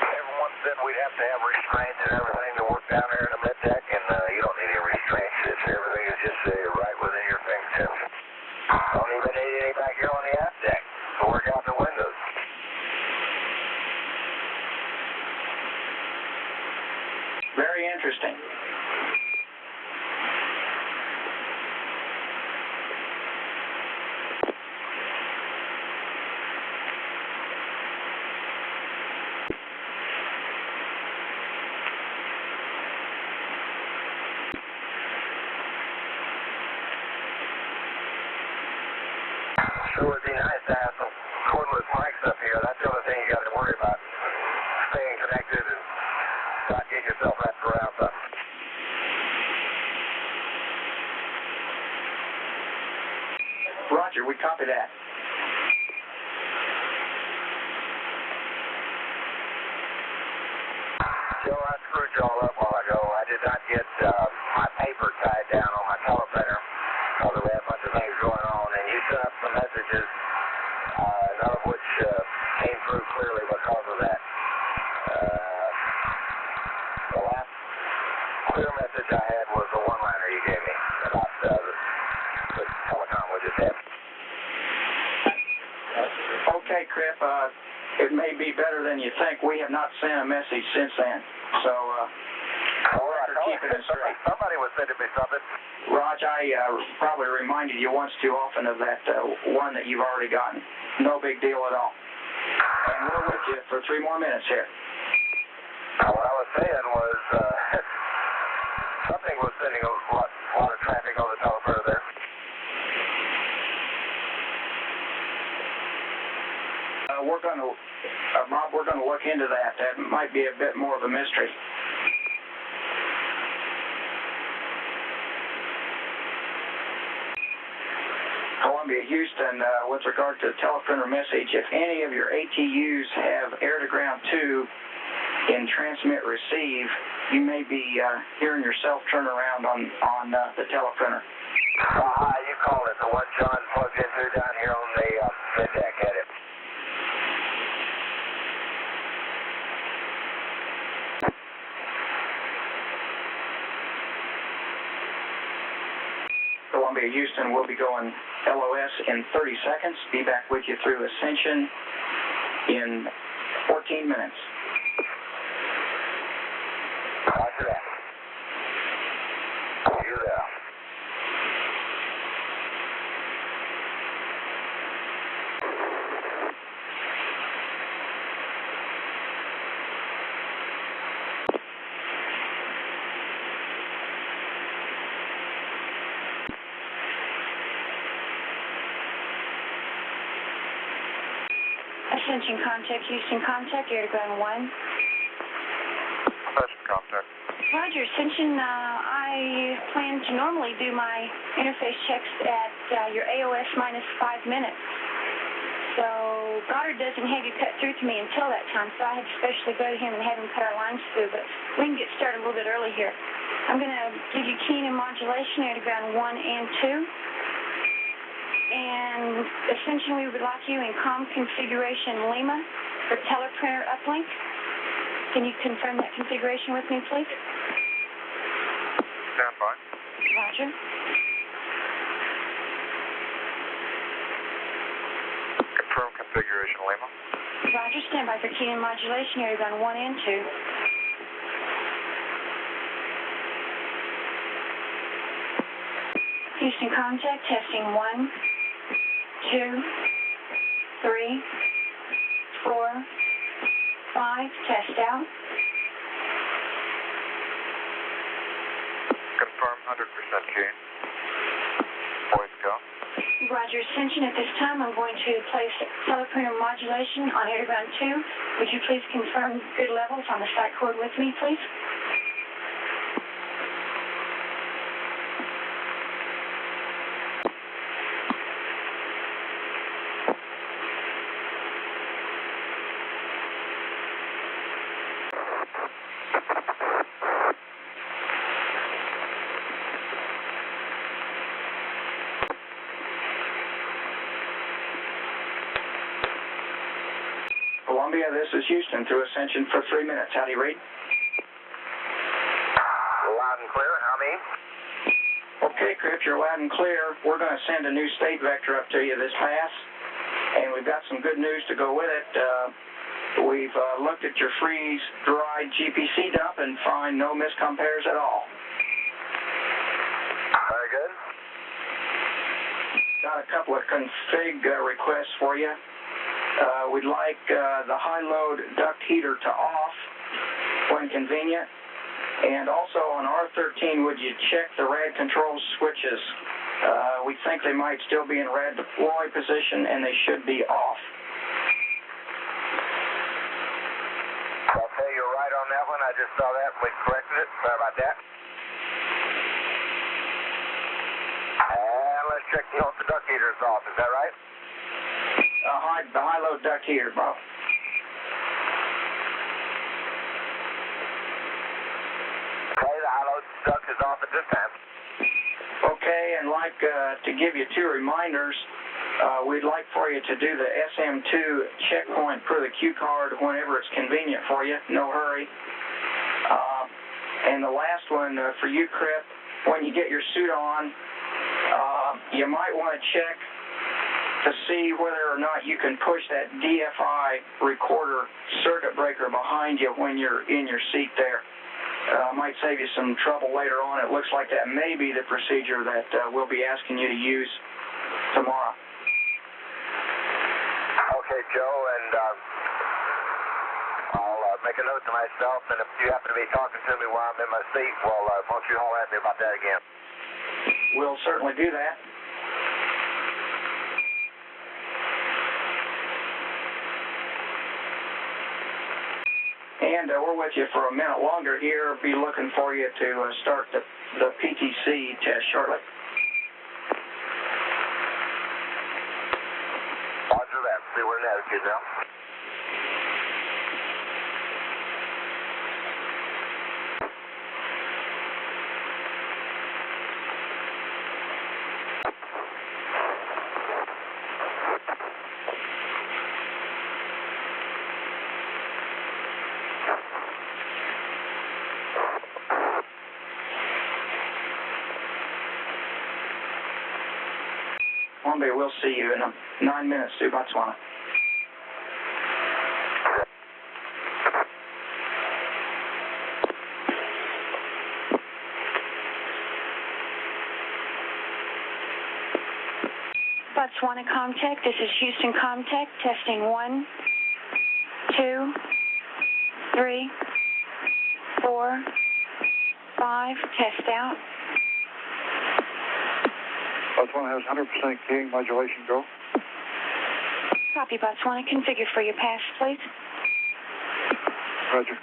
Everyone said we'd have to have restraints and everything to work down there in the mid deck, and you don't need any restraints. Everything is just right within your fingertips. Don't even need any back here on the aft deck to work out the windows. Very interesting. Sure would be nice to have some cordless mics up here. That's the other thing you got to worry about. Staying connected and not getting yourself wrapped around something. Roger, we copy that. Joe, I screwed you all up a while ago. I did not get my paper tied down on my teleprinter. Although we had a bunch of things going on, and you sent up some messages, none of which came through clearly because of that. The last clear message I had was the one-liner you gave me about the telecom we just had. Okay, Crip, it may be better than you think. We have not sent a message since then, so we're keeping it straight. Somebody was sending me something. Raj, I probably reminded you once too often of that one that you've already gotten. No big deal at all. And we're with you for 3 more minutes here. What I was saying was something was sending a lot of traffic on the teleprinter there. Rob, we're going to look into that. That might be a bit more of a mystery. Columbia, Houston, with regard to the teleprinter message, if any of your ATUs have air-to-ground 2 in transmit receive, you may be hearing yourself turn around on the teleprinter. You called it. The one John plugged into down here on the mid deck had it. Columbia, Houston, we'll be going LOS in 30 seconds. Be back with you through Ascension in 14 minutes. Roger that. You there. Ascension contact, Houston contact, air-to-ground 1. Ascension contact. Roger, Ascension, I plan to normally do my interface checks at your AOS minus 5 minutes. So Goddard doesn't have you cut through to me until that time, so I had to specially go to him and have him cut our lines through, but we can get started a little bit early here. I'm going to give you keying and modulation, air-to-ground 1 and 2. And Ascension, we would like you in COM configuration Lima for teleprinter uplink. Can you confirm that configuration with me, please? Stand by. Roger. Confirm configuration Lima. Roger, stand by for keying and modulation, air-to-ground 1 and 2. Houston contact, testing 1, 2, 3, 4. 4, 5, test out. Confirm 100% key. Voice go. Roger, Ascension. At this time, I'm going to place teleprinter modulation on air to ground 2. Would you please confirm good levels on the site cord with me, please? Columbia, this is Houston through Ascension for 3 minutes. How do you read? Loud and clear. How many? Okay, Crip, you're loud and clear. We're going to send a new state vector up to you this pass, and we've got some good news to go with it. We've looked at your freeze-dried GPC dump and find no miscompares at all. Very good. Got a couple of config requests for you. We'd like the high-load duct heater to off when convenient. And also on R13, would you check the rad control switches? We think they might still be in rad deploy position, and they should be off. Okay, you're right on that one. I just saw that and we corrected it. Sorry about that. And let's check the duct heater's off. Is that right? The high-load duct heater, Bob. Okay, the high-load duct is off at this time. Okay, and like to give you 2 reminders, we'd like for you to do the SM2 checkpoint per the Q card whenever it's convenient for you. No hurry. And the last one for you, Crip, when you get your suit on, you might want to check to see whether or not you can push that DFI recorder circuit breaker behind you when you're in your seat there. Might save you some trouble later on. It looks like that may be the procedure that we'll be asking you to use tomorrow. Okay, Joe, and I'll make a note to myself, and if you happen to be talking to me while I'm in my seat, well, won't you holler at me about that again? We'll certainly do that. And we're with you for a minute longer here. Be looking for you to start the PTC test shortly. Roger that. See where that is now. Columbia, we'll see you in 9 minutes to Botswana. Botswana Comtech, this is Houston Comtech, testing 1, 2, 3, 4, 5, test out. Botswana has 100% key, modulation go. Copy, Botswana. Configure for your pass, please. Roger.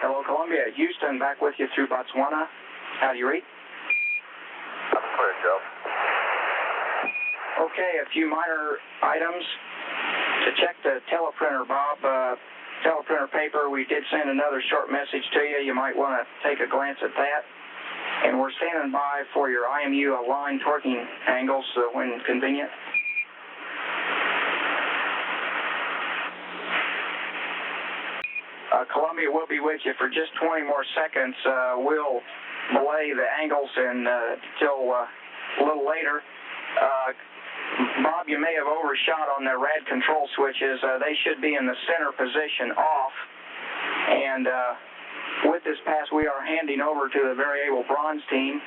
Hello, Columbia. Houston, back with you through Botswana. How do you read? I'm clear, Joe. Okay, a few minor items. To check the teleprinter, Bob, teleprinter paper, we did send another short message to you. You might want to take a glance at that. And we're standing by for your IMU aligned torquing angles when convenient. Columbia will be with you for just 20 more seconds. We'll belay the angles until a little later. Bob, you may have overshot on the rad control switches. They should be in the center position off. And with this pass, we are handing over to the very able bronze team.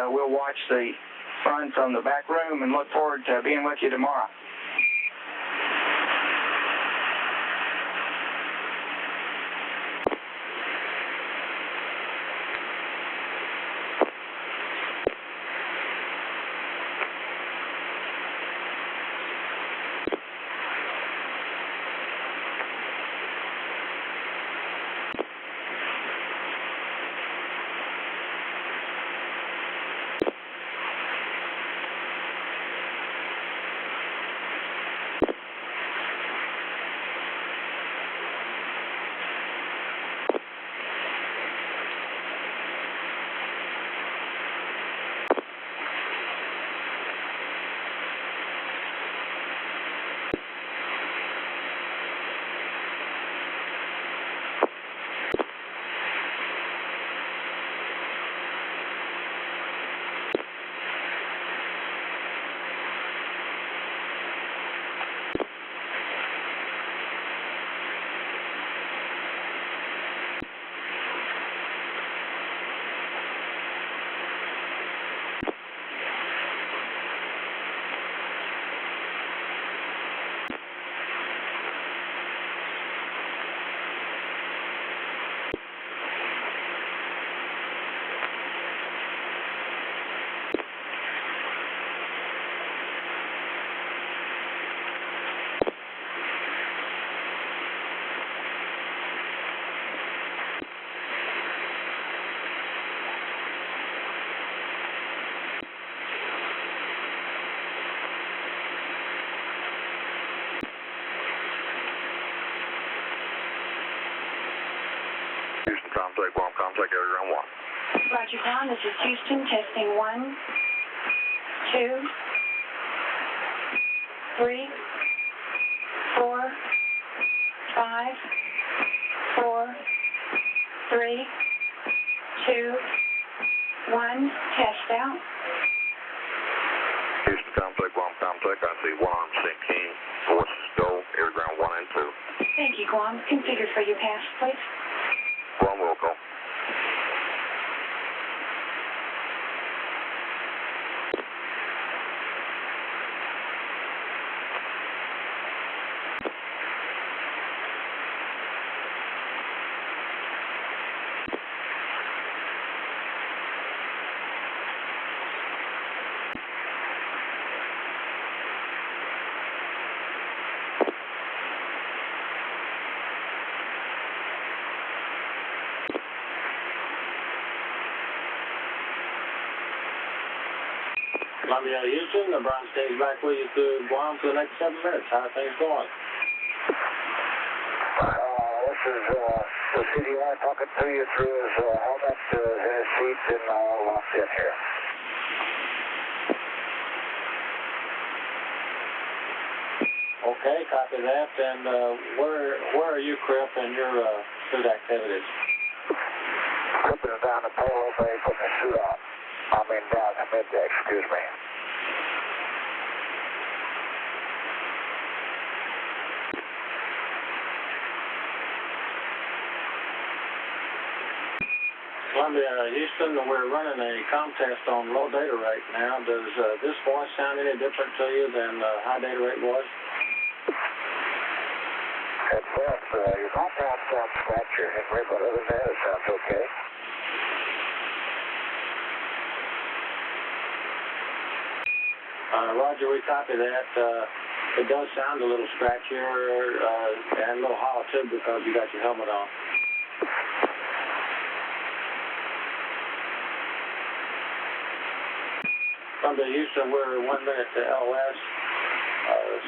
We'll watch the fun from the back room and look forward to being with you tomorrow. Contact 1, contact area ground 1. Roger, Guam. This is Houston, testing 1, 2, 3, 4, 5, 4, 3, 2, 1. Test out. Houston, contact 1, contact. I see 1 arm sinking. Forces go, area ground 1 and 2. Thank you, Guam. Configure for your pass, please. 1 will go. Columbia, Houston, the bronze stays back with you to Guam for the next 7 minutes. How are things going? This is the CDI talking to you through his helmet, in his seats, and all locked in here. Okay, copy that. And where are you, Crip, in your suit activities? Flipping down the payload bay, putting the suit on. I mean down the midday, excuse me. Columbia, Houston, we're running a contest on low data rate now. Does this voice sound any different to you than high data rate voice? It sounds, your compound sounds scratchier, Henry, but other than that, it sounds okay. Roger, we copy that. It does sound a little scratchier and a little hollow too because you got your helmet on. From the Houston, we're 1 minute to LS.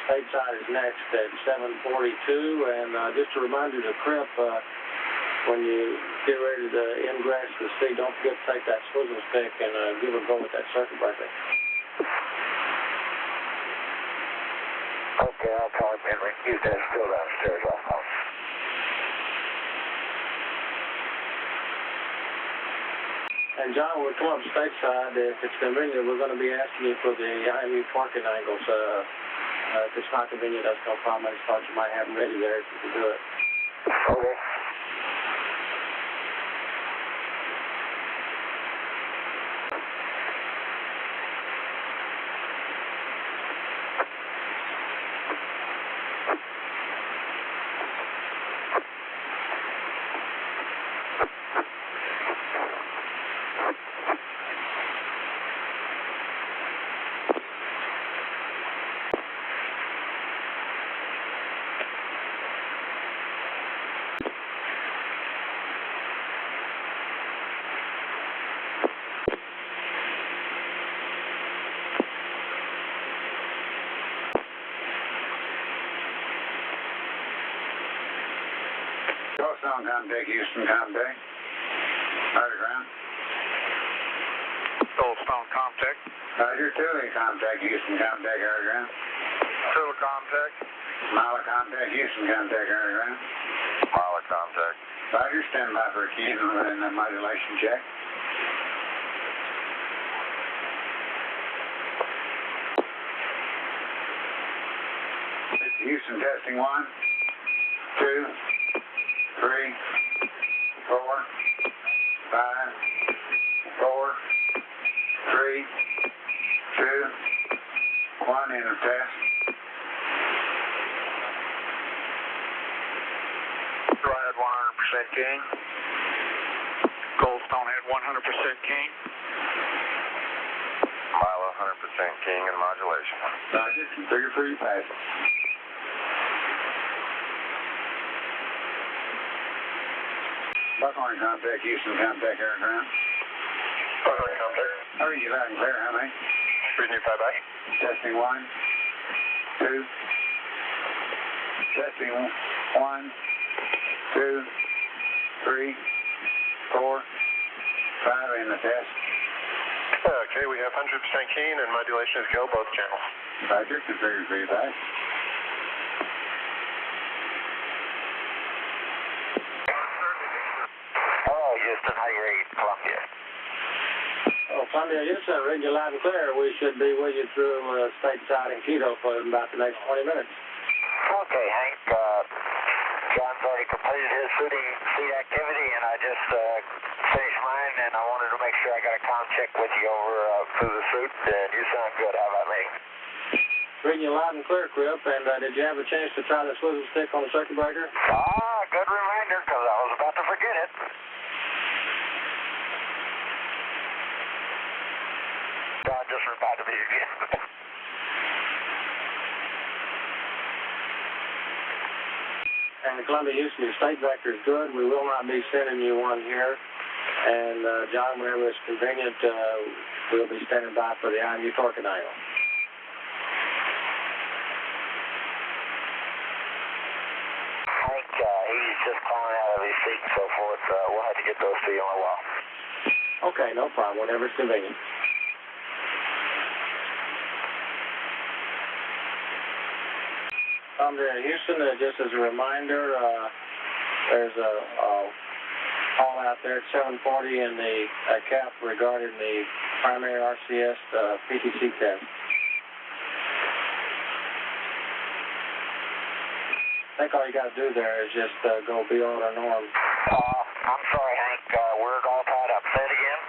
Stateside is next at 7:42, and just a reminder to Crip, when you get ready to ingress the sea, don't forget to take that swivel stick and give a go with that circuit breaker. Okay, I'll call him Henry. He's still downstairs. I'll call him. And John, when we come up stateside, if it's convenient, we're going to be asking you for the IMU parking angles. If it's not convenient, that's no problem. I just thought you might have them ready there if you could do it. Okay. Goldstone, contact Houston, contact. Roger, ground. Goldstone, contact. Roger, Tule, contact Houston, contact, roger, ground. Tula, contact. Mila, contact Houston, contact, roger, ground. Mila, contact. Roger, stand by for a key and a modulation check. Houston, testing 1, 2, 3, 4, 5, 4, 3, 2, 1, enter test. Dry had 100% gain. Goldstone had 100% gain. Mila, 100% king and modulation. Roger, configure for your pass. Buckhorn, contact Houston, contact air ground. Buckhorn, contact. How are you loud and clear, how many? Reading you 5 back. Testing 1, 2. Testing 1, 2, 3, 4, 5 in the test. Okay, we have 100% keen and modulation is go, both channels. Roger, configure for your pass. Hello, Houston. How do you read Columbia? Oh, Columbia, Houston, reading you loud and clear. We should be with you through stateside in Quito for about the next 20 minutes. Okay, Hank. John's already completed his seat activity, and I just finished mine, and I wanted to make sure I got a comm check with you over through the suit, and you sound good. How about me? Reading you loud and clear, Crip, and did you have a chance to try the swivel stick on the circuit breaker? Good reminder, because I was about to forget it. John just reminded me again. And Columbia, Houston, your state vector is good. We will not be sending you one here. And John, whenever it's convenient, we'll be standing by for the IMU torquing angle. Hank, he's just climbing out of his seat and so forth. We'll have to get those to you on a while. Okay, no problem. Whenever it's convenient. Houston, just as a reminder, there's a call out there at 7:40 in the CAP regarding the primary RCS PTC test. I think all you got to do there is just go beyond our norm. I'm sorry, Hank. We're all tied up. Say it again.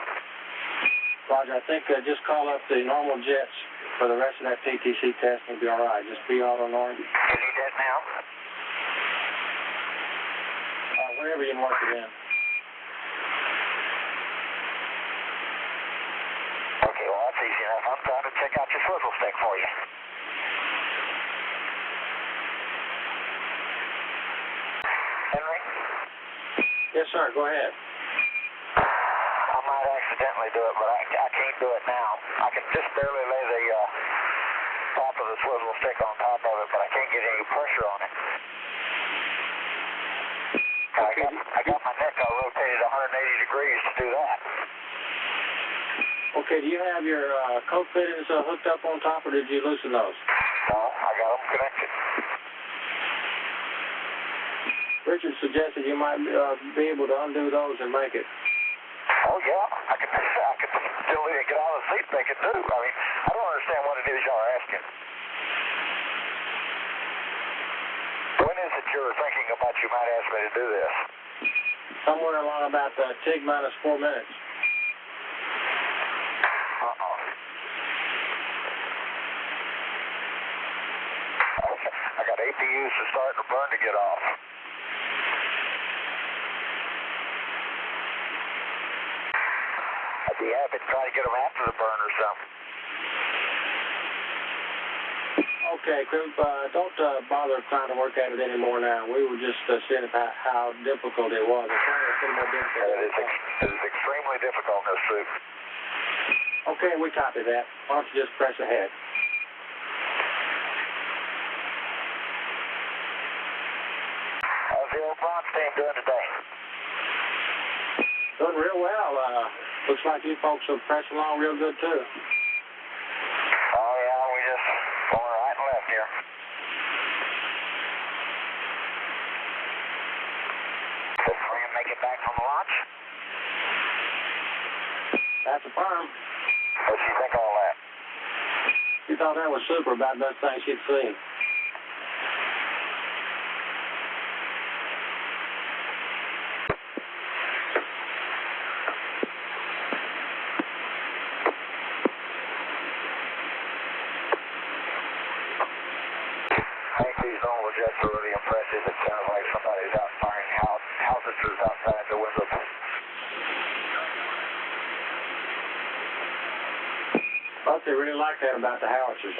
Roger, I think just call up the normal jets for the rest of that PTC test and be all right. Just be auto norm. You need that now? Wherever you mark it in. Okay, well, that's easy enough. I'm trying to check out your swivel stick for you. Henry? Yes, sir. Go ahead. I might accidentally do it, but I can't do it now. I can just barely lay the top of the swivel stick on top of it, but I can't get any pressure on it. I got my neck all rotated 180 degrees to do that. Okay, do you have your coat fittings hooked up on top, or did you loosen those? No, I got them connected. Richard suggested you might be able to undo those and make it. Oh, yeah, I can still get out of the seat make it do. I mean, I don't understand what it is y'all are asking. When is it you're thinking about you might ask me to do this? Somewhere along about TIG minus 4 minutes. I got APUs to start and a burn to get off. I'd be happy to try to get them after the burn or something. Okay, Coop, don't bother trying to work at it anymore now. We were just seeing about how difficult it was. It's only a little more difficult. It is extremely difficult in this trip. Okay, we copy that. Why don't you just press ahead? How's the old bronze team doing today? Doing real well. Looks like you folks are pressing along real good, too. Oh, yeah, we just going right and left here. Did Fran make it back from the launch? That's a firm. What'd she think of all that? She thought that was super, about the best thing she'd seen. I think these normal jets are really impressive. It sounds like somebody's out firing howitzers outside the window. But they really like that about the howitzers.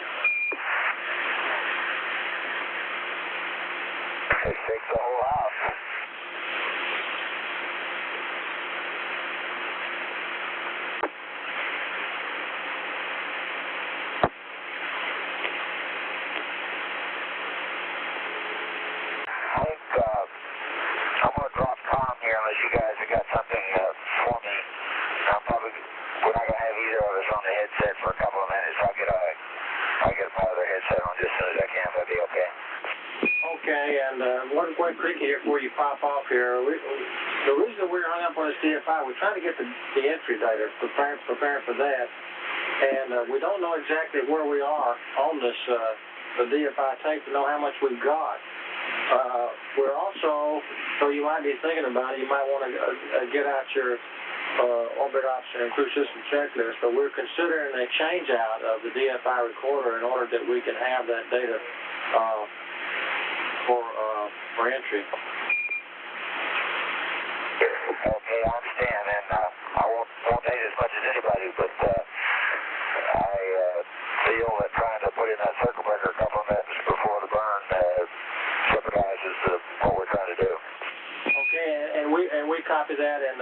It shakes the whole house. I think I'm going to drop Tom here unless you guys have got something for me. We're not going to have either of us on the headset for a couple of minutes. I'll get my other headset on just as soon as I can. That'll be okay. Okay, and one quick quickie here before you pop off here. The reason we're hung up on this DFI, we're trying to get the entry data, preparing for that, and we don't know exactly where we are on this the DFI tape to know how much we've got. We're also, so you might be thinking about it, you might want to get out your orbit ops and crew system checklist, but we're considering a change out of the DFI recorder in order that we can have that data for entry. Okay, I understand, and I won't date as much as anybody, but I feel that trying to put in that circle breaker a couple of minutes before the burn jeopardizes what we're trying to do. Okay, and we copy that and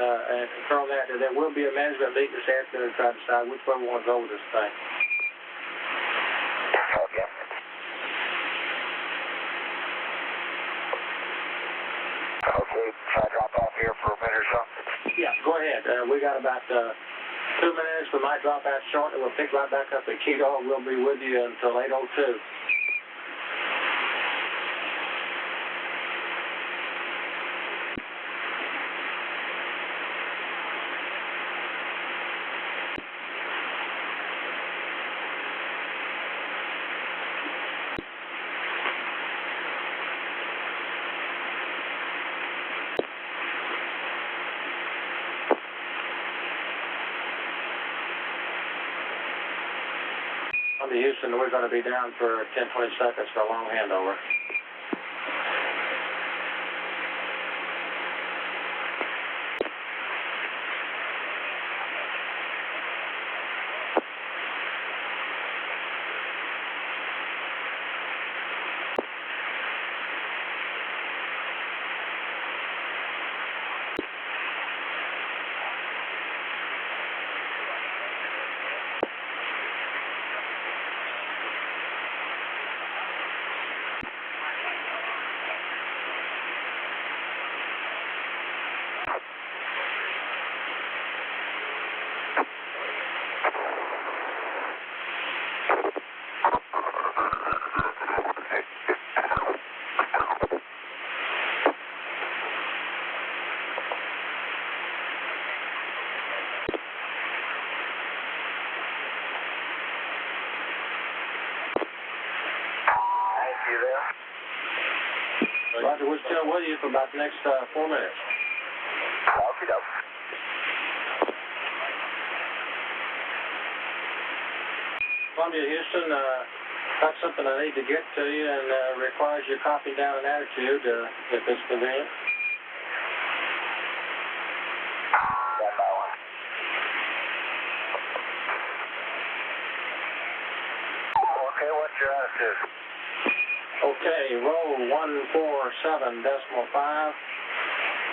confirm that there will be a management meeting this afternoon to try to decide which way we want to go with this thing. Okay. Okay, should I drop off here for a minute or so? Yeah, go ahead. We got about 2 minutes. We might drop out shortly. We'll pick right back up at Quito. We'll be with you until 8:02. Houston, we're going to be down for 10-20 seconds for a long handover. you there. Roger, we're still with you for about the next 4 minutes. Okie doke. Columbia, Houston, got something I need to get to you and requires you copying down an attitude if it's convenient. Stand by one. Okay, what's your attitude? Okay, roll 147.5,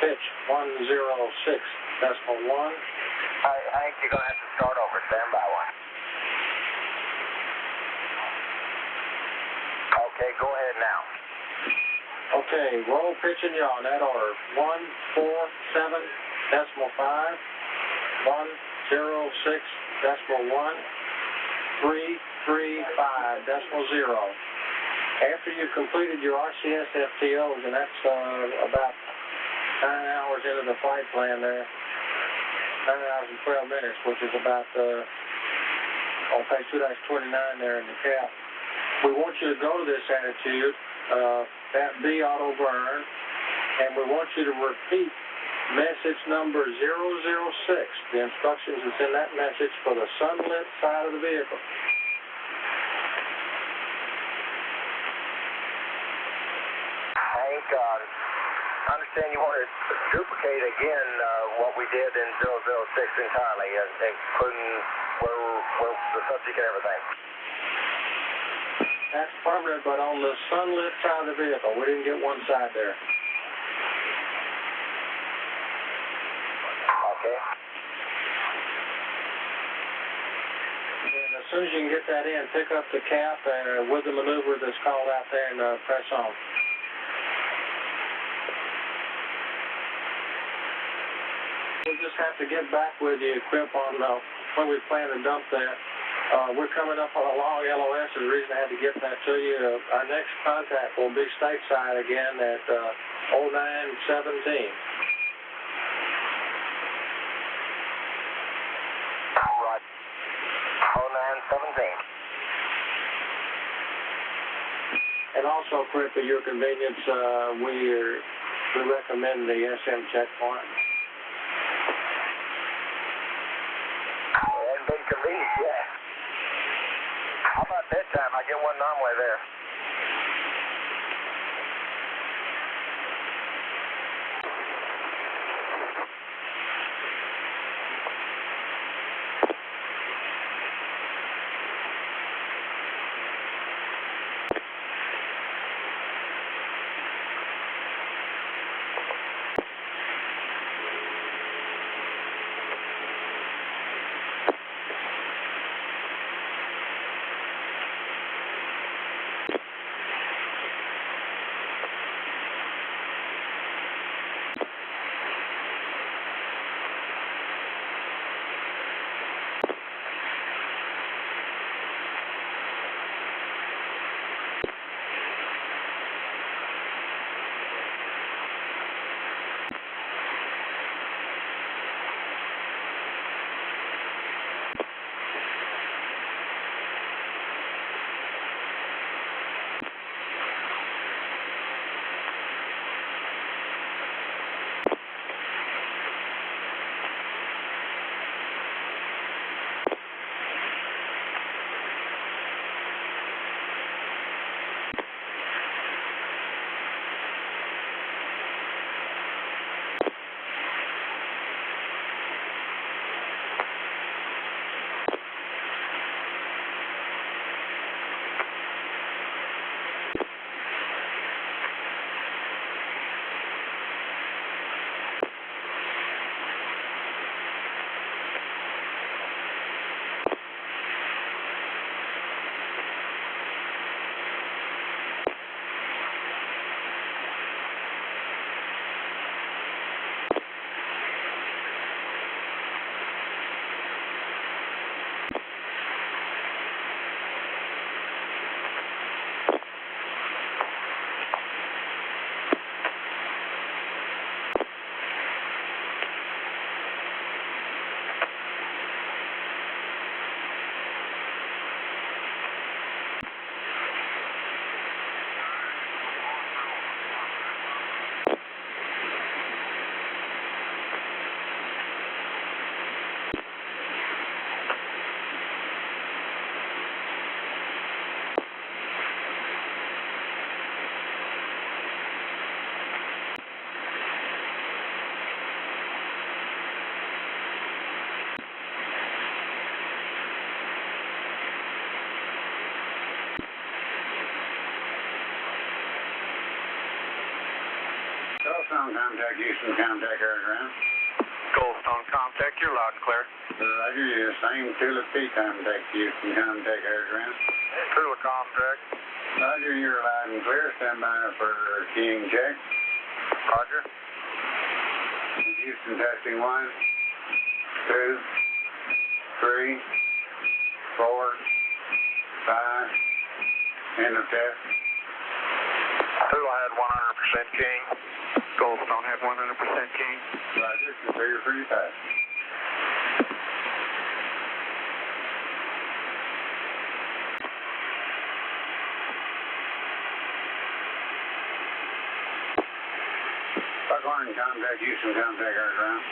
pitch 106.1. I think you're going to have to start over. Stand by one. Okay, go ahead now. Okay, roll, pitch, and yaw in that order. 147.5, 106.1, 335.0. After you've completed your RCS FTOs, and that's about 9 hours into the flight plan there, 9 hours and 12 minutes, which is about on page 2-29 there in the cap. We want you to go to this attitude, that B auto burn, and we want you to repeat message number 006, the instructions that's in that message for the sunlit side of the vehicle. I understand you want to duplicate again what we did in 006 entirely, including where the subject and everything. That's permanent, but on the sunlit side of the vehicle. We didn't get one side there. Okay. And as soon as you can get that in, pick up the cap with the maneuver that's called out there and press on. We'll just have to get back with you, Quip, on when we plan to dump that. We're coming up on a long LOS, is the reason I had to get that to you. Our next contact will be stateside again at 0917. Right. 0917. And also, Quip, for your convenience, we recommend the SM checkpoint. Convenient, yeah. How about bedtime? I get one anomaly there. Goldstone, contact Houston, contact air ground. Goldstone, contact, you're loud and clear. Roger, you same Tulip P, contact Houston, contact air ground. Tula, contact. Roger, you're loud and clear. Stand by for keying check. Roger. Houston testing 1, 2, 3, 4, 5. End of test. Tula had 100% king. Goldstone had 100% king. Roger, configure for your pass. Buckhorn, contact Houston, contact air ground.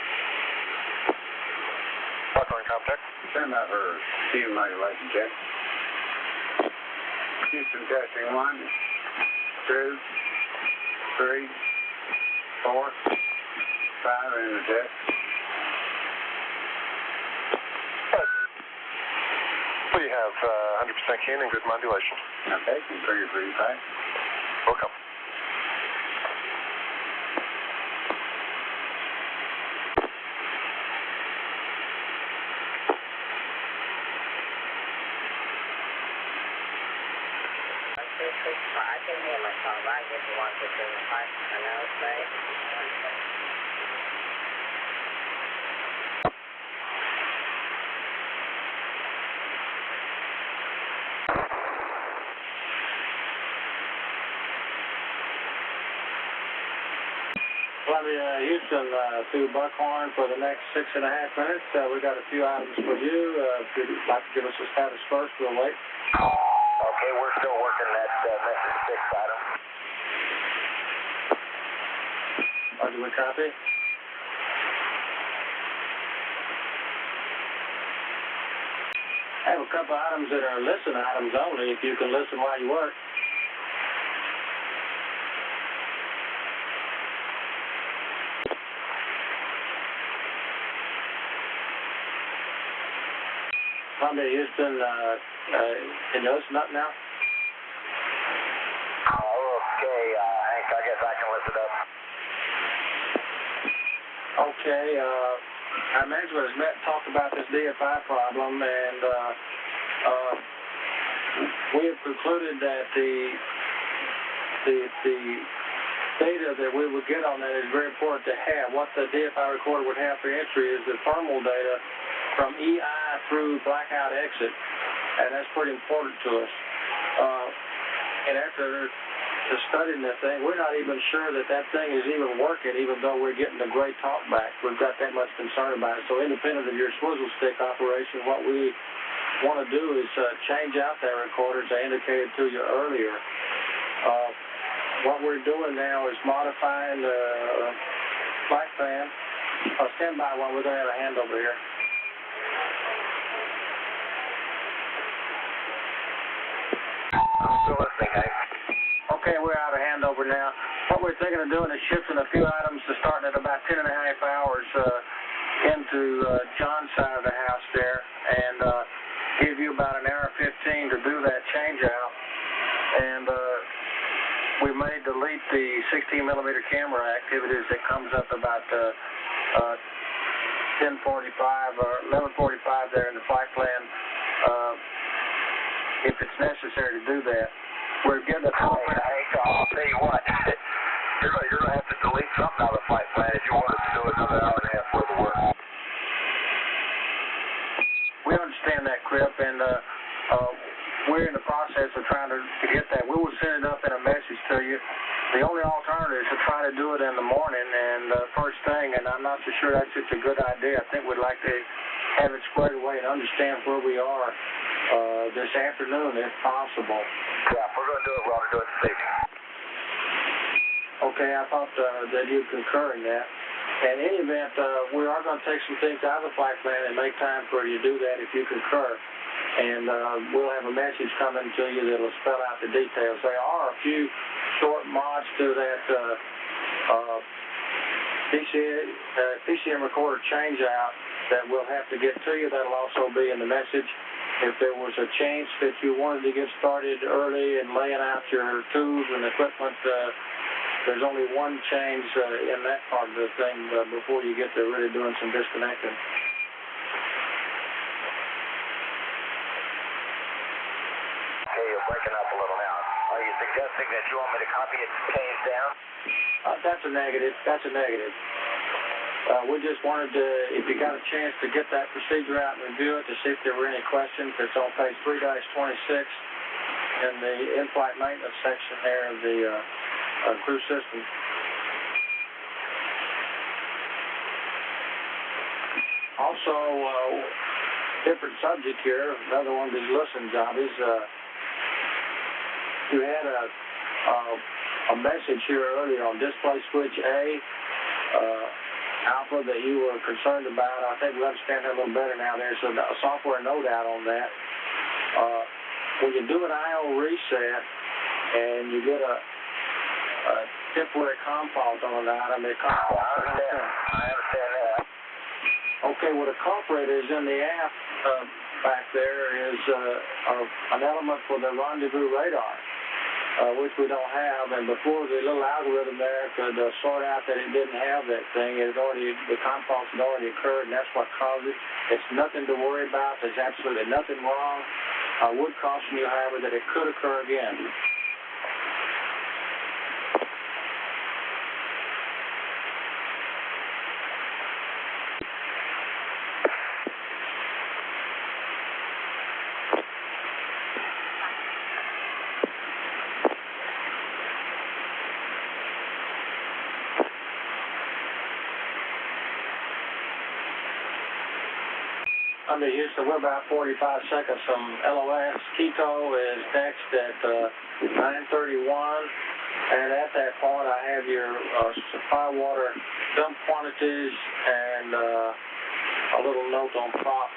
Buckhorn, contact. Stand by for team modulation check. Houston testing 1, 2, 3, 4, 5 in the test. We have 100% king and good modulation. Okay, configure for your pass. Welcome. I can hear myself. I get the 1, 2, 3, 5. And now it's right. Columbia, Houston to Buckhorn for the next 6.5 minutes. We got a few items for you. If you'd like to give us a status first, we'll wait. Okay, we're still working that message 6 item. Roger, we copy. I have a couple items that are listen items only, if you can listen while you work. Columbia, Houston, can you listen up now? Okay, Hank, I guess I can listen up. Okay, our management has met and talked about this DFI problem, and we have concluded that the data that we would get on that is very important to have. What the DFI recorder would have for entry is the thermal data from EI through blackout exit, and that's pretty important to us. And after studying that thing, we're not even sure that that thing is even working, even though we're getting a great talkback. We've got that much concern about it. So independent of your swizzle stick operation, what we want to do is change out that recorder, as I indicated to you earlier. What we're doing now is modifying the flight plan. Stand by while we're going to have a handover here. I'm still listening, Hank. Okay, we're out of handover now. What we're thinking of doing is shifting a few items to starting at about 10.5 hours into John's side of the house there, and give you about an hour 15 to do that change out. And we may delete the 16 millimeter camera activities that comes up about 10:45 or 11:45 there in the flight plan, if it's necessary to do that. We're getting a Hank, I'll tell you what. You're going to have to delete something out of the flight plan if you want us to do another hour and a half worth of work. We understand that, Crip, and we're in the process of trying to get that. We will send it up in a message to you. The only alternative is to try to do it in the morning and first thing, and I'm not so sure that's just a good idea. I think we'd like to have it squared away and understand where we are this afternoon, if possible. Yeah, if we're going to do it, we ought to do it this evening. Okay, I thought that you'd concur in that. In any event, we are going to take some things out of the flight plan and make time for you to do that if you concur. And we'll have a message coming to you that will spell out the details. There are a few short mods to that PCM recorder change-out that we'll have to get to you. That'll also be in the message. If there was a chance that you wanted to get started early and laying out your tools and equipment there's only one change in that part of the thing before you get to really doing some disconnecting. Okay, you're breaking up a little now. Are you suggesting that you want me to copy it change down? That's a negative. That's a negative. We just wanted to, if you got a chance to get that procedure out and review it to see if there were any questions. It's on page 3-26 in the in-flight maintenance section there of the crew system. Also, different subject here, another one of these listen jobbies. You had a message here earlier on display switch A, alpha, that you were concerned about. I think we understand that a little better now. There's a software note out on that. When you do an I/O reset and you get a temporary COM fault on an item, it COM faults. I understand that. Okay, well, the culprit is in the aft back there is an element for the rendezvous radar, which we don't have. And before the little algorithm there could sort out that it didn't have that thing, the COM faults had already occurred, and that's what caused it. It's nothing to worry about. There's absolutely nothing wrong. I would caution you, however, that it could occur again. Under Houston, we're about 45 seconds from LOS. Quito is next at 9:31, and at that point I have your supply water dump quantities and a little note on prop,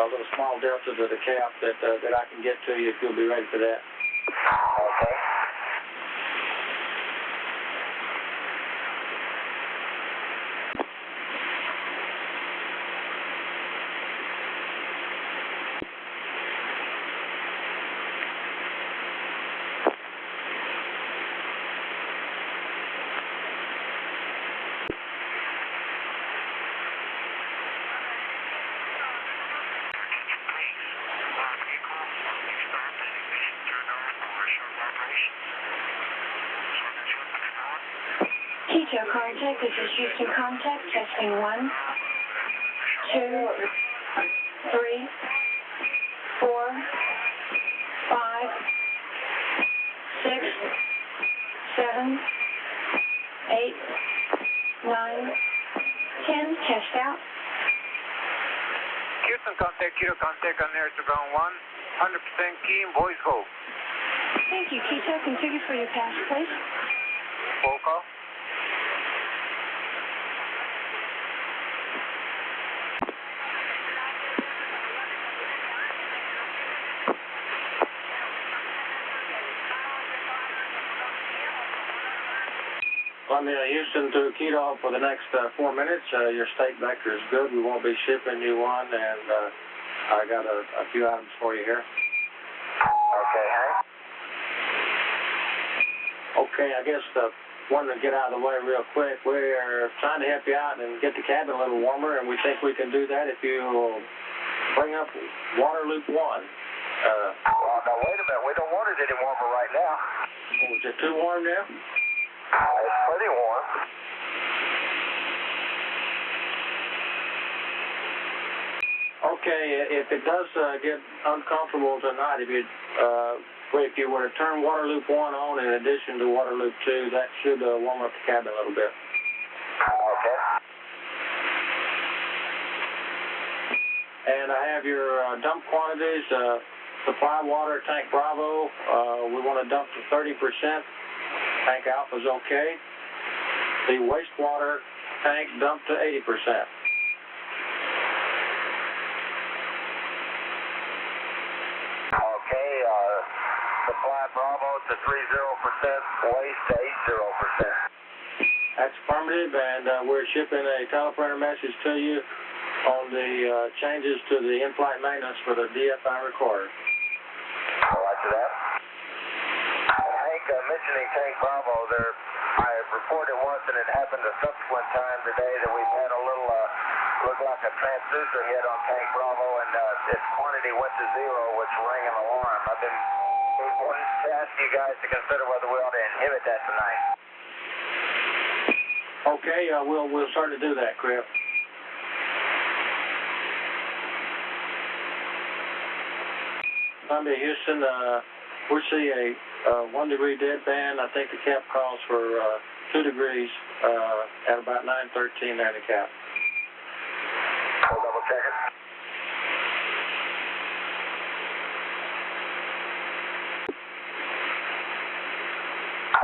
a little small delta to the cap that I can get to you if you'll be ready for that. Okay. Quito contact, this is Houston contact, testing 1, 2, 3, 4, 5, 6, 7, 8, 9, 10, test out. Houston contact, Quito contact on there to ground 1, 100% key, voice go. Thank you, Quito. Configure for your pass, please. Roll call. Houston to Quito for the next 4 minutes. Your state vector is good. We won't be shipping you one, and I got a few items for you here. Okay, Hank. Okay, I guess one to get out of the way real quick. We're trying to help you out and get the cabin a little warmer, and we think we can do that if you bring up water loop 1. Well, now wait a minute. We don't want it any warmer right now. Oh, is it too warm now? It's pretty warm. Okay, if it does get uncomfortable tonight, if you were to turn water loop 1 on in addition to water loop 2, that should warm up the cabin a little bit. Okay. And I have your dump quantities. Supply water, tank Bravo, we want to dump to 30%. Tank Alpha is okay. The wastewater tank dump to 80%. Okay, supply Bravo to 30%, waste to 80%. That's affirmative, and we're shipping a teleprinter message to you on the changes to the in-flight maintenance for the DFI recorder. Roger that. Hank mentioned mentioning Tank Bravo, I reported once, and it happened a subsequent time today, that we've had a little, looked like a transducer hit on Tank Bravo, and its quantity went to zero, which rang an alarm. I've been wanting to ask you guys to consider whether we ought to inhibit that tonight. Okay, we'll certainly do that, Crip. Columbia, Houston, we see a 1 degree deadband. I think the cap calls for 2 degrees at about 9:13 there in the cap. We'll double check it.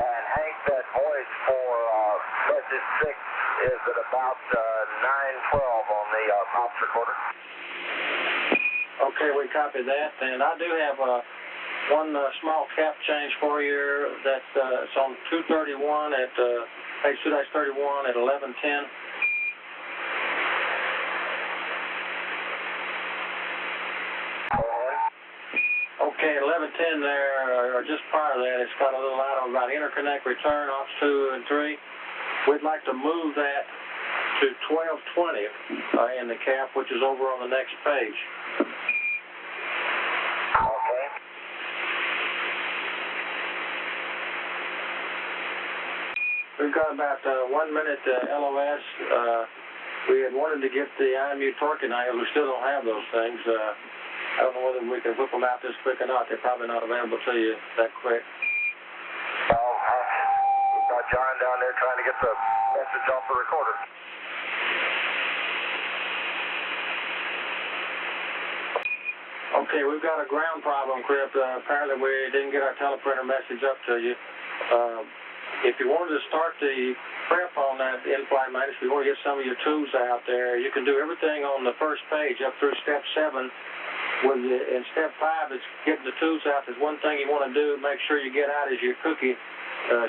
And Hank, that voice for message 6 is at about 9:12 on the ops recorder. Okay, we copy that. And I do have one small cap change for you. It's on 231 at page 2-31 at 11:10. Okay, 11:10 there, or just prior to that, it's got a little item about interconnect return, ops 2 and 3. We'd like to move that to 12:20 in the cap, which is over on the next page. Okay. We've got about 1 minute LOS. We had wanted to get the IMU torque enabled. We still don't have those things. I don't know whether we can whip them out this quick or not. They're probably not available to you that quick. Well, we've got John down there trying to get the message off the recorder. Okay, we've got a ground problem, Crip. Apparently we didn't get our teleprinter message up to you. If you wanted to start the prep on that in-flight maintenance, if you want to get some of your tools out there, you can do everything on the first page up through step 7. In step 5, it's getting the tools out. There's one thing you want to do, make sure you get out is your cookie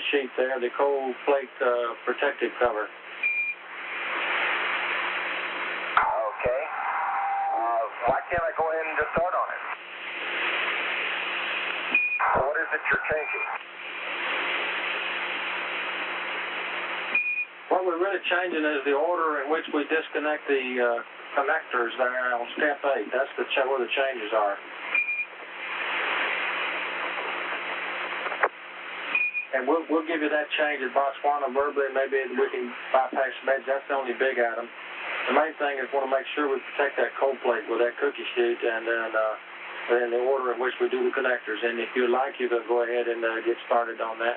sheet there, the cold plate protective cover. Okay. Why can't I go ahead and just start on it? What is it you're changing? What we're really changing is the order in which we disconnect the connectors there on step 8. That's where the changes are. And we'll give you that change at Botswana verbally. Maybe we can bypass meds. That's the only big item. The main thing is want to make sure we protect that cold plate with that cookie sheet, and then the order in which we do the connectors. And if you'd like, you can go ahead and get started on that.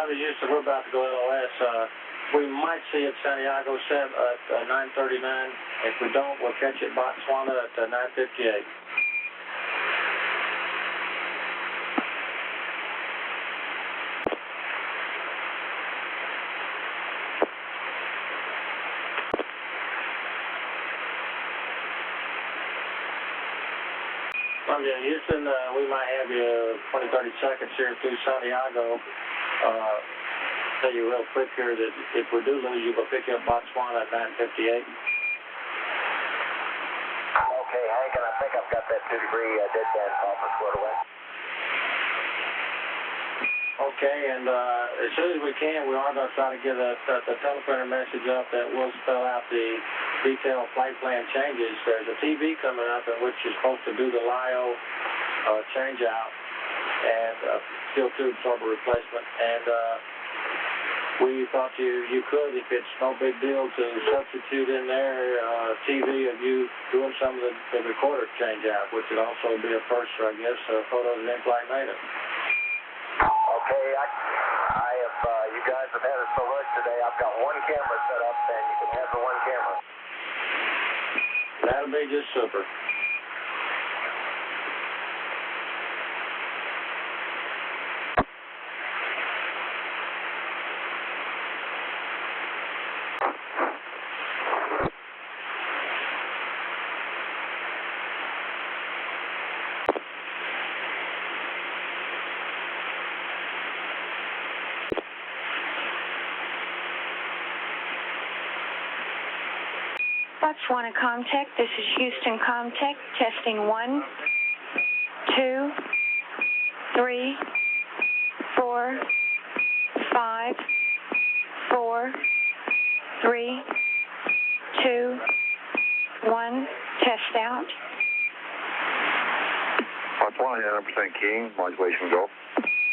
Houston, we're about to go LOS. We might see it at Santiago at 9:39. If we don't, we'll catch it at Botswana at 9:58. Houston, we might have you 20-30 seconds here through Santiago. Tell you real quick here that if we do lose you, we'll pick you up Botswana at 9:58. Okay, Hank, and I think I've got that 2 degree deadband coffer squared away. Okay, and as soon as we can, we are going to try to get the teleprinter message up that will spell out the detailed flight plan changes. There's a TV coming up in which you're supposed to do the LIO change out and steel tube absorber replacement. And we thought you could, if it's no big deal, to substitute in there TV of you doing some of the recorder change out, which would also be a first, I guess, photos of in-flight maintenance. Okay, I have, you guys have had us so much today, I've got one camera set up, and you can have the one camera. That'll be just super. Botswana Comtech, this is Houston Comtech, testing 1. 2, 3, 4, 5, 4, 3, 2, 1. Test out. Botswana, 100% keying, modulation go.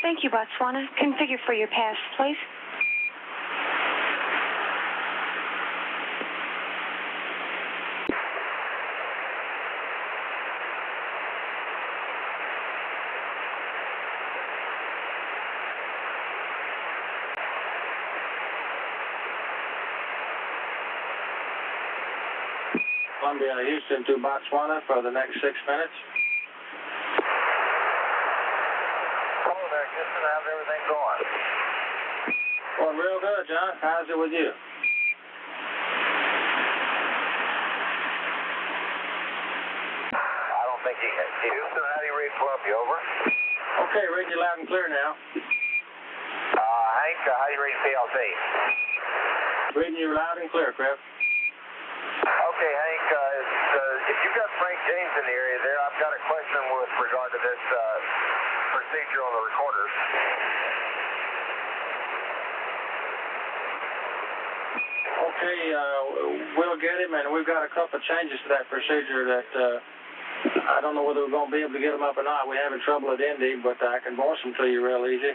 Thank you, Botswana. Configure for your pass, please. Columbia, Houston to Botswana for the next 6 minutes. Hello there, Houston. How's everything going? Going real good, John. How's it with you? I don't think he can. Houston, how do you read Columbia? Over. Okay, read you loud and clear now. Hank, how do you read PLC? Reading you loud and clear, Crip. Okay, Hank, if you've got Frank James in the area there, I've got a question with regard to this procedure on the recorders. Okay, we'll get him, and we've got a couple of changes to that procedure that I don't know whether we're going to be able to get them up or not. We're having trouble at Indy, but I can voice them to you real easy.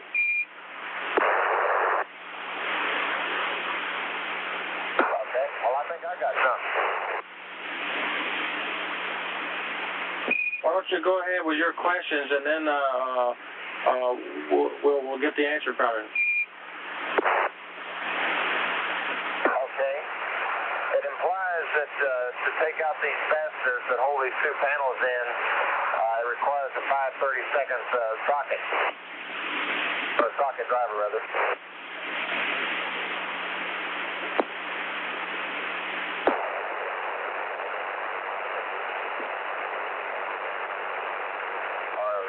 Okay, well, I think I got some. Why don't you go ahead with your questions, and then we'll get the answer from him. Okay. It implies that to take out these fasteners that hold these two panels in, it requires a 5/32 socket. Or a socket driver, rather.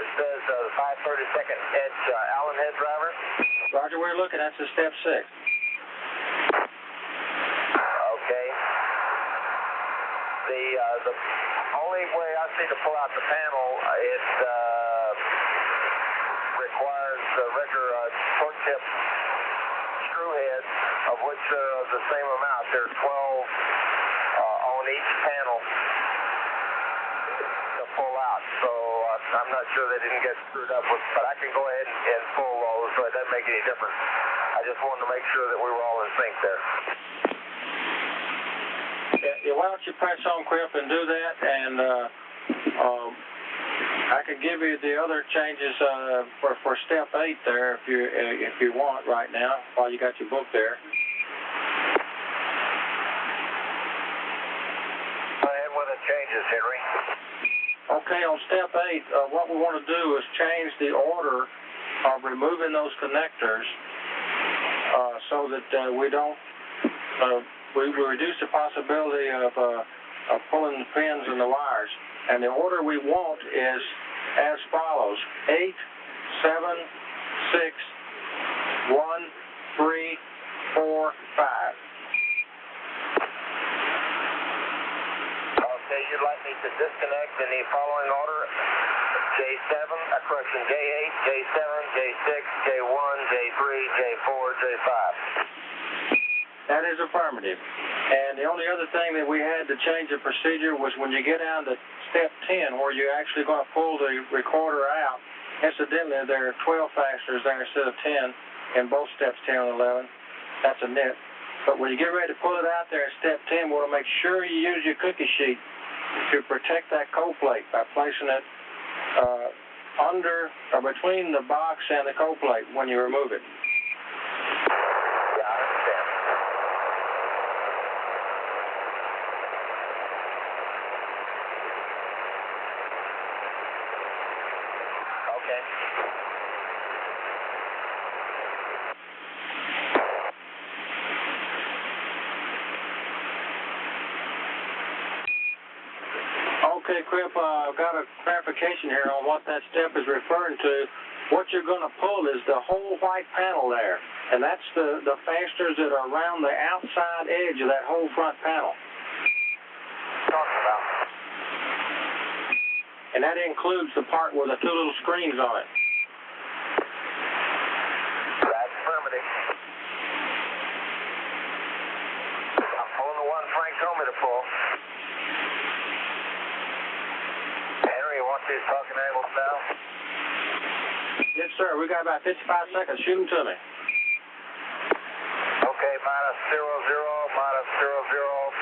It says the 5/32 edge Allen head driver. Roger, we're looking. That's a step 6. Okay. The only way I see to pull out the panel, it requires regular torque tip screw heads, of which there are the same amount. There are 12 on each panel to pull out. So I'm not sure they didn't get screwed up with, but I can go ahead and pull those, so it doesn't make any difference. I just wanted to make sure that we were all in sync there. Yeah, why don't you press on, Crip, and do that, and I could give you the other changes for step 8 there if you want right now while you got your book there. Go ahead with the changes, Henry. Okay, on step 8, what we want to do is change the order of removing those connectors so that we don't. We reduce the possibility of pulling the pins and the wires. And the order we want is as follows: 8, 7, 6, 1, 3, 4, 5. Okay, you'd like me to disconnect in the following order: J7, correction, J8, J7, J6, J1, J3, J4, J5. That is affirmative. And the only other thing that we had to change the procedure was when you get down to step 10, where you're actually going to pull the recorder out. Incidentally, there are 12 fasteners there instead of 10 in both steps 10 and 11. That's a nit. But when you get ready to pull it out there in step 10, we want to make sure you use your cookie sheet to protect that cold plate by placing it under or between the box and the cold plate when you remove it. Okay, Crip, I've got a clarification here on what that step is referring to. What you're going to pull is the whole white panel there, and that's the fasteners that are around the outside edge of that whole front panel. Talking about. And that includes the part with the two little screens on it. That's affirmative. I'm pulling the one Frank told me to pull. Henry, you want these talking angles now? Yes, sir. We got about 55 seconds. Shoot them to me. Okay, minus 00, minus 00,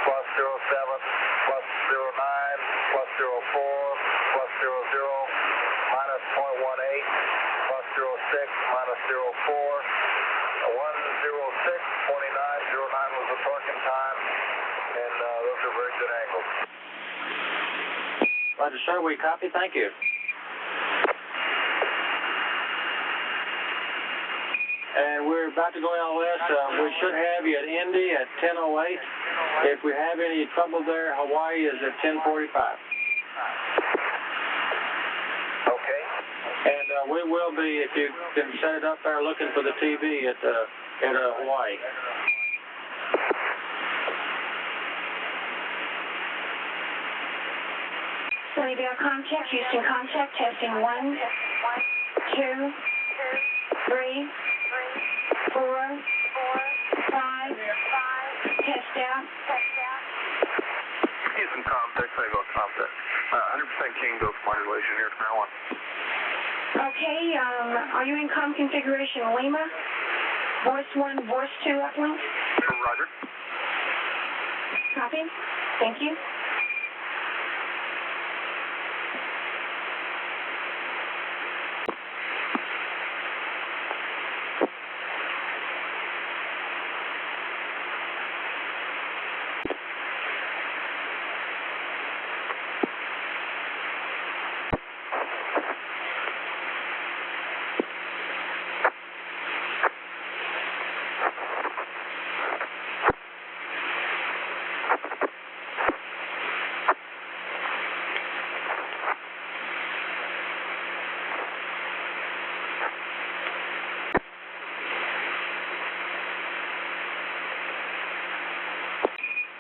plus 07, plus 09, plus 04, plus 00, minus 0.18, plus 06, minus 04, 106, 29, 09 was the torquing time, and those are very good angles. Roger, sir. We copy. Thank you. And we're about to go LS. We should have you at Indy at 10:08. If we have any trouble there, Hawaii is at 10:45. Okay. And we will be, if you can set it up there, looking for the TV at Hawaii. Sunnyvale contact, Houston contact, testing 1, 2, 3, 4, 5, test out. Houston contact, Sunnyvale contact. 100% King Ghost modulation here at Marijuana. Okay, are you in comm configuration Lima? Voice 1, voice 2 uplink? Roger. Copy. Thank you.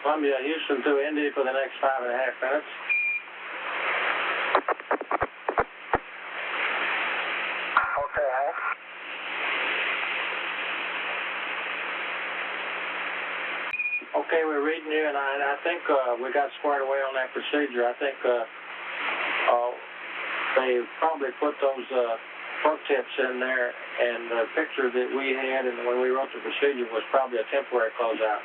Columbia, Houston to Indy for the next 5.5 minutes. Okay, Hank. Okay, we're reading you, and I think we got squared away on that procedure. I think they probably put those perk tips in there, and the picture that we had and when we wrote the procedure was probably a temporary closeout.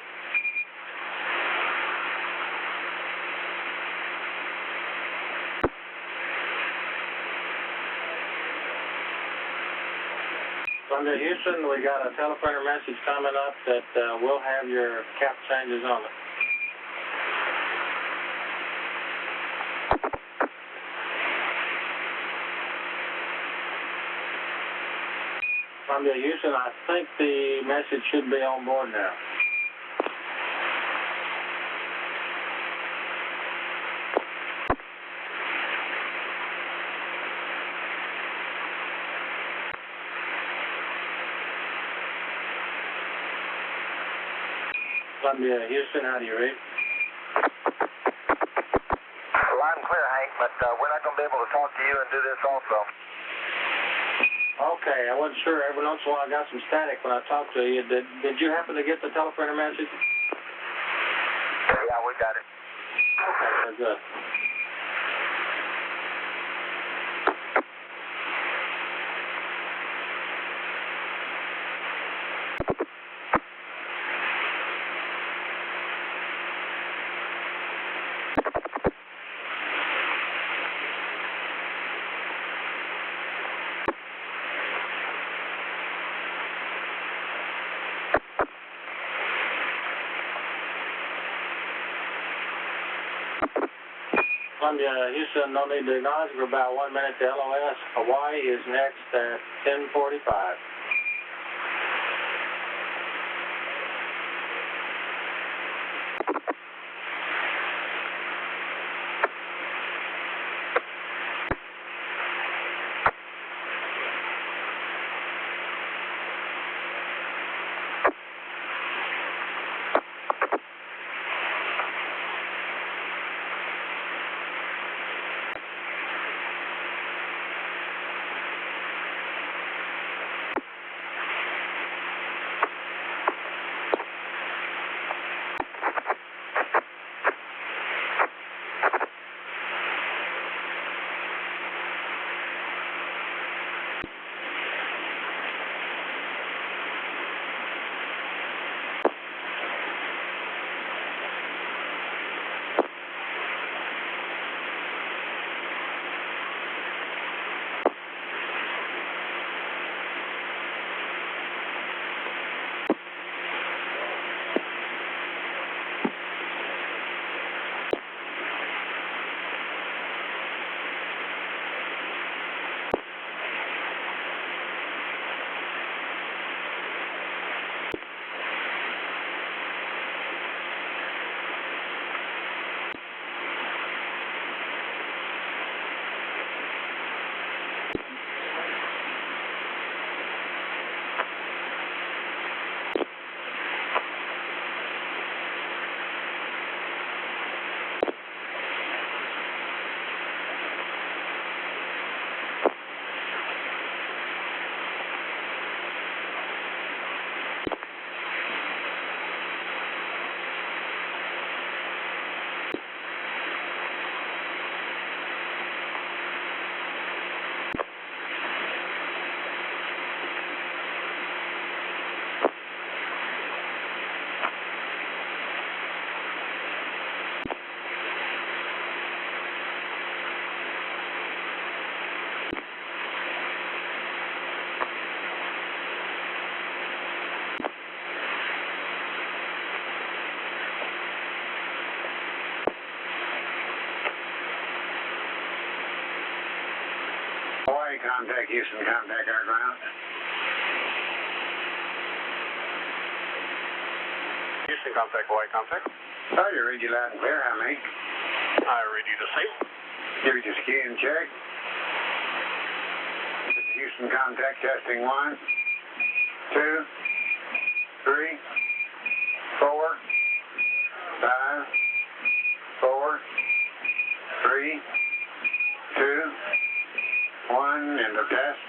Under Houston, we got a teleprinter message coming up that will have your cap changes on it. Under Houston, I think the message should be on board now. Columbia, Houston, how do you read? Loud and clear, Hank, but we're not going to be able to talk to you and do this also. Okay, I wasn't sure. Every once in a while I got some static when I talked to you. Did you happen to get the teleprinter message? Yeah, we got it. Okay, very good. Columbia, Houston, no need to acknowledge. We're about 1 minute to LOS. Hawaii is next at 10:45. Hawaii contact, Houston contact, our ground. Houston contact, Hawaii contact. Roger, read you loud and clear, how many? I read you the same. Give you the ski and check. Houston contact, testing 1, 2, 3, 4, 5, 4, 3, 2, 1, end of test.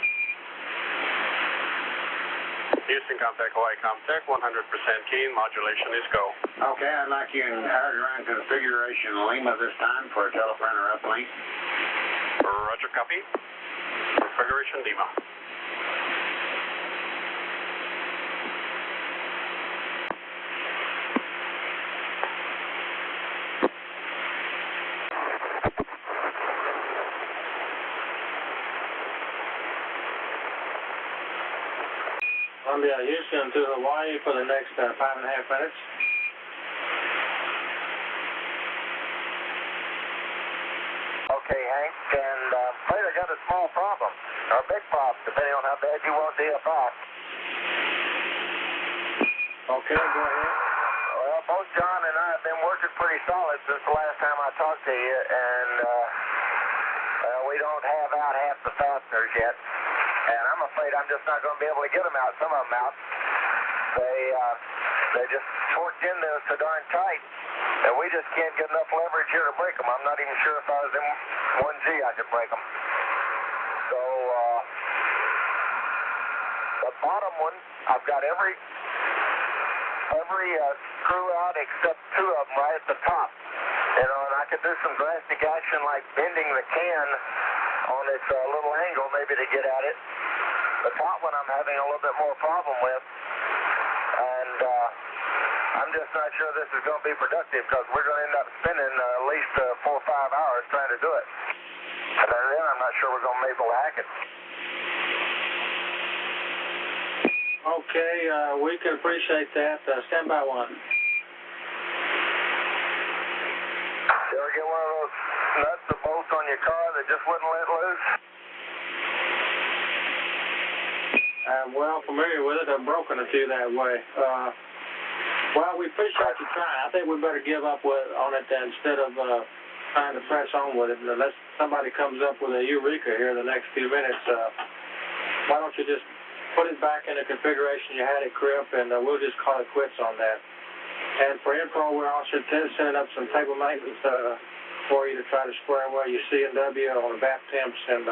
Houston contact, Hawaii contact, 100% keen, modulation is go. Okay, I'd like you in higher ground configuration Lima this time for a teleprinter uplink. Roger, copy. Configuration Lima. Columbia, Houston to Hawaii for the next 5.5 minutes. Okay, Hank, and later got a small problem, or a big problem, depending on how bad you want DFI. Okay, go ahead. Well, both John and I have been working pretty solid since the last time I talked to you, and we don't have out half the fasteners yet. And I'm afraid I'm just not going to be able to get them out, some of them out. They just torqued in there so darn tight that we just can't get enough leverage here to break them. I'm not even sure if I was in 1G I could break them. So, the bottom one, I've got every screw out except 2 of them right at the top. You know, and I could do some drastic action like bending the can on its little angle maybe to get at it. The top one I'm having a little bit more problem with, and I'm just not sure this is going to be productive because we're going to end up spending at least 4 or 5 hours trying to do it. And then I'm not sure we're going to be able to hack it. Okay, we can appreciate that. Stand by 1. You ever get one of those nuts or bolts on your car that just wouldn't let loose? I'm well familiar with it. I've broken a few that way. Well, we appreciate you trying. I think we better give up on it instead of trying to press on with it. Unless somebody comes up with a eureka here in the next few minutes, why don't you just put it back in the configuration you had it, Crip, and we'll just call it quits on that. And for info, we're also sending up some table maintenance for you to try to square away your C and W on bath temps and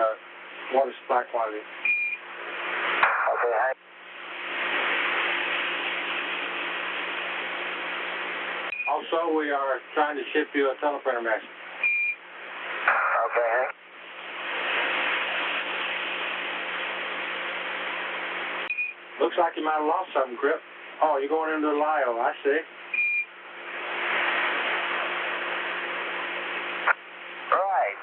water supply quantity. Okay, Hank. Also, we are trying to ship you a teleprinter message. Okay, Hank. Looks like you might have lost something, Crip. Oh, you're going into the LIO, I see. Right.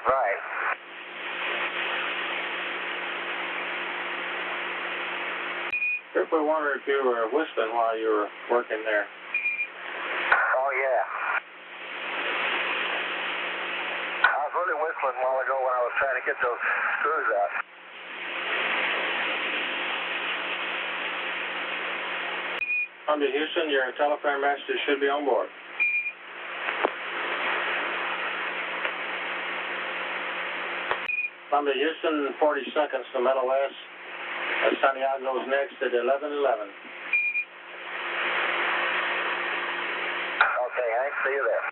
Crip, we wonder if you were whistling while you were working there. Oh, yeah. I was really whistling a while ago when I was trying to get those screws out. Under Houston, your telephone message should be on board. Under Houston, 40 seconds to Metal S. Santiago's next at 11:11. Okay, Hank, see you there.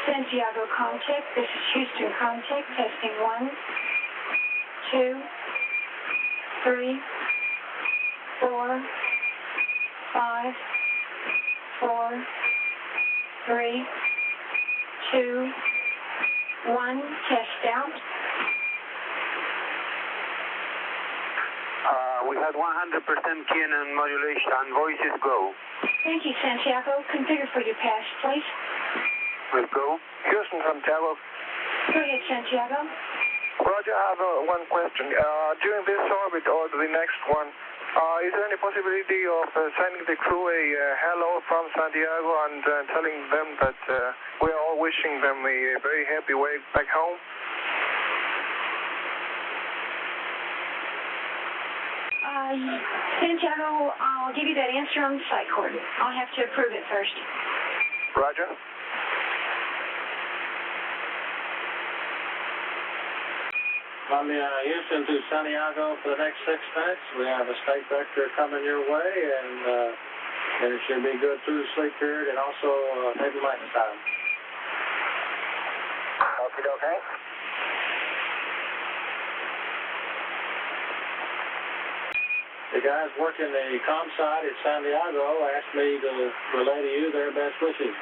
Santiago contact, this is Houston contact, testing 1, 2, 3, 4, 5, 4, 3, 2, 1, test out. We had 100% keen and modulation and voices go. Thank you, Santiago. Configure for your pass, please. Let's go. Houston. Houston, Santiago. Go ahead, Santiago. Roger, I have one question. During this orbit or the next one, is there any possibility of sending the crew a hello from Santiago and telling them that we are all wishing them a very happy way back home? Santiago, I'll give you that answer on the site cord. I'll have to approve it first. Roger. Columbia, Houston to Santiago for the next 6 minutes. We have a state vector coming your way, and it should be good through the sleep period and also heavy maintenance time. Okay. The guys working the comm side at Santiago asked me to relay to you their best wishes.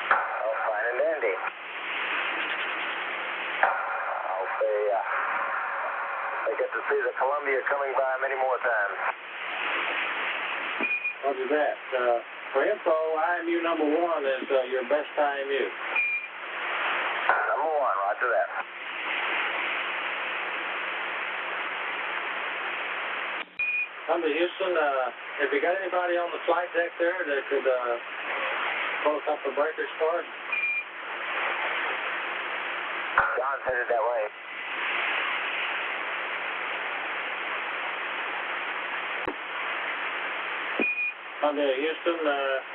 Oh, fine and dandy. I get to see the Columbia coming by many more times. Roger that. For info, IMU number 1 is your best IMU. Number 1, roger that. Come to Houston. Have you got anybody on the flight deck there that could pull a couple of breakers for us? John's headed that way. Come to Houston.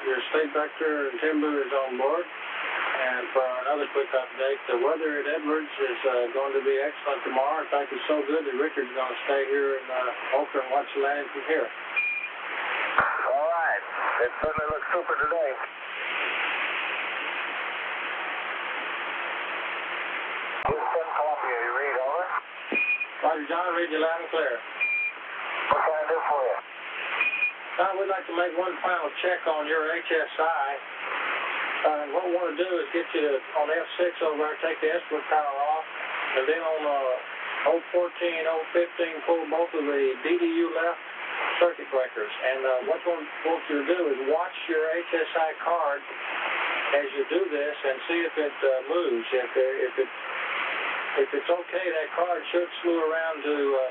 Your state vector and timber is on board. And for another quick update, the weather at Edwards is going to be excellent tomorrow. In fact, it's so good that Richard's going to stay here in Oakland and watch the landing from here. All right. It certainly looks super today. Houston, Columbia, you read, over? Roger, John, read you loud and clear. What can I do for you? We'd like to make one final check on your HSI. What we want to do is get you to, on F6 over there, take the instrument power off, and then on 014, 015, pull both of the DDU left circuit breakers. And what we want you to do is watch your HSI card as you do this and see if it moves. If it's okay, that card should slew around to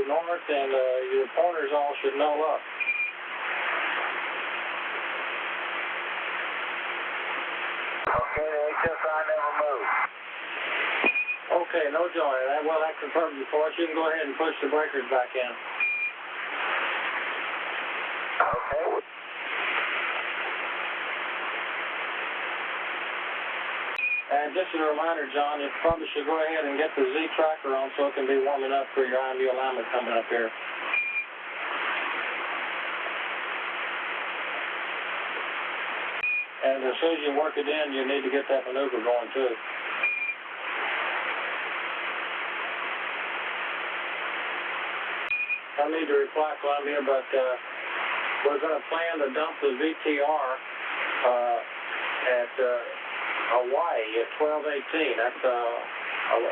north, and your pointers all should null up. Okay, the HSI never moved. Okay, no joy. That confirmed it for us. You can go ahead and push the breakers back in. Okay. And just a reminder, John, you probably should go ahead and get the Z tracker on so it can be warming up for your IMU alignment coming up here. And as soon as you work it in, you need to get that maneuver going too. I need to reply, Columbia, but we're going to plan to dump the VTR at Hawaii at 12:18. That's a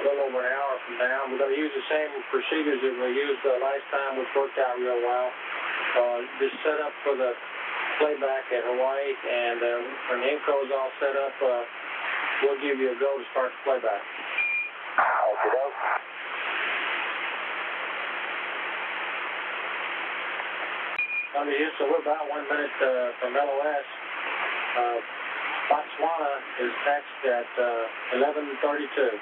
little over an hour from now. We're going to use the same procedures that we used last time, which worked out real well. Just set up for the playback at Hawaii, and when the encode's all set up, we'll give you a go to start the playback. Okay, doke. Under Houston, we're about 1 minute from LOS. Botswana is next at 11:32.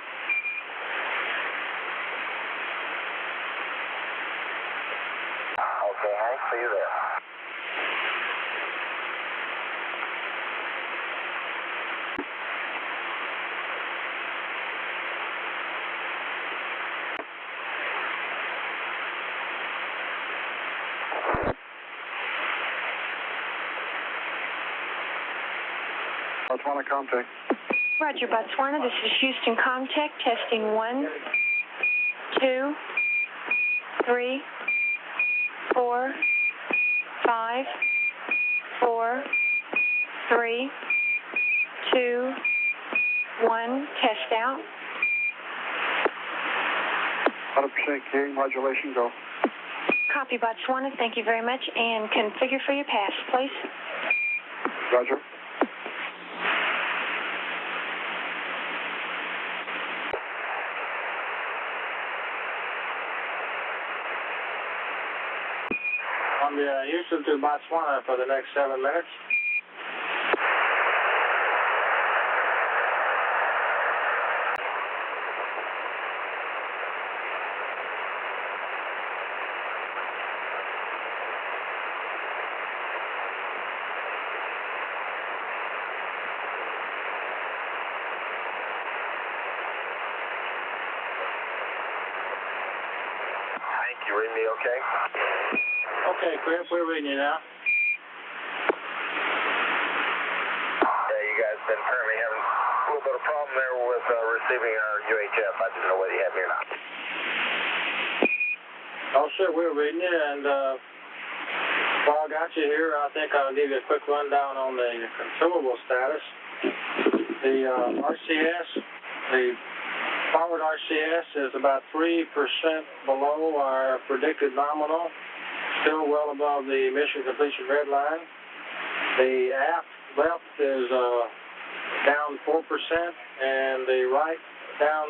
Okay, Hank, see you there. Botswana contact. Roger, Botswana. This is Houston Comtech, testing 1, 2, 3, 4, 5, 4, 3, 2, 1. Test out. 100% K, modulation, go. Copy, Botswana. Thank you very much. And configure for your pass, please. Roger. Columbia, Houston to Botswana for the next 7 minutes. You read me okay? Okay, Chris, we're reading you now. Yeah, you guys been currently having a little bit of problem there with receiving our UHF. I didn't know whether you had me or not. Oh, sure, we're reading you, and while I got you here, I think I'll give you a quick rundown on the consumable status. The RCS, the forward RCS is about 3% below our predicted nominal, still well above the mission completion red line. The aft left is down 4%, and the right down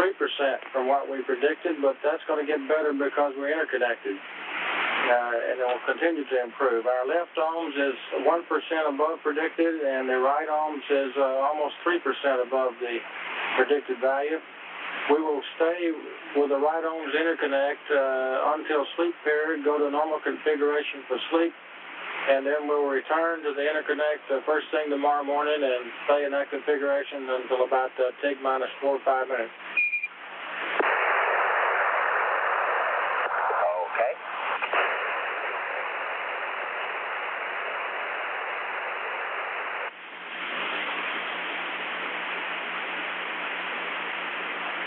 3% from what we predicted, but that's going to get better because we're interconnected, and it will continue to improve. Our left ohms is 1% above predicted, and the right ohms is almost 3% above the predicted value. We will stay with the right ohms interconnect until sleep period, go to normal configuration for sleep, and then we'll return to the interconnect first thing tomorrow morning and stay in that configuration until about TIG minus 4 or 5 minutes. Okay.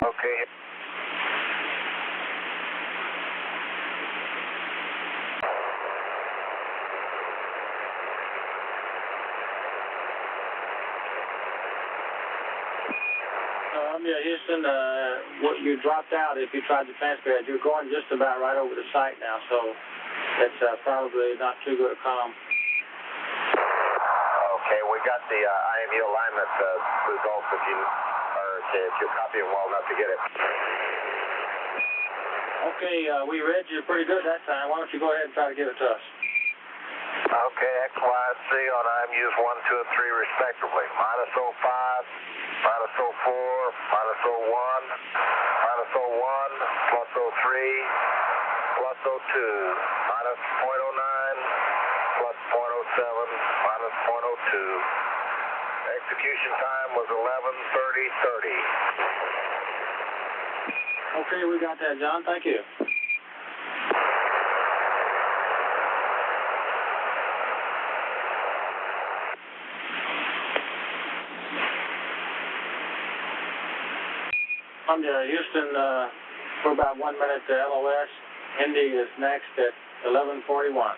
Okay. Columbia, Houston, you dropped out if you tried to transfer it. You're going just about right over the site now, so it's probably not too good a comm. Okay, we got the IMU alignment results if you copy them well enough to get it. Okay, we read you pretty good that time. Why don't you go ahead and try to give it to us? Okay, X, Y, Z on IMUs 1, 2, and 3 respectively. Minus 05, minus 04, minus 01, minus 01, plus 03, plus 02, minus 0.09, plus 0.07, minus 0.02. Execution time was 11:30:30. Okay, we got that, John. Thank you. Houston, we're about 1 minute to LOS. Indy is next at 11:41.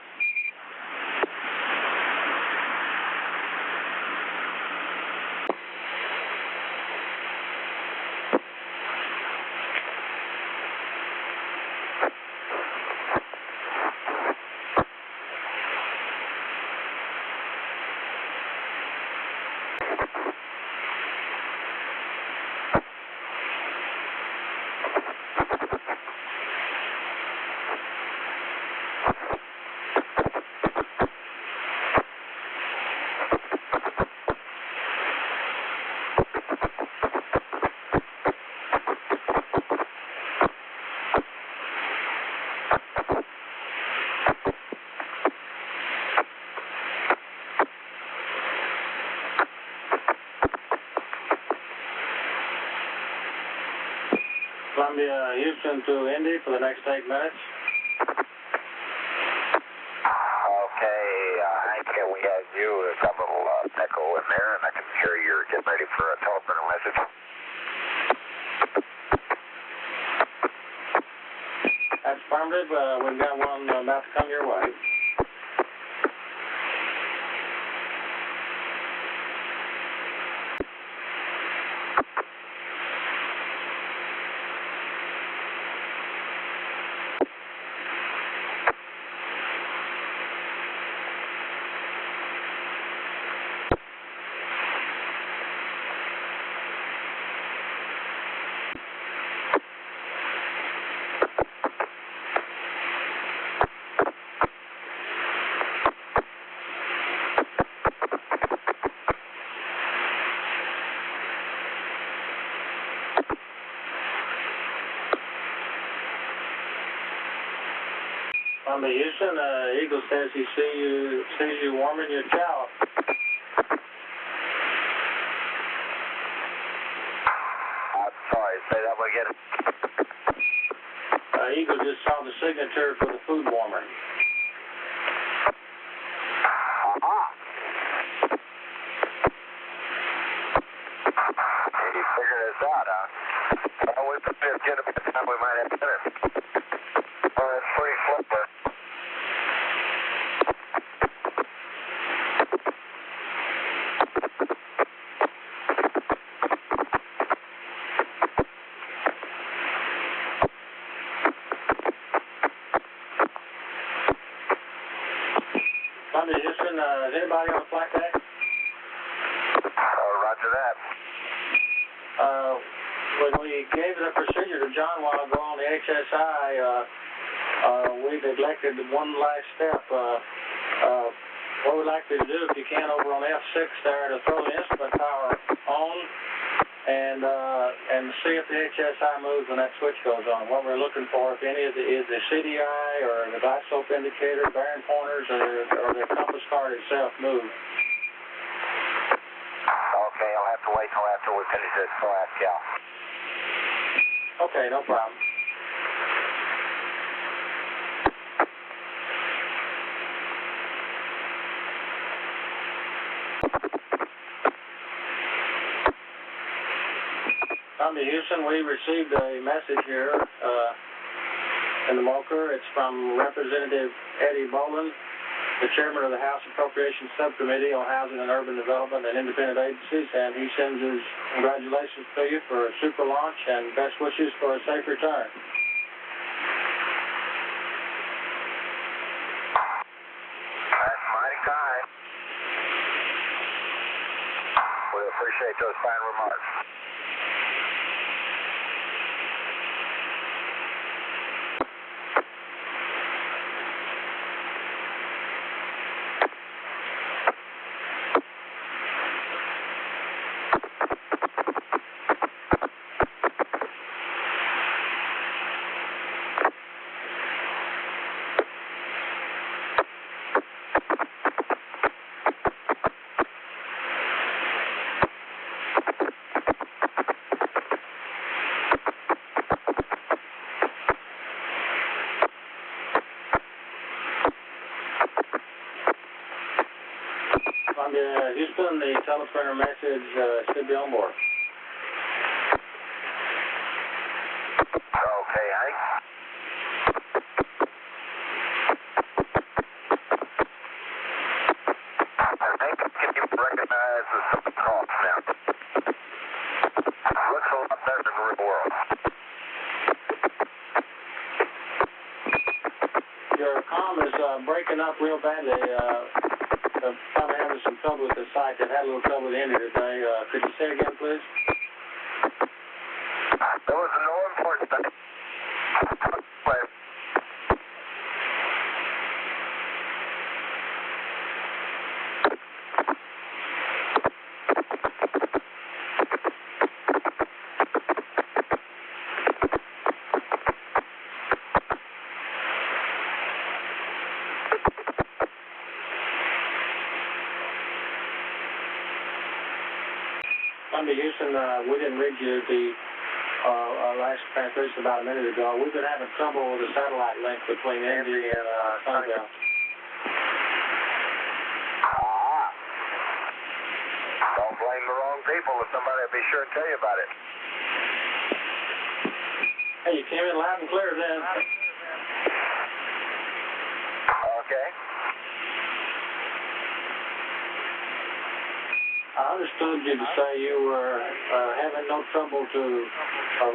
Columbia, Houston to Indy for the next 8 minutes. Okay, Hank, we have you. There's a little echo in there, and I can hear you're getting ready for a telephone message. That's affirmative. We've got one about to come your way. Columbia, Houston, Eagle says he sees you warming your chow. I'm sorry, say that one again. Eagle just saw the signature for the food warmer. You figured this out, huh? Well, we could get a bit of time, we might have dinner. Well, that's pretty clever. Columbia, Houston, is anybody on the flight deck? Roger that. When we gave the procedure to John while ago on the HSI, we neglected one last step. What we'd like you to do, if you can, over on F6 there, to throw the instrument power on and see if the HSI moves when that switch goes on. What we're looking for, if any of is the CDI or the dot slope indicator, bearing pointers, or the compass card itself move. Okay, I'll have to wait till after we finish this class, Cal. Okay, no problem. Columbia, Houston, we received a message here in the MOCR. It's from Representative Eddie Boland, the chairman of the House Appropriations Subcommittee on Housing and Urban Development and Independent Agencies, and he sends his congratulations to you for a super launch and best wishes for a safe return. That's mighty kind. We appreciate those fine remarks. Houston, the teleprinter message should be on board. Okay, Hank. I think I can even recognize the cross now. Looks a lot better than the real world. Your comm is breaking up real badly. Probably having some trouble with the site. They've had a little trouble with the Indy today. Could you say again, please? There was no important thing. Houston, we didn't read you the last transmission about a minute ago. We've been having trouble with the satellite link between Indy and Sunnyvale. Don't blame the wrong people. If somebody will be sure to tell you about it. Hey, you came in loud and clear then. Okay. I understood you to say you were having no trouble to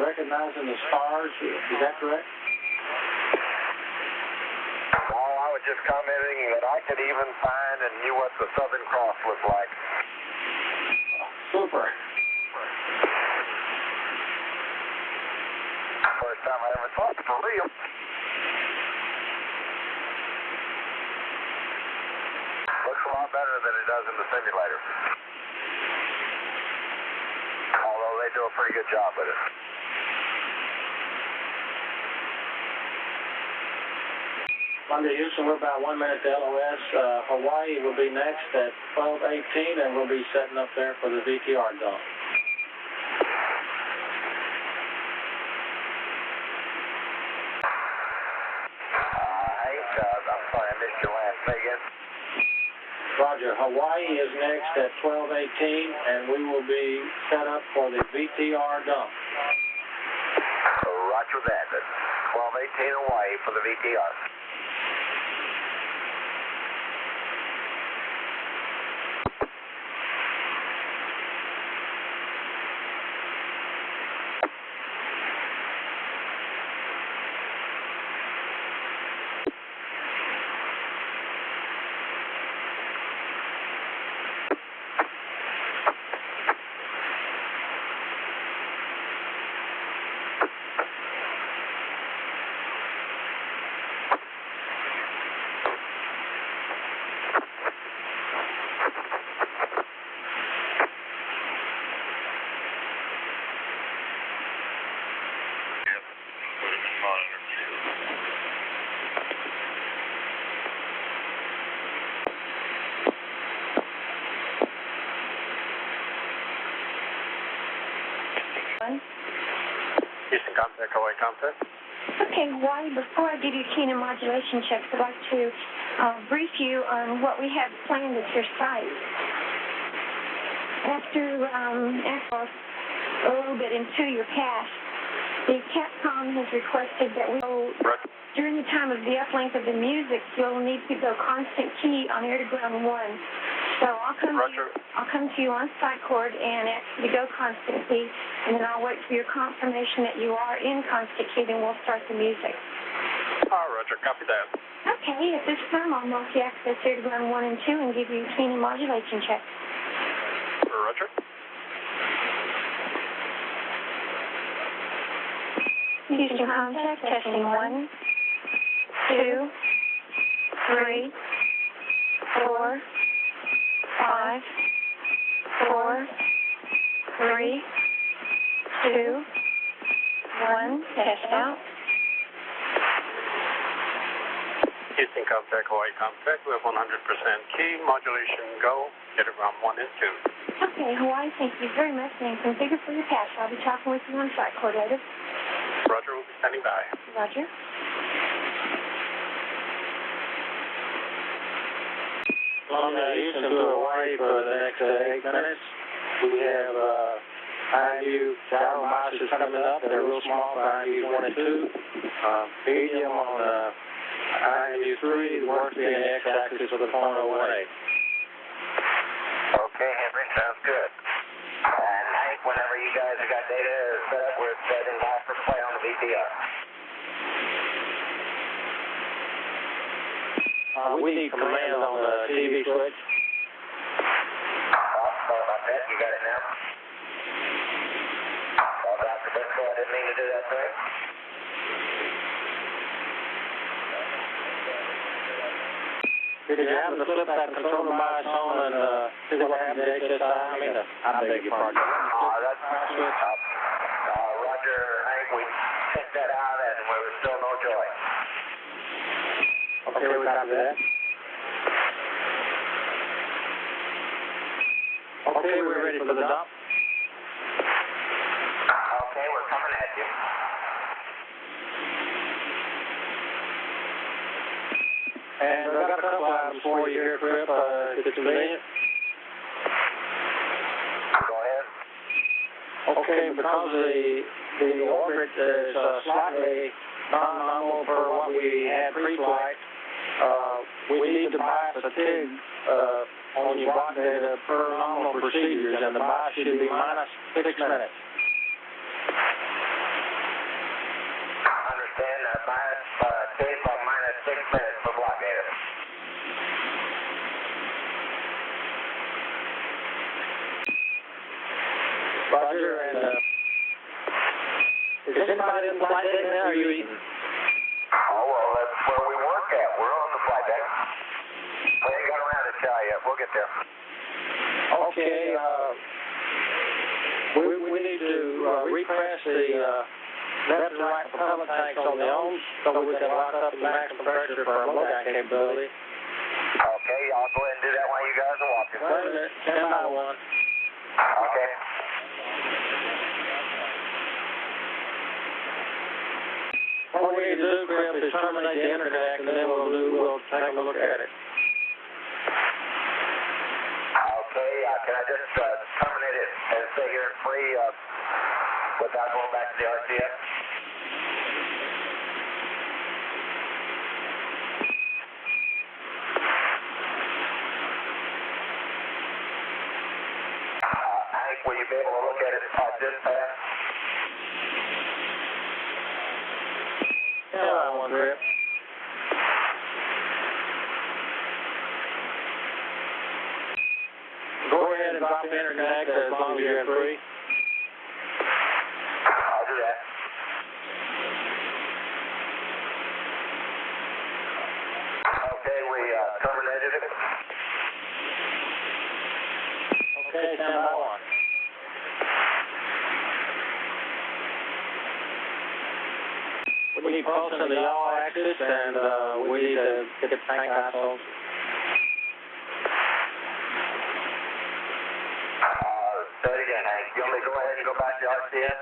recognizing the stars. Is that correct? No, I was just commenting that I could even find and knew what the Southern Cross looked like. Super. First time I ever thought for real. Looks a lot better than it does in the simulator. Although they do a pretty good job with it. Monday, Houston, we're about 1 minute to LOS. Hawaii will be next at 12:18, and we'll be setting up there for the VTR dump. I'm sorry, I missed your last. Say again. Roger. Hawaii is next at 12:18, and we will be set up for the VTR dump. Roger that. 12:18 Hawaii for the VTR. Houston contact, Hawaii contact. Okay, Hawaii, before I give you key and modulation checks, I'd like to brief you on what we have planned at your site. After a little bit into your past, the Capcom has requested that we go, during the time of the uplink of the music, you'll need to go constant key on air to ground 1. So I'll come to you on site cord and ask you to go constant key, and then I'll wait for your confirmation that you are in constant key, then we'll start the music. Roger, copy that. Okay, at this time I'll multi-access air to ground 1 and 2 and give you key and modulation checks. Roger. Houston contact, testing 1, 2, 3, 4, 5, 4, 3, 2, 1, test out. Houston contact, Hawaii contact. We have 100% key, modulation go, get around 1 and 2. Okay, Hawaii, thank you very much, and configure for your pass. I'll be talking with you on site cord later. Roger, we'll be standing by. Roger. Houston to Hawaii for the next 8 minutes. We have IMU gyro motors coming up. They're real small for IMUs 1 and 2. Medium on IMU 3, the work being the x-axis of the phone away. Okay, Henry, sounds good. And Hank, whenever you guys have got data set up, we're setting by for play on the VTR. We need command on the TV switch. Sorry about that. You got it now? Dr. Briscoe, I didn't mean to do that, sir. Did you happen to flip that controller bias on and see what happened to HSI? I beg your pardon. Roger, Hank, we checked that out and there was still no joy. Okay, we copy that. Okay, we're ready for the dump. Okay, we're coming at you. And I've got a couple items for you here, Crip, if it's convenient. Go ahead. Okay, because the orbit is slightly non-normal for what we had pre-flight, we need to bias a TIG on your block data per nominal procedures, and the bias should be minus 6 minutes. Understand that bias TIG by minus 6 minutes for block data. Roger, and is anybody in the flight deck now, or are you eating? Oh, well, that's where we work at. We're on the flight deck. We ain't got around to tell yet. We'll get there. Okay, we need to repress the left and right propellant tanks on the ohms, so we can lock up the maximum pressure for our low-guy capability. Okay, I'll go ahead and do that while you guys are walking. Wait a minute, stand by one. Okay. What we need to do, Crip, is terminate the interconnect, and then we'll take a look at it. Okay, can I just terminate it and stay here free without going back to the RCS? Hank, will you be able to look at it off this path? Yeah, I want Crip. Go ahead and drop the interconnect as long as you're free. I'll do that. Okay, we terminated it. Okay, stand by one. We need pulse in the yaw axis, and we need to get the tank isoles. Say it again, Hank. You want me to go ahead and go back to the RCS?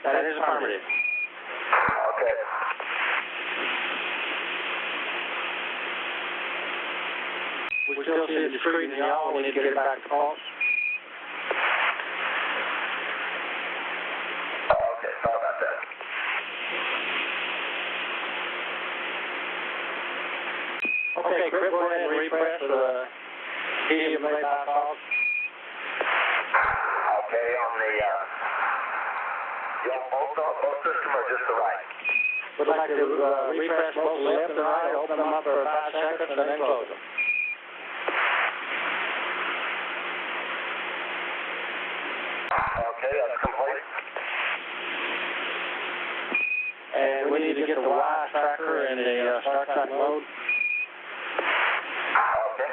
That is affirmative. Okay. We still see the discrete in the yaw. We need to get it back to pulse. Okay, sorry about that. Okay, Crip, go ahead and refresh the helium rate isoles. Okay, on the, both system or just the right? We'd like to refresh both left and right, open them up for 5 seconds, and then close them. Okay, that's complete. And we need to get the Y tracker in the start track mode. Okay.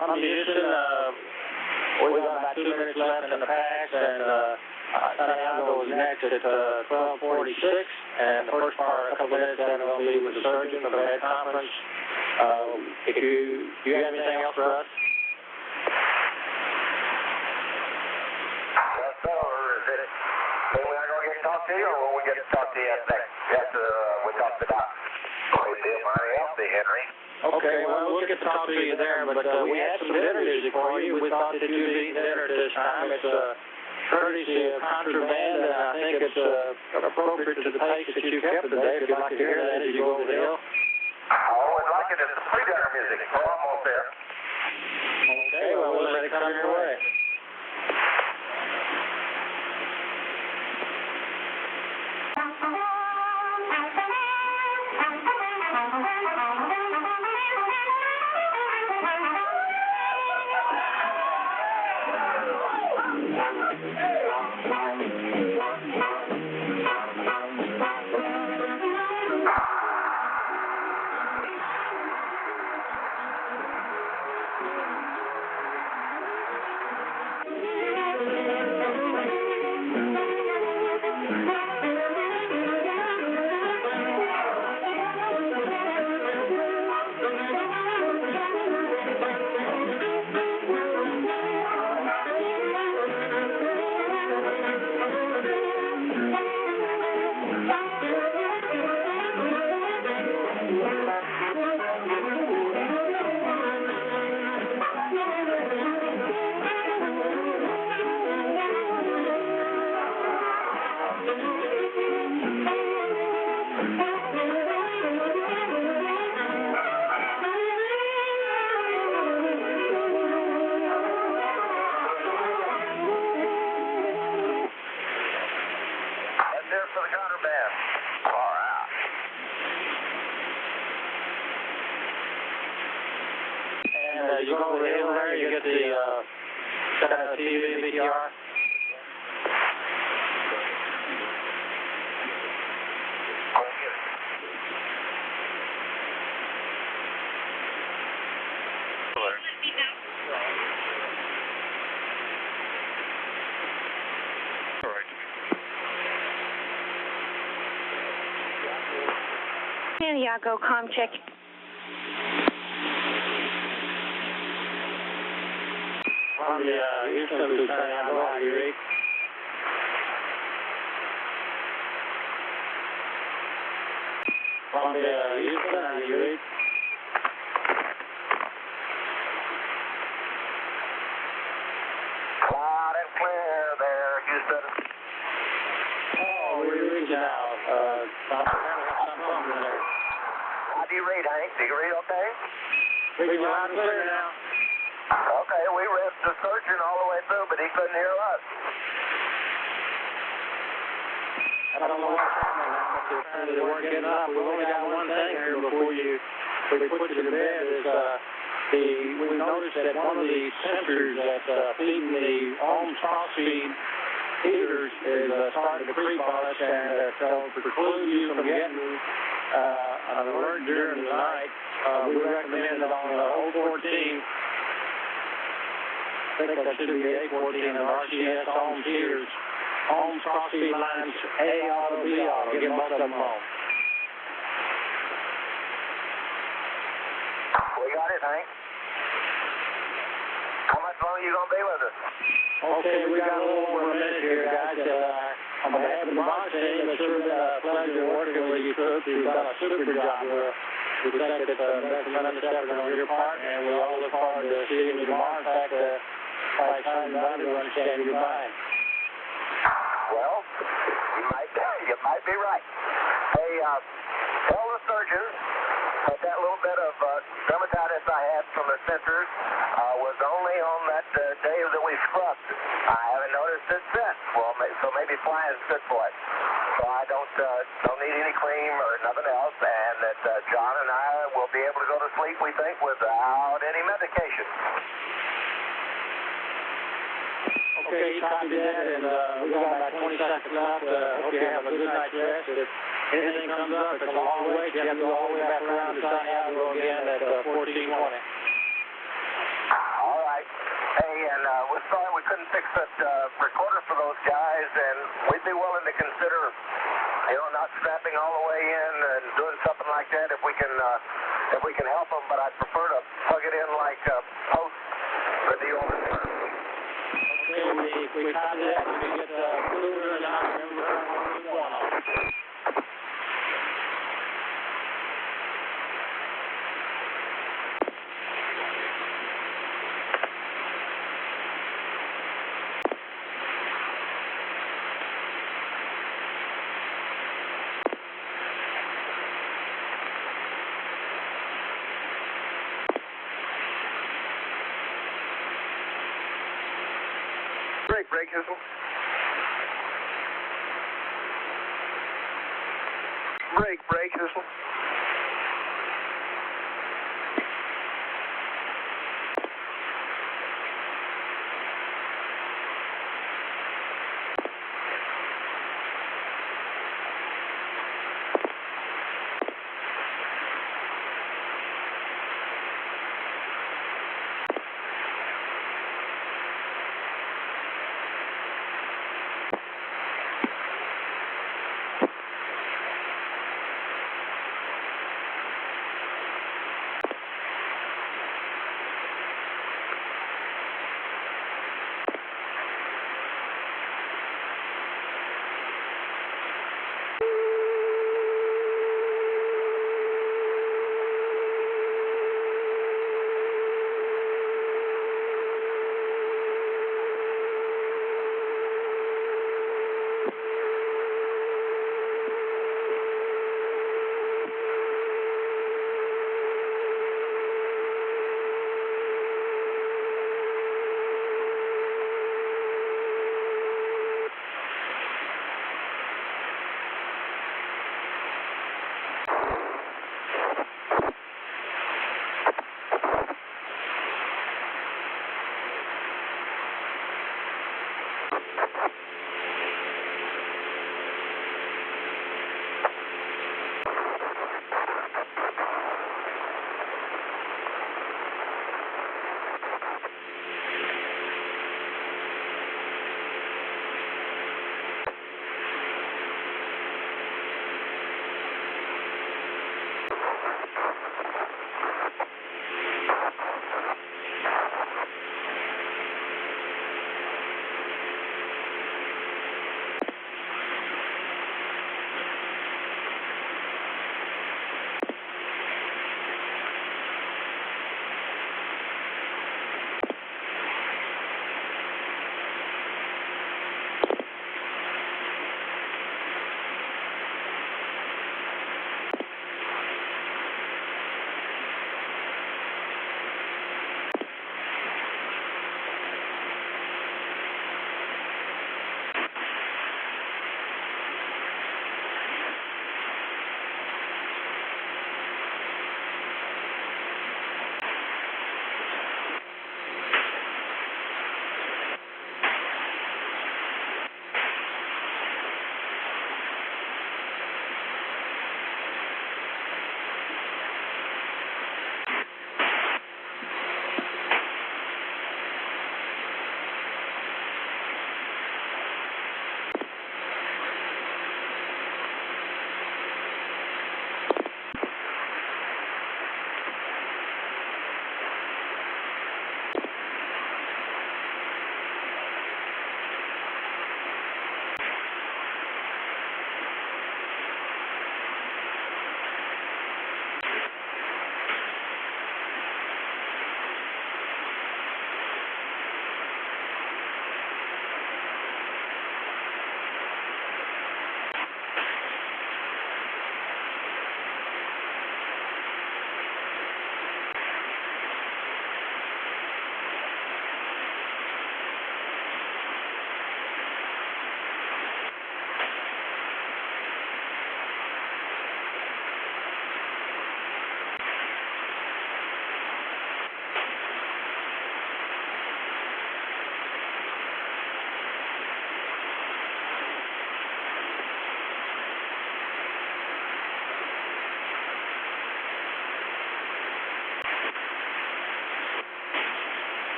I'm Houston. We've got about 2 minutes left in the pass, and Santiago is next at 12:46. And the first part, a couple minutes, then we'll be with the surgeon for the head conference. Do you have anything else for us? Yes, sir. Is it, when we are going to get to talk to you, or when we get to talk to you after we talk to Doc? We did mighty healthy, Henry. Okay, well, we'll get to talk to you there, but we had some dinner music for you. We thought that you'd be dinner this time. It's courtesy of contraband, and I think it's appropriate to the pace that you kept today. If you'd like to hear that as you go over the hill. Oh, I'd like it as the pre-dinner music. We're almost there. Okay, well, we'll let it come your way. For the contraband. All right. And you go over the hill there, you get the TV VTR. Santiago, comm check. Columbia, Houston to Santiago, how do you read? Columbia, Houston, how do you read? Loud and clear there, Houston. Oh, we're reading now. Apparently have some problem there. How do you read, Hank? Do you read okay? Reading loud and clear now. Okay, we read the surgeon all the way through, but he couldn't hear us. I don't know what's happening now, but apparently they weren't getting up. We've only got one thing here before we put you to bed is we noticed that one of the sensors that's feeding the home cross-feed heaters is starting to creep on us, and so to preclude you from getting an alert during the night, we recommend that on the 014, I think that should be 814 of RCS home heaters, home cross-feed lines A auto, B auto, get both of them on. We got it, Hank. How much longer are you going to be with us? Okay, we got a little over a minute here, guys. On behalf of the Bond team, it's sure been a pleasure working with you folks. You've done a super job. We think it's been a tremendous effort on your part, and we all look forward to seeing you tomorrow. In fact, by the time you're done, we understand you're buying. Well, you might be right. Hey, tell the surgeons that that little bit of dermatitis I had from the sensors was only on that day that we scrubbed. I haven't noticed it since. Well, so maybe flying is good for it. So I don't need any cream or nothing else, and that John and I will be able to go to sleep, we think, without any medication. Okay, copy that, and we got about 20 seconds left. Hope you have a good night's rest. If anything comes up, it's a long wait. You have to go all the way back around to Santiago again at 1420. All right. Hey, and we're sorry we couldn't fix that recorder for those guys, and we'd be willing to consider, not strapping all the way in and doing something like that if we can help them. But I'd prefer to plug it in like post the deal. Okay, we copy that. We get cooler and out. Remember, we're going on. Break, Houston. Break, Houston.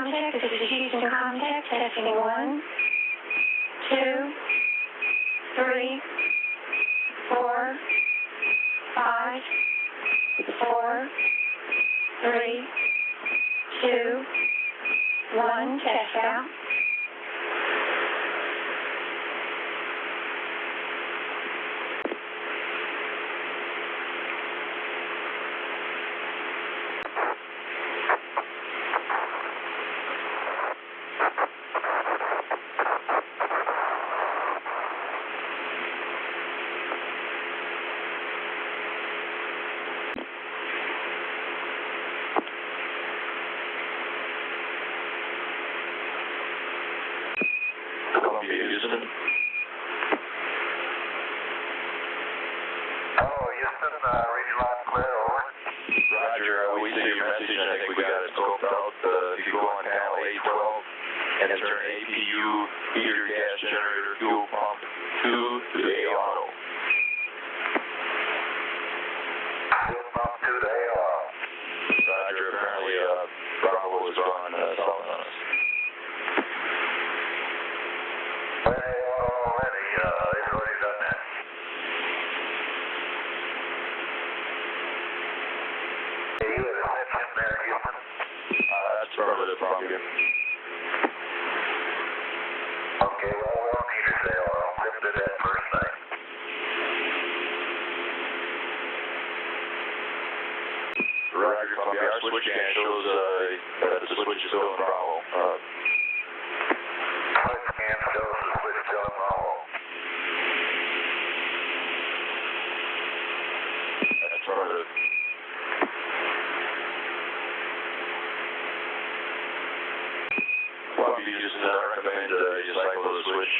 contact. This is Houston contact. Testing 1, 2, 3, 4, 5, 4, 3, 2, 1. Test out. Houston. Oh, Houston, read you loud and clear, over. Roger, we see your message, and I think we got it scoped out. If you go on panel A12 and turn APU, heater gas generator, fuel pump, 2 to A auto. Fuel pump 2 to A auto. Roger, apparently Bravo is on south on us. Already, they've already done that. Hey, you had a section there, Houston? That's affirmative from you. Okay, well, we don't need to say oil. Let's do that first thing. Roger, Columbia, our switch scan shows that the switch is still in Bravo. Switch scan shows the switch still in Bravo. That's affirmative. Columbia, you just recommend you cycle the switch.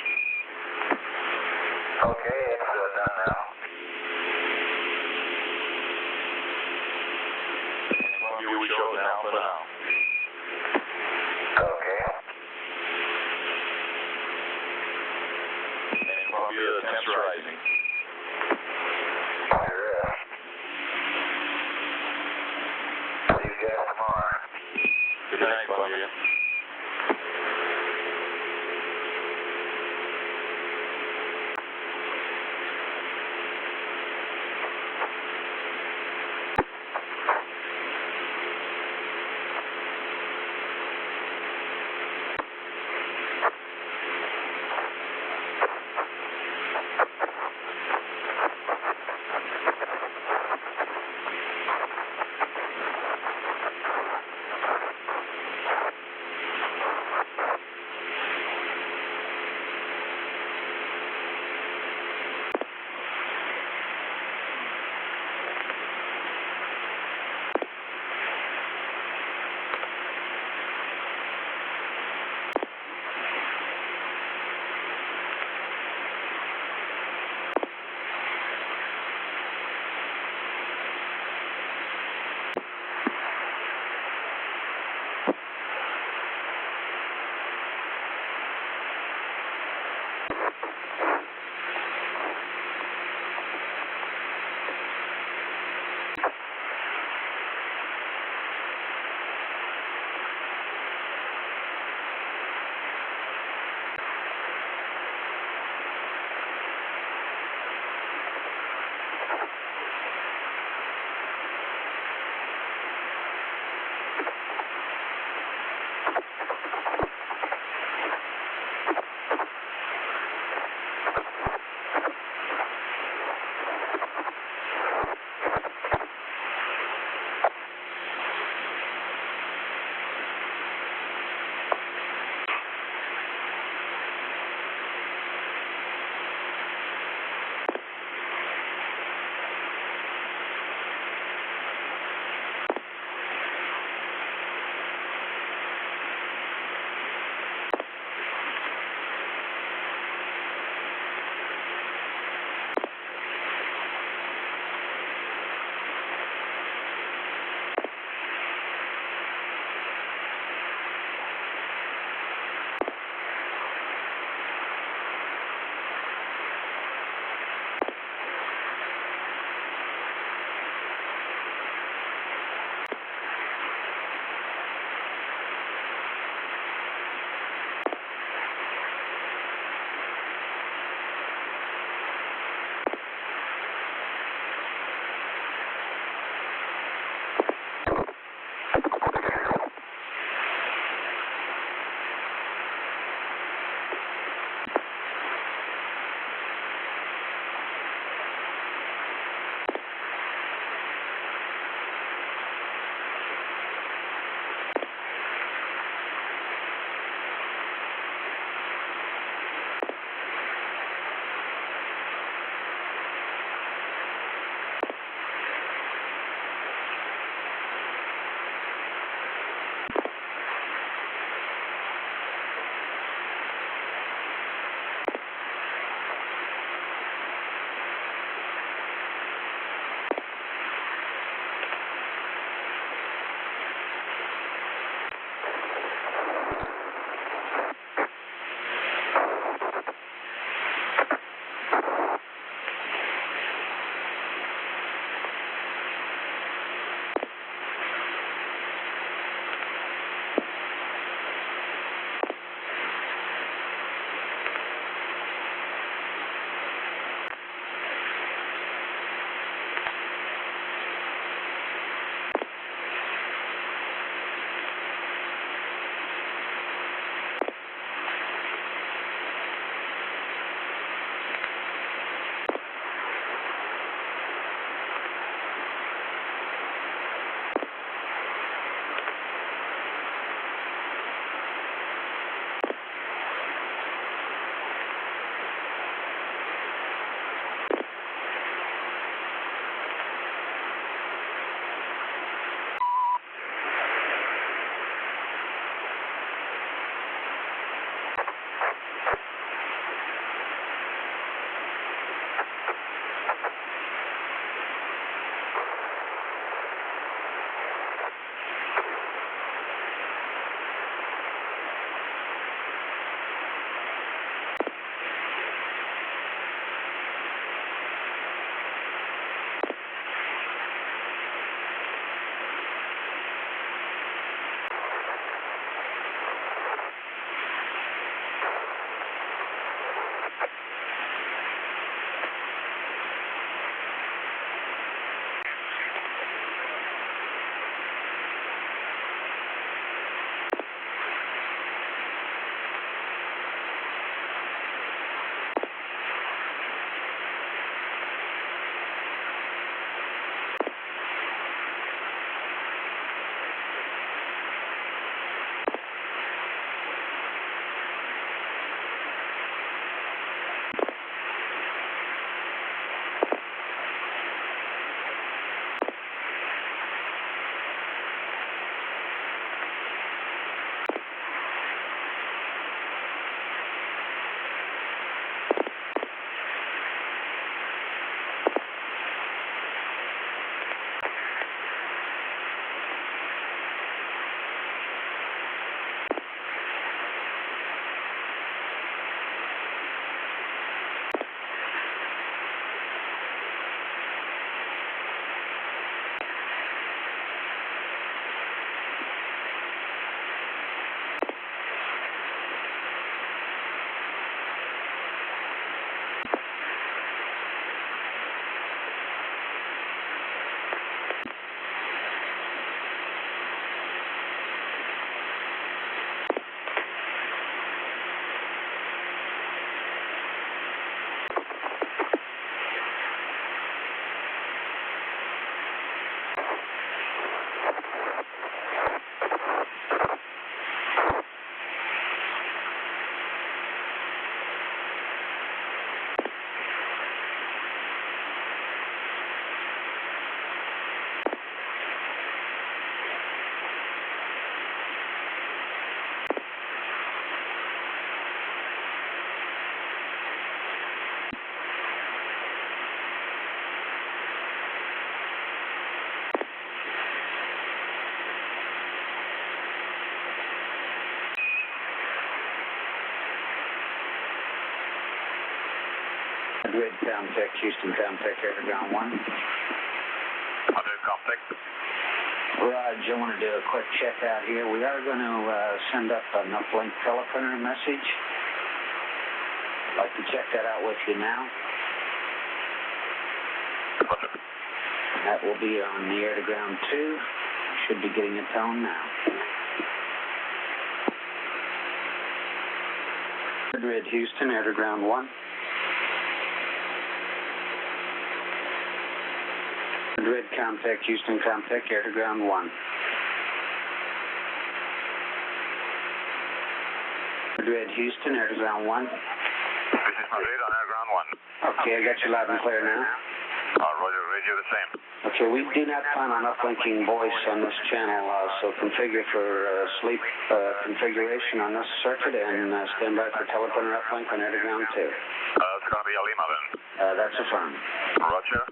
Okay, it's done now. Columbia, we show an alpha now. Okay. And Columbia, the temps rising. Sure is. See you guys tomorrow. Good night, Columbia. Grid, contact Houston, contact air to ground 1. Under contact. Raj, I want to do a quick check out here. We are going to send up an uplink teleprinter message. I'd like to check that out with you now. That will be on the air to ground 2. Should be getting a tone now. Grid, Houston, air to ground 1. Grid, contact Houston, contact air to ground 1. Grid, Houston, air to ground 1. This is Madrid on air ground 1. Okay, I got you loud and clear now. Roger, radio the same. Okay, we do not plan on uplinking voice on this channel, so configure for sleep configuration on this circuit and stand by for teleprinter uplink on air to ground 2. It's going to be a Lima then. That's a firm. Roger.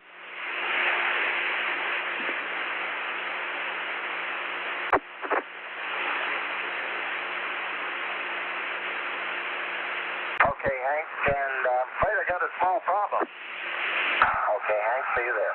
Okay, Hank, and afraid I got a small problem. Okay, Hank, see you there.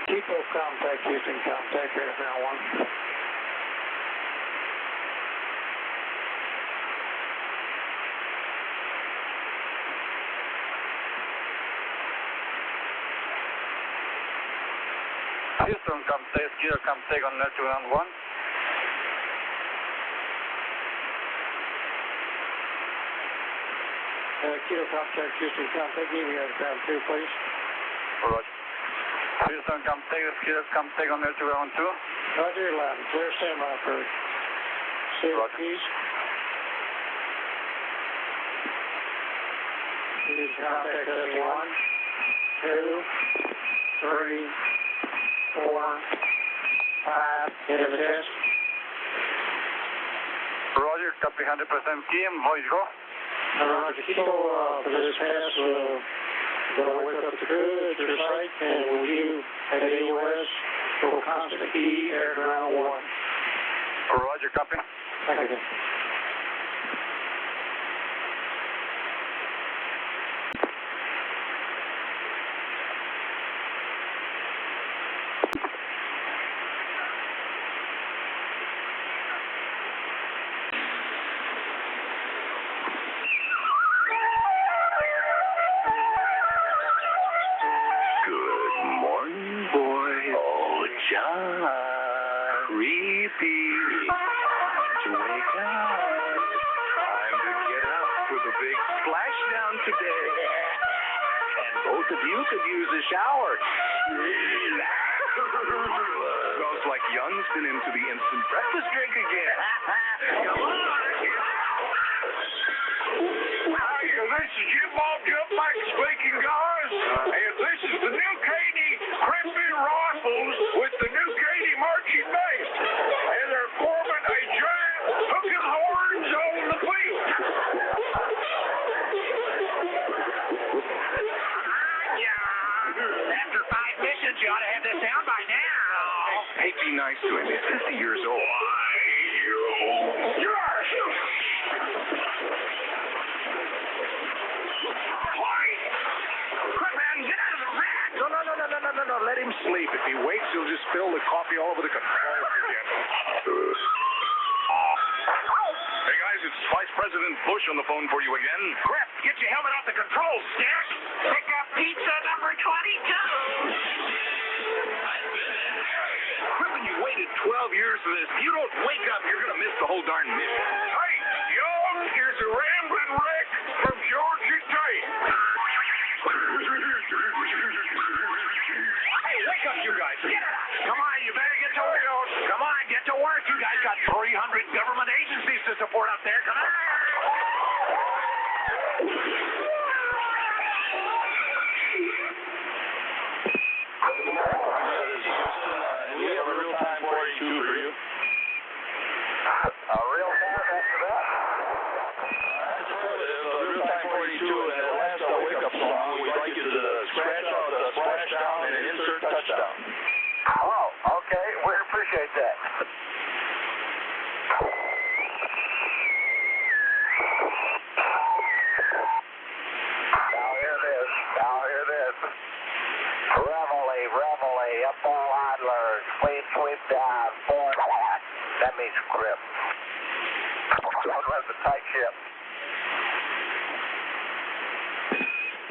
Kilo contact, Houston contact, here's now 1. Houston, contact, Kilo contact on net ground 1. Kilo contact, Houston contact, give me ground 2, please. Roger. Houston, contact, Kilo contact on net ground 2. Roger, loud and clear, stand by for Syracuse. Houston contact, 1, 2, 3, 4, 5, end of the test. Roger, copy 100% Kim, voice go. Roger, Kilo, for this test, going to wake up the crew at your site, and will you at AOS go constant E, air ground 1. Roger, copy. Thank you. Smells like Young's been into the instant breakfast drink again. Come on. Hi, this is Jim Bob Jump Like Speaking Guys, and this is the new Katie Crimpy Rifles with the new Katie marching band, and they're forming a giant hook and horns on the beat. After 5 missions, you ought to have this down by now. Hey, be nice to him. He's 50 years old. No, let him sleep. If he wakes, he'll just spill the coffee all over the controls again. Hey, guys, it's Vice President Bush on the phone for you again. Crap, get your helmet off the controls, Stick. Pick up pizza number 22. Crippen, you waited 12 years for this. If you don't wake up, you're going to miss the whole darn mission. Hey, Young is a rambling wreck from Georgia State. Hey, wake up, you guys. Get it up. Come on, you better get to work. Come on, get to work. You guys got 300 government agencies to support up there. Come on. We have a real-time 42 for you. A real-time after that? That's a real-time 42, and the last wake-up song, we'd like you to scratch out the splashdown and insert touchdown. Oh, okay. We appreciate that. Now hear this. Reveille, up all idlers, sweep down, forward. That means grip. Don't let the tight ship.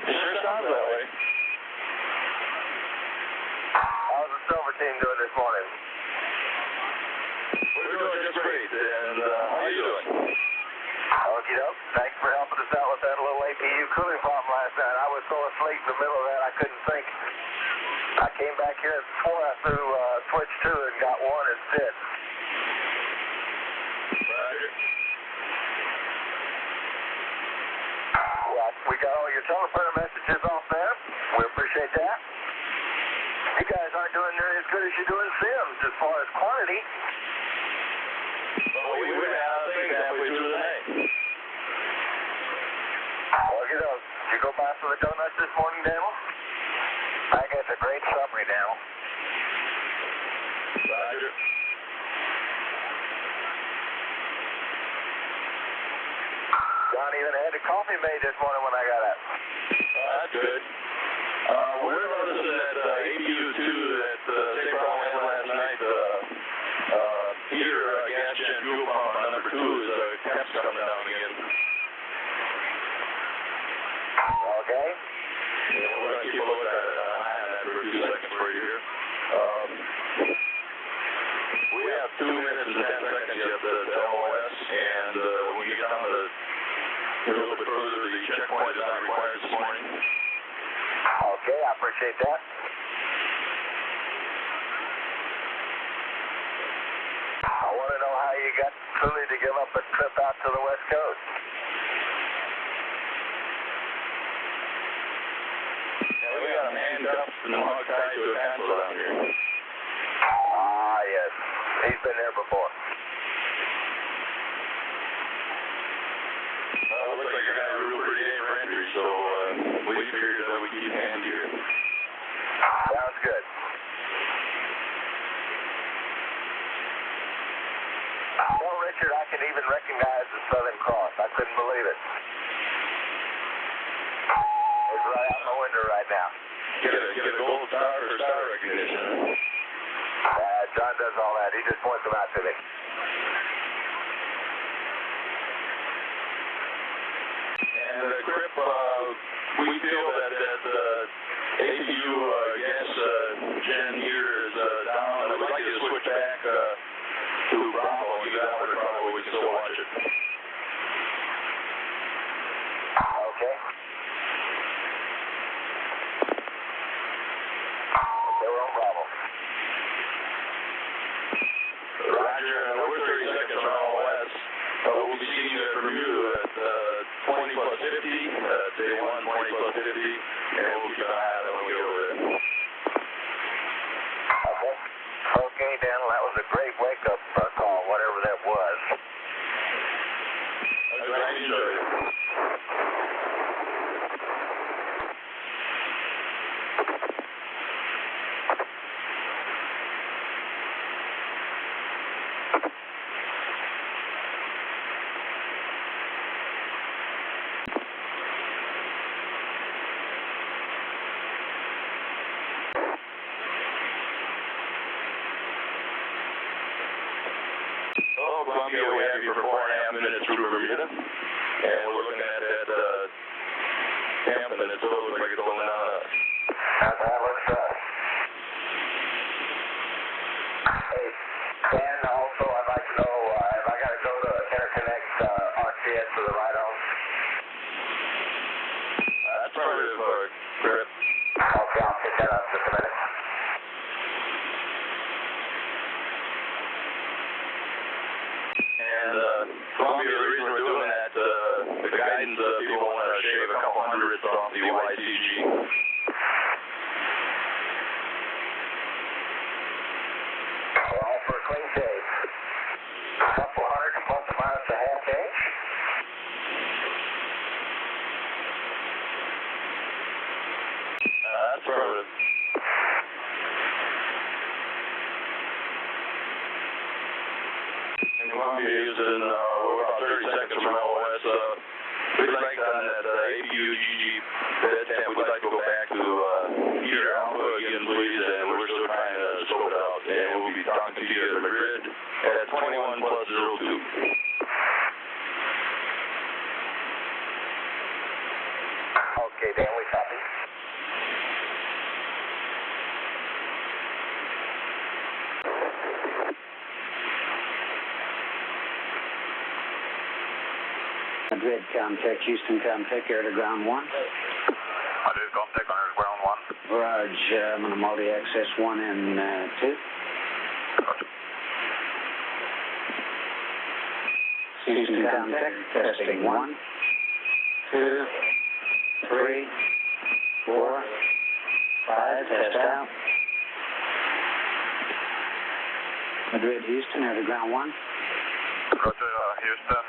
It sure sounds that way. How's the silver team doing this morning? We're doing just great, and how are you doing? Okie doke. Thanks for helping us out with that little APU cooling problem last night. I was so asleep in the middle of that I couldn't think. I came back here before I threw switch 2 and got 1 instead. Roger. Well, we got all your telephone messages off there. We appreciate that. You guys aren't doing nearly as good as you do in Sims as far as quantity. Well, we ran out of things halfway through the night. Okie doke. Did you go by for the donuts this morning, Daniel? I think that's a great summary, Daniel. Roger. John even had the coffee made this morning when I got up. That's good. We're noticing that APU2 that a look at that for a few seconds for you here. We have 2 minutes and 10 seconds yet to LOS, and when you get down to a little bit further, the checkpoint is not required this morning. Okay, I appreciate that. I want to know how you got Cooley to give up a trip out to the West Coast. Yeah, we got him handcuffed and hog tied to a console down here. Ah, yes. He's been there before. Well, it looks like you're going to have a real pretty day for entry, so we figured that we'd keep hands here. Sounds good. Well, Richard, I can even recognize the Southern Cross. I couldn't believe it. It's right out my window right now. Get a gold star or star recognition. John does all that. He just points them out to me. And Crip, we feel that APU gas gen here is down, and we'd like you to switch back to Bravo. You get out of Bravo, we can still watch it. Okay. Okay, we're on Bravo. Roger, we're 30 seconds from LOS. We'll be seeing you at Bermuda at 20 plus 50, day 1, 20 plus 50, and we'll keep an eye out when we get over there. Okay. Okay, Daniel, that was a great wake-up call, whatever that was. I enjoyed it. Columbia, we have you for 4.5 minutes through Bermuda, and we're looking at that camp, and it still looks like it's going down us. That looks Hey, Dan, also, I'd like to know if I got to go to interconnect RTS for the ride-on. That's part of Crip. Okay, I'll pick that up in just a minute. And Columbia, the reason we're doing that, the guidance, people want to shave a couple hundredths off the YCG. Well, for a clean shave, a couple hundred plus or minus a half inch. That's affirmative. And Columbia, Houston, we're about 30 seconds from LOS. We'd like on that APU-GG bed tap, we'd like to go back to heater alpha again, please, and we're still trying to scope it out. And we'll be talking to you at Madrid at 21 plus 02. Okay, Dan, we copy. Madrid, contact Houston, contact air to ground 1. Madrid, contact on ground 1. Barrage, I'm on a multi-access 1 and 2. Houston, contact, testing 1, 2, 3, 4, 5, test out. Madrid, Houston, air to ground 1. Roger, Houston,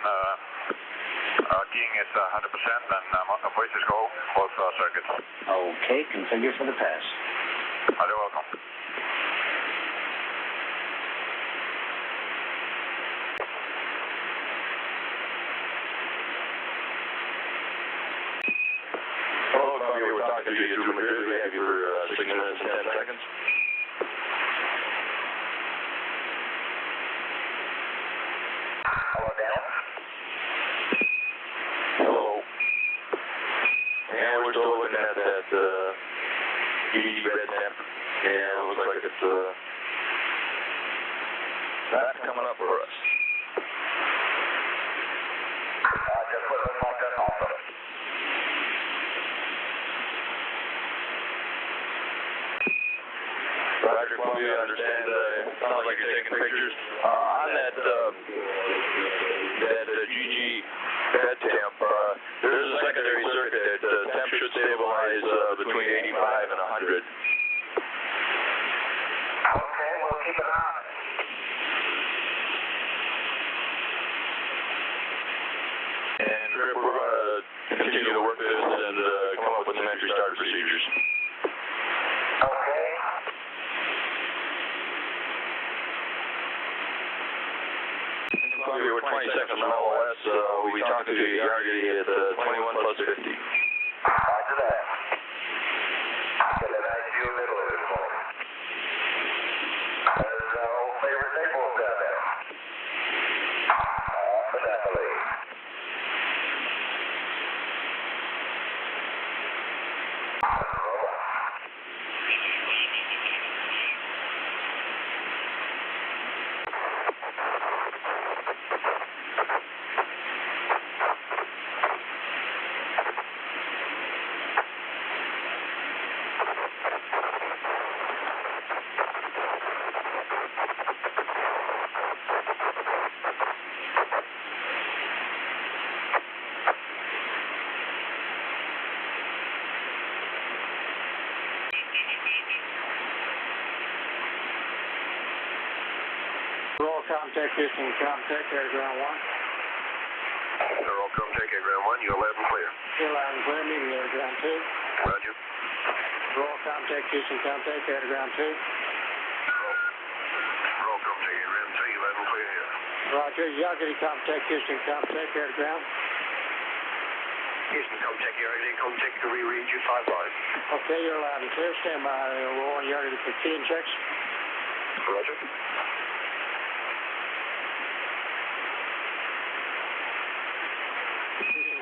keying is 100% and voices go, both circuits. Okay, configure for the pass. You're welcome. Hello, Columbia, we're talking to you through Madrid. We have you for 6 minutes and 10 seconds. Hello, Dan. Hello. And we're still looking at that 80 bed temp. And it looks like it's that's coming up for us. Just put a mark that off of it. Roger, Columbia, I understand. It sounds like you're taking pictures. On that GG bed temp, there's a secondary circuit that temp should stabilize between 85 and 100. Okay, we'll keep an eye on it. And Rip, we're going to continue to work this and come up with some entry start procedures. Okay. Columbia, we're 20 seconds from LOS. We'll be talking to you Yardy at 21 plus 50. Roger that. Get an ideal middle of this one. There's old favorite Naples down there. Monopoly. Roll contact Houston, contact Air Ground 1. Roll contact Air Ground 1, you're loud and clear. You're loud and clear, meeting Air Ground 2. Roger. Roll contact Houston, contact Air Ground 2. Roll contact Air Ground 2, you're loud and clear here. Roger, Yardy contact Houston, contact Air Ground. Houston, contact Yardy, contact to reread you 55. Okay, you're loud and clear. Stand by. Roll on Yardy for key and checks. Roger.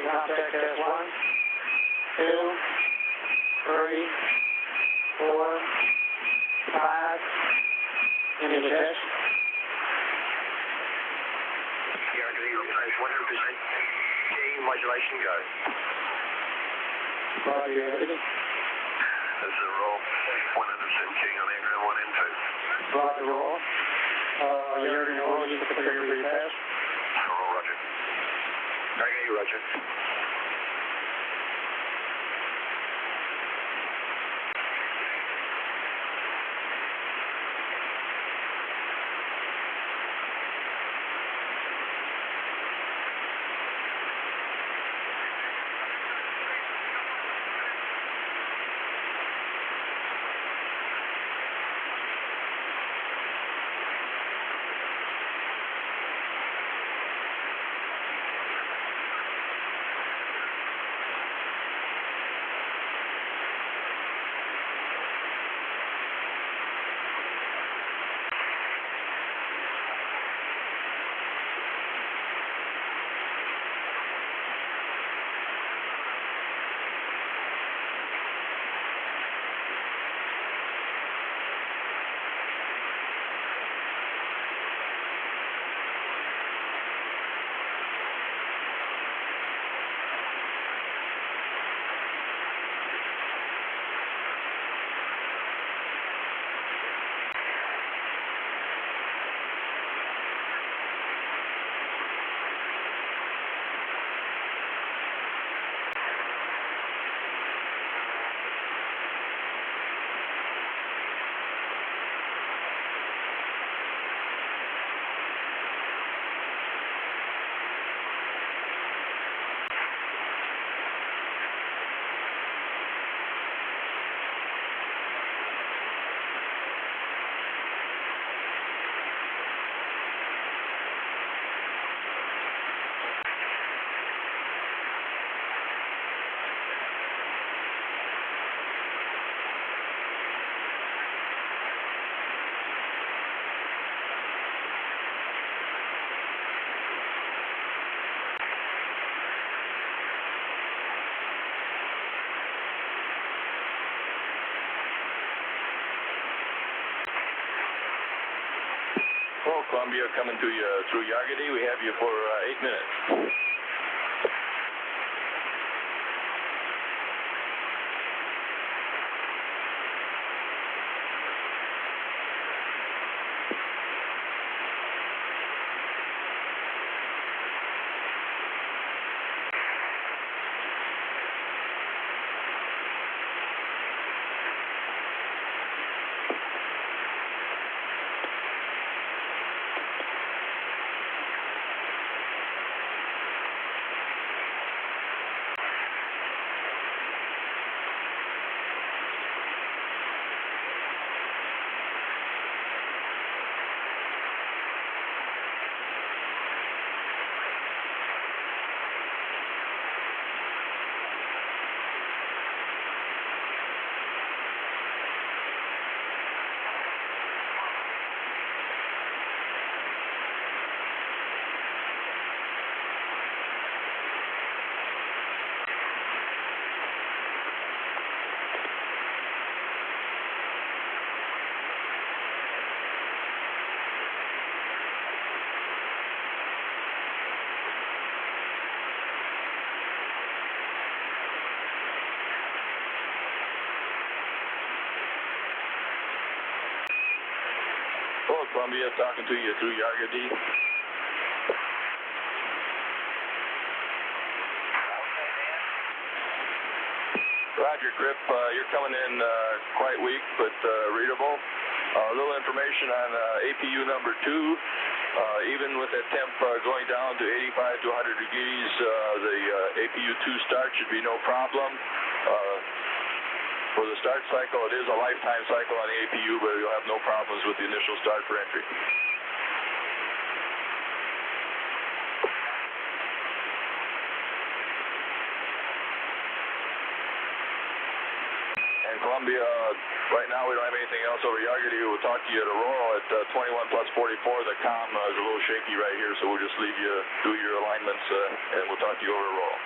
Contact test 1, 2, 3, 4, 5. Any other test? Yardy, replace 100%. Key modulation go. Roger, everything. That's a roll. 100% key on Air Ground 1 and 2. Roger, roll. Yardy, roll. You can figure pretty fast. Roll, Roger. Okay, Roger. Columbia, coming to you through Yargady. We have you for 8 minutes. Hello, Columbia, talking to you through Yargady. Roger, Crip. You're coming in quite weak, but readable. A little information on APU number 2. Even with that temp going down to 85 to 100 degrees, the APU 2 start should be no problem. For the start cycle, it is a lifetime cycle on the APU, but you'll have no problems with the initial start for entry. And Columbia, right now we don't have anything else over Yargady. We'll talk to you at Aurora at 21 plus 44. The comm is a little shaky right here, so we'll just leave you do your alignments, and we'll talk to you over Aurora.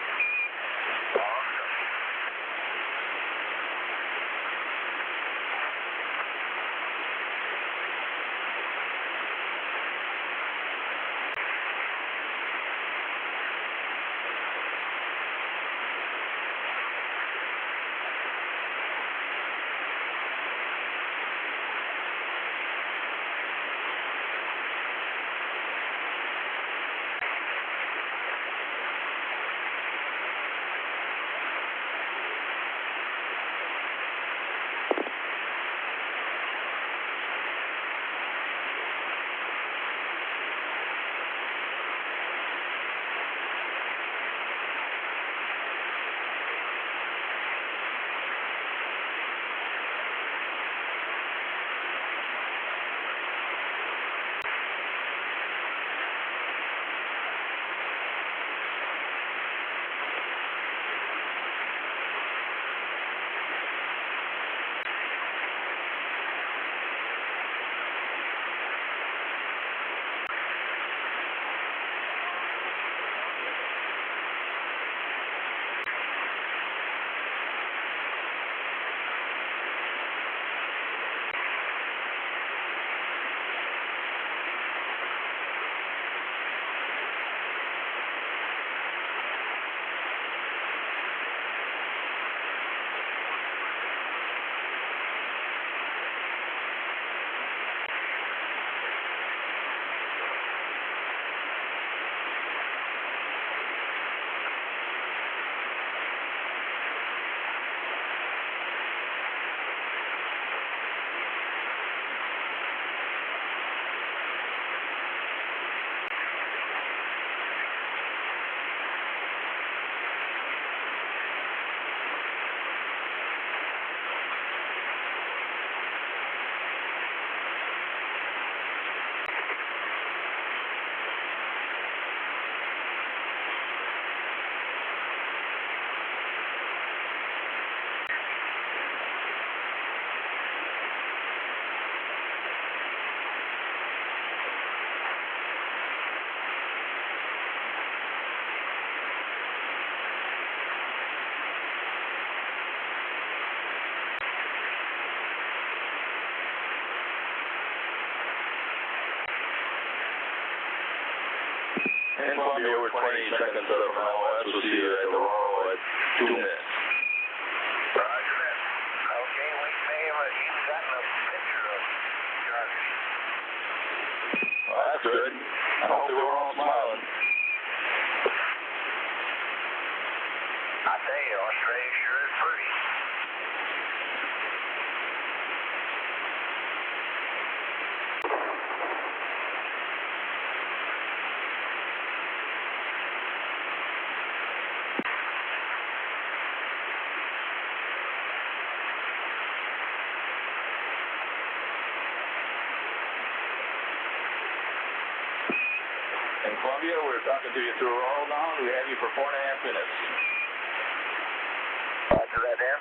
we're 28 seconds from LS. We'll see you at Aurora at 2 minutes. Roger that. Okay, we may have even gotten a picture of Johnny. Well, that's good. I hope they were all smiling. I tell you, Australia sure is pretty. In Columbia, we're talking to you through Aurora now, and we have you for 4.5 minutes. Roger that, Dan.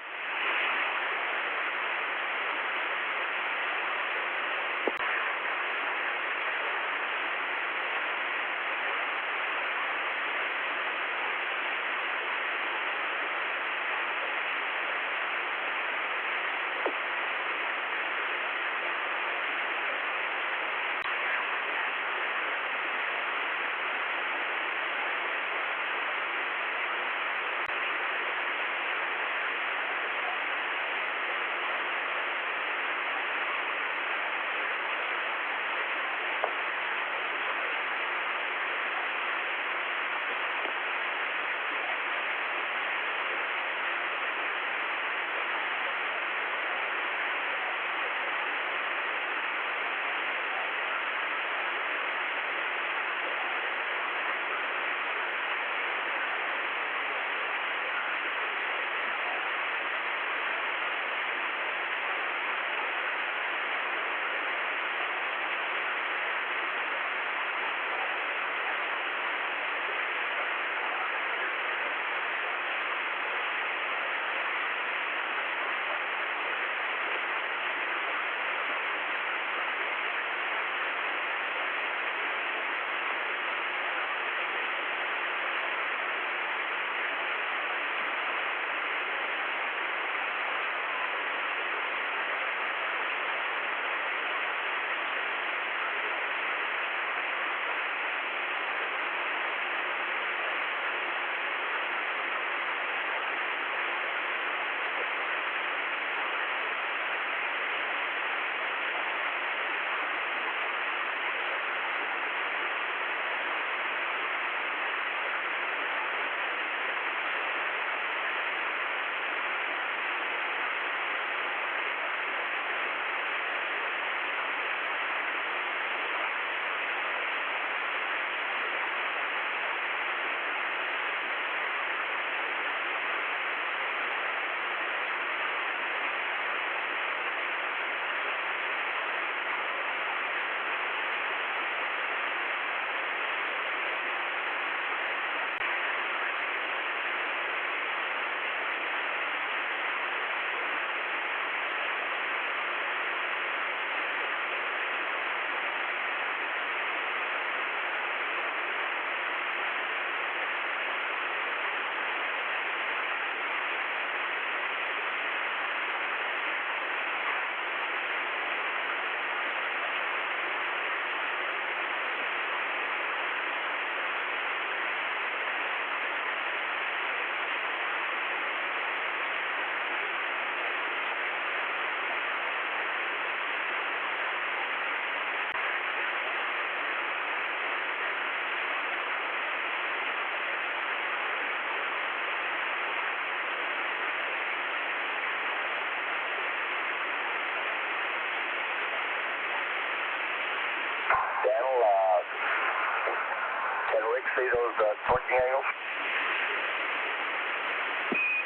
See those torquing angles?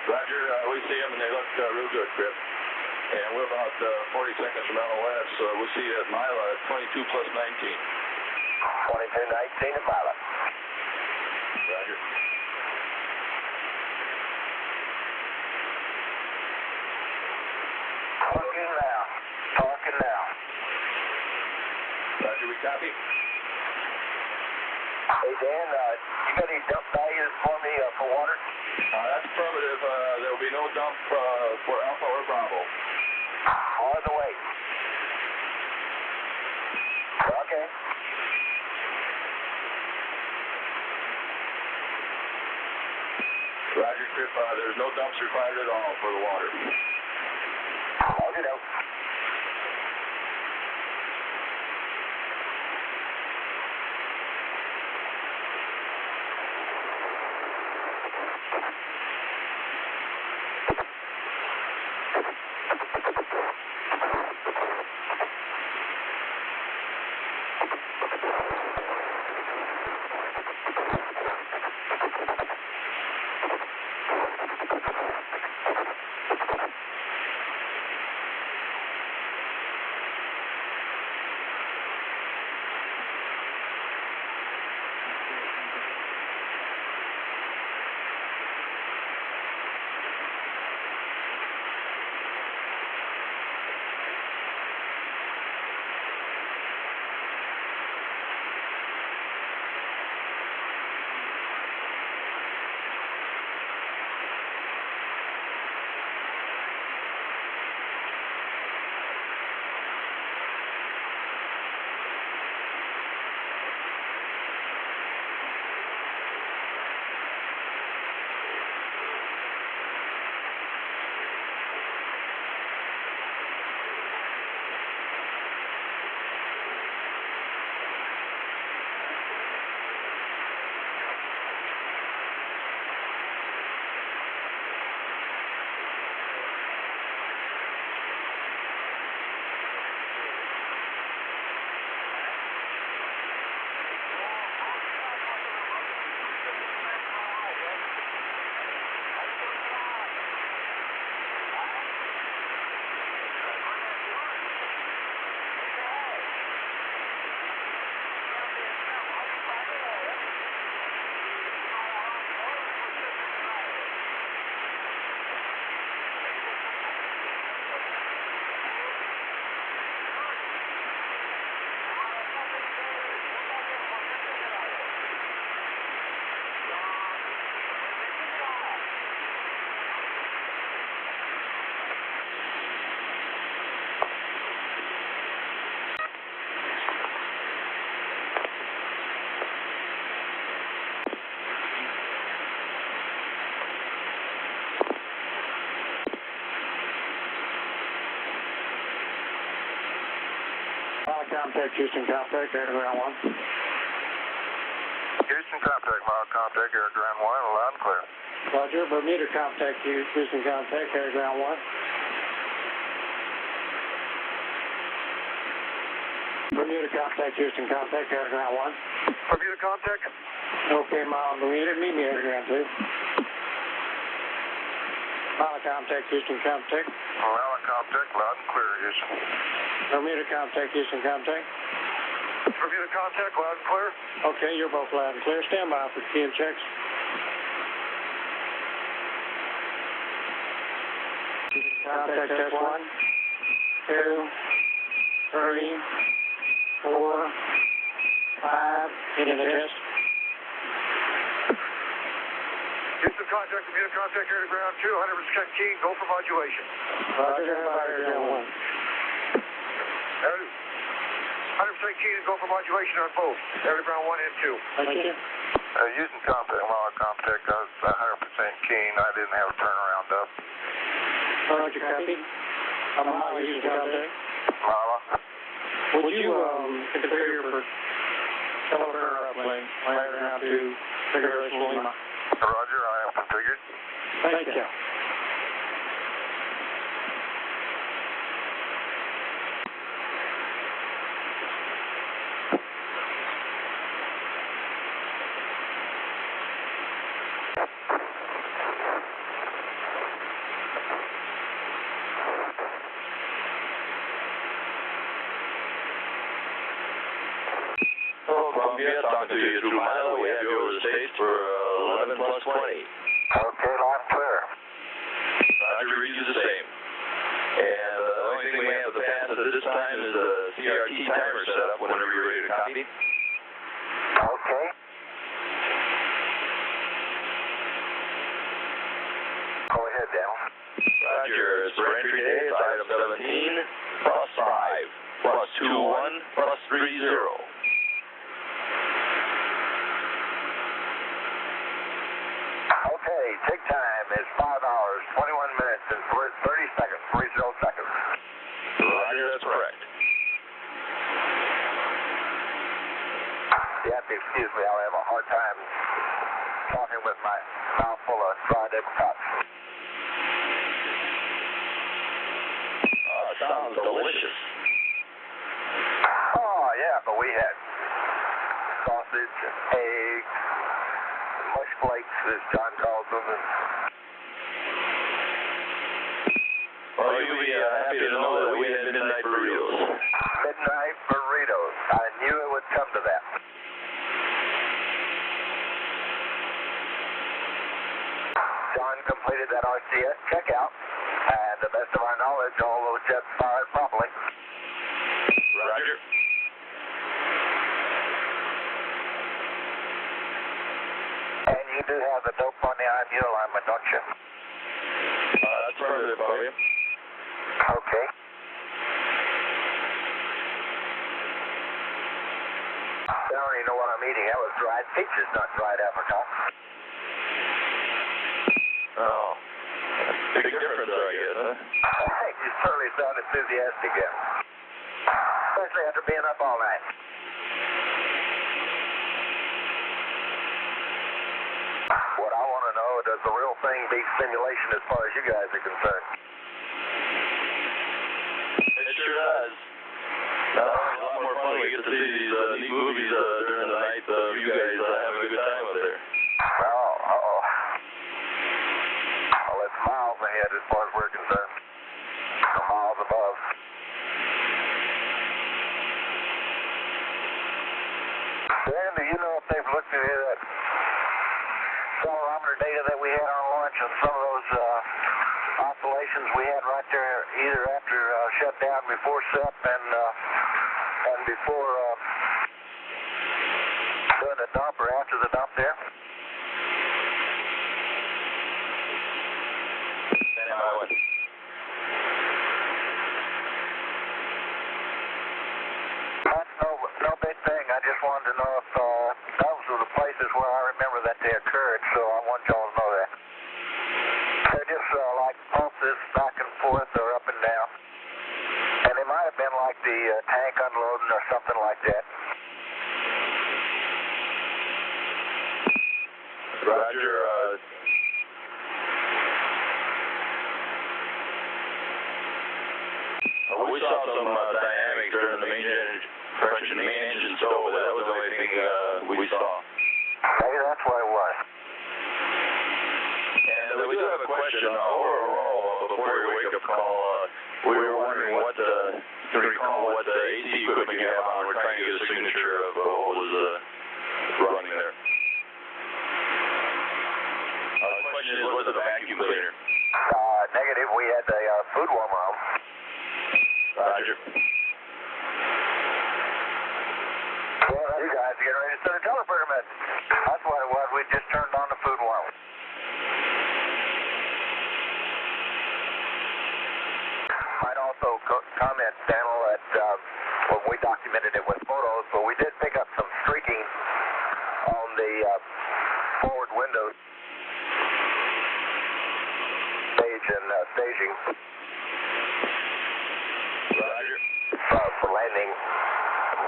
Roger, we see them and they look real good, Crip. And we're about 40 seconds from LOS. We'll see you at Mila at 22 plus 19. 22:19 at Mila. Roger. Talking now. Talking now. Roger, we copy. Hey, Dan, you got any dump values for me for water? That's affirmative. There will be no dump for Alpha or Bravo. On the way. Okay. dumps required at all for the water. Okay, no. Contact Houston, contact Air Ground 1. Houston, contact, mild contact, Air Ground 1, loud and clear. Roger, Bermuda, contact Houston, contact Air Ground 1. Bermuda, contact Houston, contact Air Ground 1. Bermuda, contact. Okay, mild Bermuda, meet me Air Ground 2. Mild contact Houston, contact. Mild contact, loud and clear, Houston. Bermuda, contact Houston, contact. Bermuda, contact, loud and clear. Okay, you're both loud and clear. Stand by for key and checks. Contact test 1, 2, 3, 4, 5. Hitting the test. Houston, contact, Bermuda, contact, Air Ground 2, 100% key, go for modulation. Roger, Air Ground 1. 100% key to go for modulation on both, Air Ground 1 and 2. Thank you. Houston, contact, mild contact, I was 100% keen, I didn't have a turnaround up. Roger, copy. I'm Mala, Houston, contact. Mala. Would you configure for telephone uplink, Air Ground 2, configuration Lima? Roger, I have configured. Thank you. Columbia, talking to you through Milo. We have you over the States for 11 plus 20. Okay, loud and clear. Roger, reads you the same. And the only thing we have to pass at this time is a CRT timer setup whenever you're ready to copy. Okay. Go ahead, Dale. Roger, it's for entry day, it's item 17, plus 5, plus 21, plus 30. Okay, take time. It's 5 hours. correct. You have to excuse me, I'll have a hard time talking with my mouth full of fried apricots. Sounds delicious. Oh, yeah, but we had sausage and eggs, and mush flakes, as John calls them. Well, you'll be happy to know that we had midnight burritos. Midnight burritos. I knew it would come to that. John completed that RCS checkout, and to the best of our knowledge, all those jets fired properly. Roger. And you do have the dope on the IMU alignment, don't you? That's perfect for you. Okay. I don't even know what I'm eating. That was dried peaches, not dried apricots. Oh, big difference, I guess, huh? You certainly sound enthusiastic, yeah. Especially after being up all night. What I want to know, does the real thing beat simulation as far as you guys are concerned? It sure does. It's a lot more fun when we get to see these neat movies during the night. You guys having a good time up there. Well, it's miles ahead as far as we're concerned. Miles above. Dan, do you know if they've looked at that accelerometer data that we had on launch and some of those oscillations we had right there, either after shutdown, before SEP, and before doing the dump or after the dump there? That's no big thing. I just wanted to know if those were the places where I remember that they occurred, so I want y'all to know that. They're just like pulses back and forth or up and down. And they might have been like the tank unloading or something like that. Roger, we saw some dynamics during the main engine stove. That was the only thing we saw. Maybe that's what it was. And we do have a question. Overall, before your wake-up call, we were wondering what to recall what the AC equipment you have on. We're trying to get a signature of what was running there. The question is, was it a vacuum cleaner? Negative. We had a food warmer on. Roger. Well, you guys are getting ready to send a teleporter message. That's what it was. We just turned on the food warmer. Might also comment, Daniel, that well, we documented it with photos, but we did pick up some streaking on the forward windows stage and staging. Roger. For landing,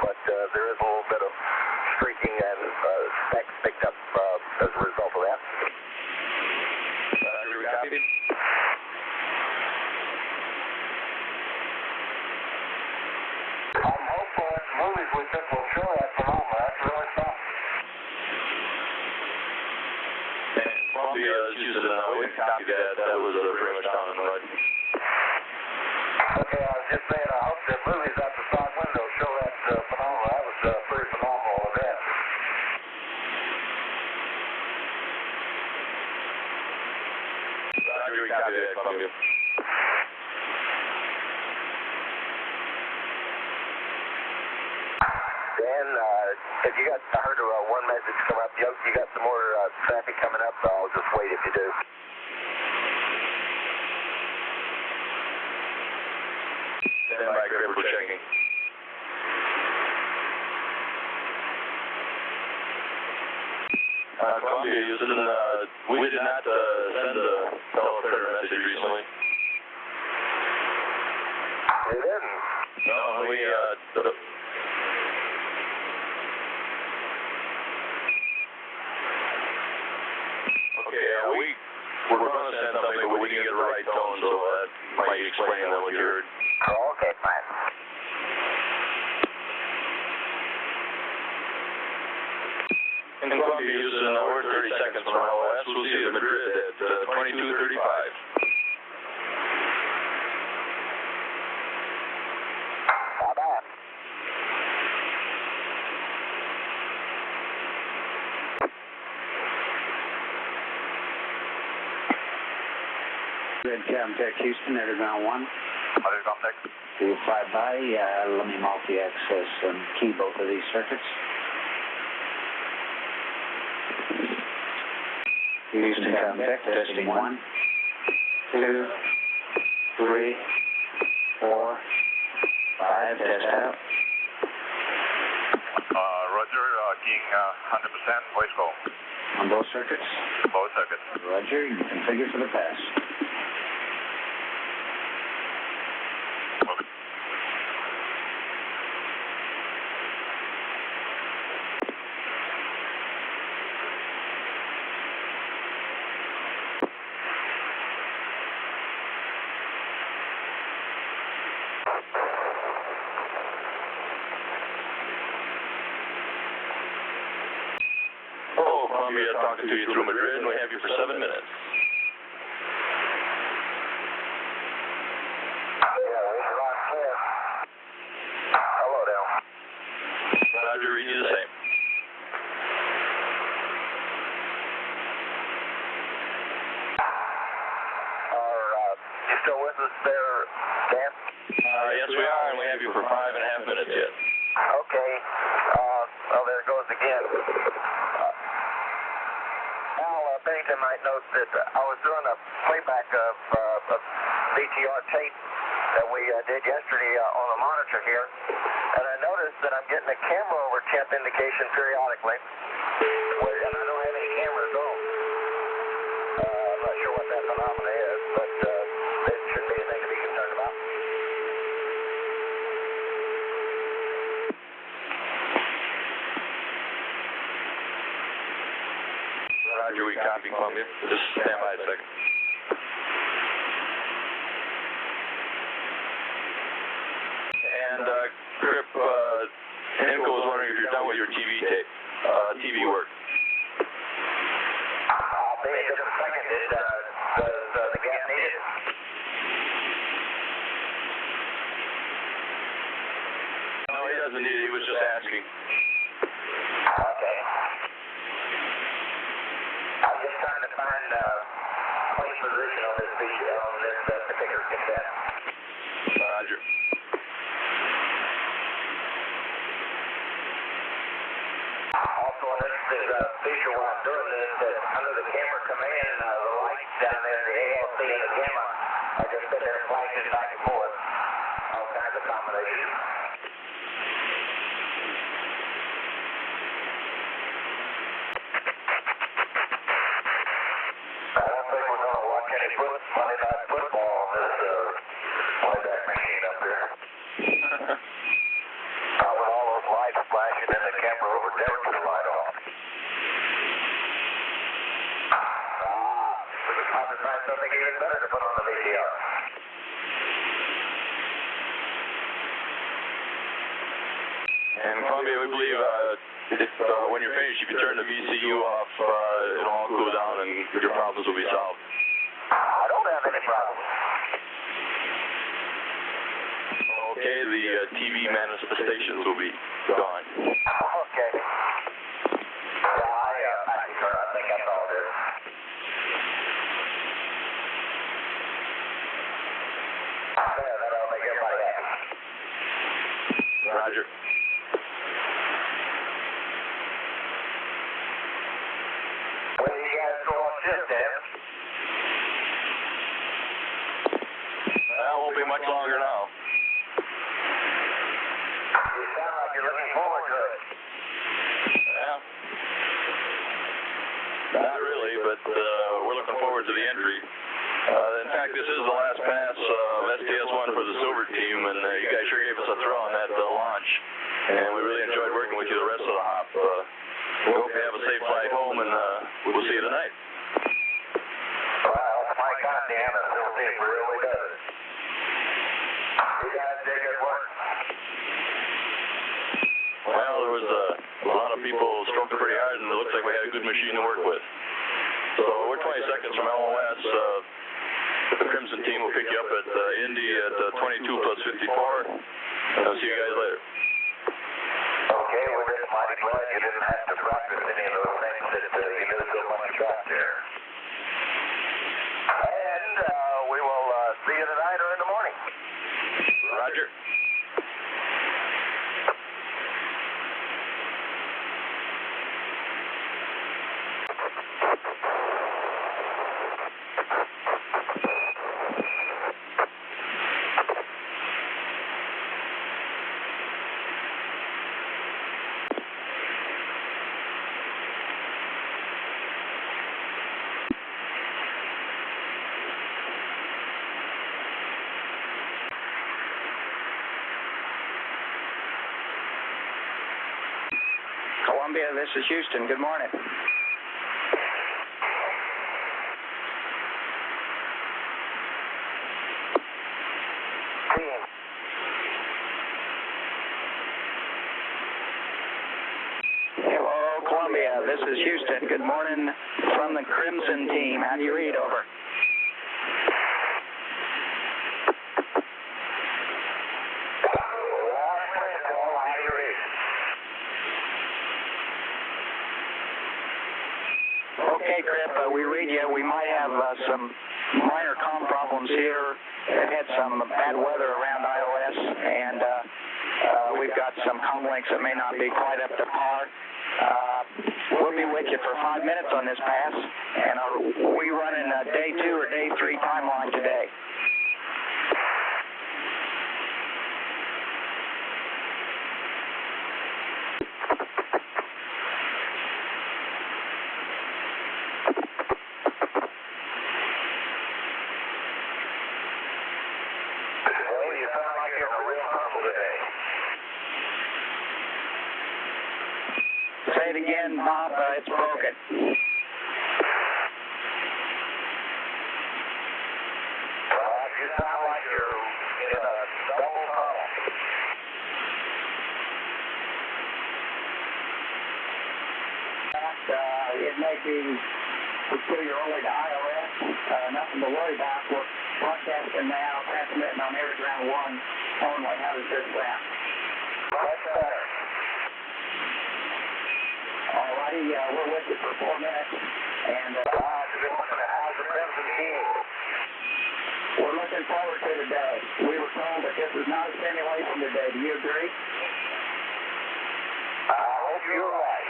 but there is a little bit of streaking and specks picked up as a result of that. Roger, we copied. I'm hopeful that the movies we took will show that phenomena. That's really something. And Columbia, Houston, we copied that. That was pretty much down in the mud. Okay, I was just saying, I hope the movies out the side window show that phenomena. That was a pretty phenomenal event. Roger, we copied that, Columbia. Dan, if you got, I heard one message come up. You got some more traffic coming up. I'll just wait if you do. Stand by, Grip, we're checking. Columbia, Houston, we did not send a teleporter message recently. You didn't? No, we, we're going to send something, but we didn't get the right tone, so that might explain what you heard. Oh, okay, fine. In Columbia, Houston, we're 30 seconds from LS. We'll see you at Madrid at 22:35. Not bad. Red Camtech Houston, Underground 1. Underground Tech. Do you fly by? Let me multi-access and key both of these circuits. Houston Camtech, testing 1, 2, 3, 4, 5, test out. Roger, keying 100%, voice call. On both circuits? Both circuits. Roger, you configure for the pass. Okay. Oh, Columbia talking to you through Madrid, and we have you for 7 minutes. Hello there. Roger, read you the same. You still with us there, Dan? Yes, we are, and we have you for 5.5 minutes yet. Okay. Well, there it goes again. Al Bennington might note that I was doing a playback of VTR tape that we did yesterday on a monitor here, and I noticed that I'm getting a camera over temp indication periodically, and I don't have any cameras on. I'm not sure what that phenomena is, but it shouldn't be anything to be concerned about. Roger, we copy Columbia. Just stand by a second. And, Crip, Inco was wondering if you're done with your TV tape, TV work. I'll be in just a second. Does the gap need it? No, he doesn't need it. He was just asking. Okay. I'm just trying to find place position on this particular cassette. Roger. Also, on this feature while I'm doing this, that under the camera command, the lights down there, the ALC and the gamma, are just sitting there flashing back and forth. All kinds of combinations. I don't think we're going to watch any Monday Night Football on this playback machine up there. With all those lights flashing in the camera over there with the light off. We could probably find something even better to put on the VCR. And Columbia, we believe if when you're finished, if you turn the VCU off, it'll all cool down and your problems will be solved. I don't have any problems. Okay, the TV manifestations will be gone. Okay. Yeah, I concur. I think that's all it is. Yeah, that'll make everybody happy. Roger. When do you guys go on shift, Dan? That won't be much longer now. You sound like you're looking forward to it. Yeah. Not really, but we're looking forward to the entry. In fact, this is the last pass of STS-1 for the silver team, and you guys sure gave us a that launch, and we really enjoyed working with you the rest of the hop. We hope you have a safe flight home, and we'll see you tonight. Well, my goddamn, it really does. You guys did good work. Well, there was a lot of people stroking pretty hard, and it looks like we had a good machine to work with. So we're 20 seconds from LOS. The Crimson team will pick you up at Indy at 22+54. I'll see you guys later. Okay, we're just mighty glad you didn't have to practice any of those things that you knew so much about there. And we will see you tonight or in the morning. Roger. Columbia, this is Houston. Good morning. Hello, Columbia. This is Houston. Good morning from the Crimson team. How do you read? Over. Okay, Crip, we read you. We might have some minor comm problems here. We've had some bad weather around iOS, and we've got some comm links that may not be quite up to par. We'll be with you for 5 minutes on this pass, and are we running day 2 or day 3 timeline today? Say it again, Bob. It's broken. You sound like you're in a double tunnel. It may be peculiar only to iOS. Nothing to worry about. We're broadcasting now, transmitting on Air Ground 1 only. How does this sound? Much better. Alrighty, we're with you for 4 minutes, and how's the Crimson team? we're looking forward to today. We were told that this is not a simulation today. Do you agree? I hope you're right.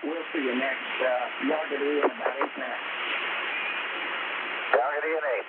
We'll see you next Yargity in about 8 minutes. Yargity in 8.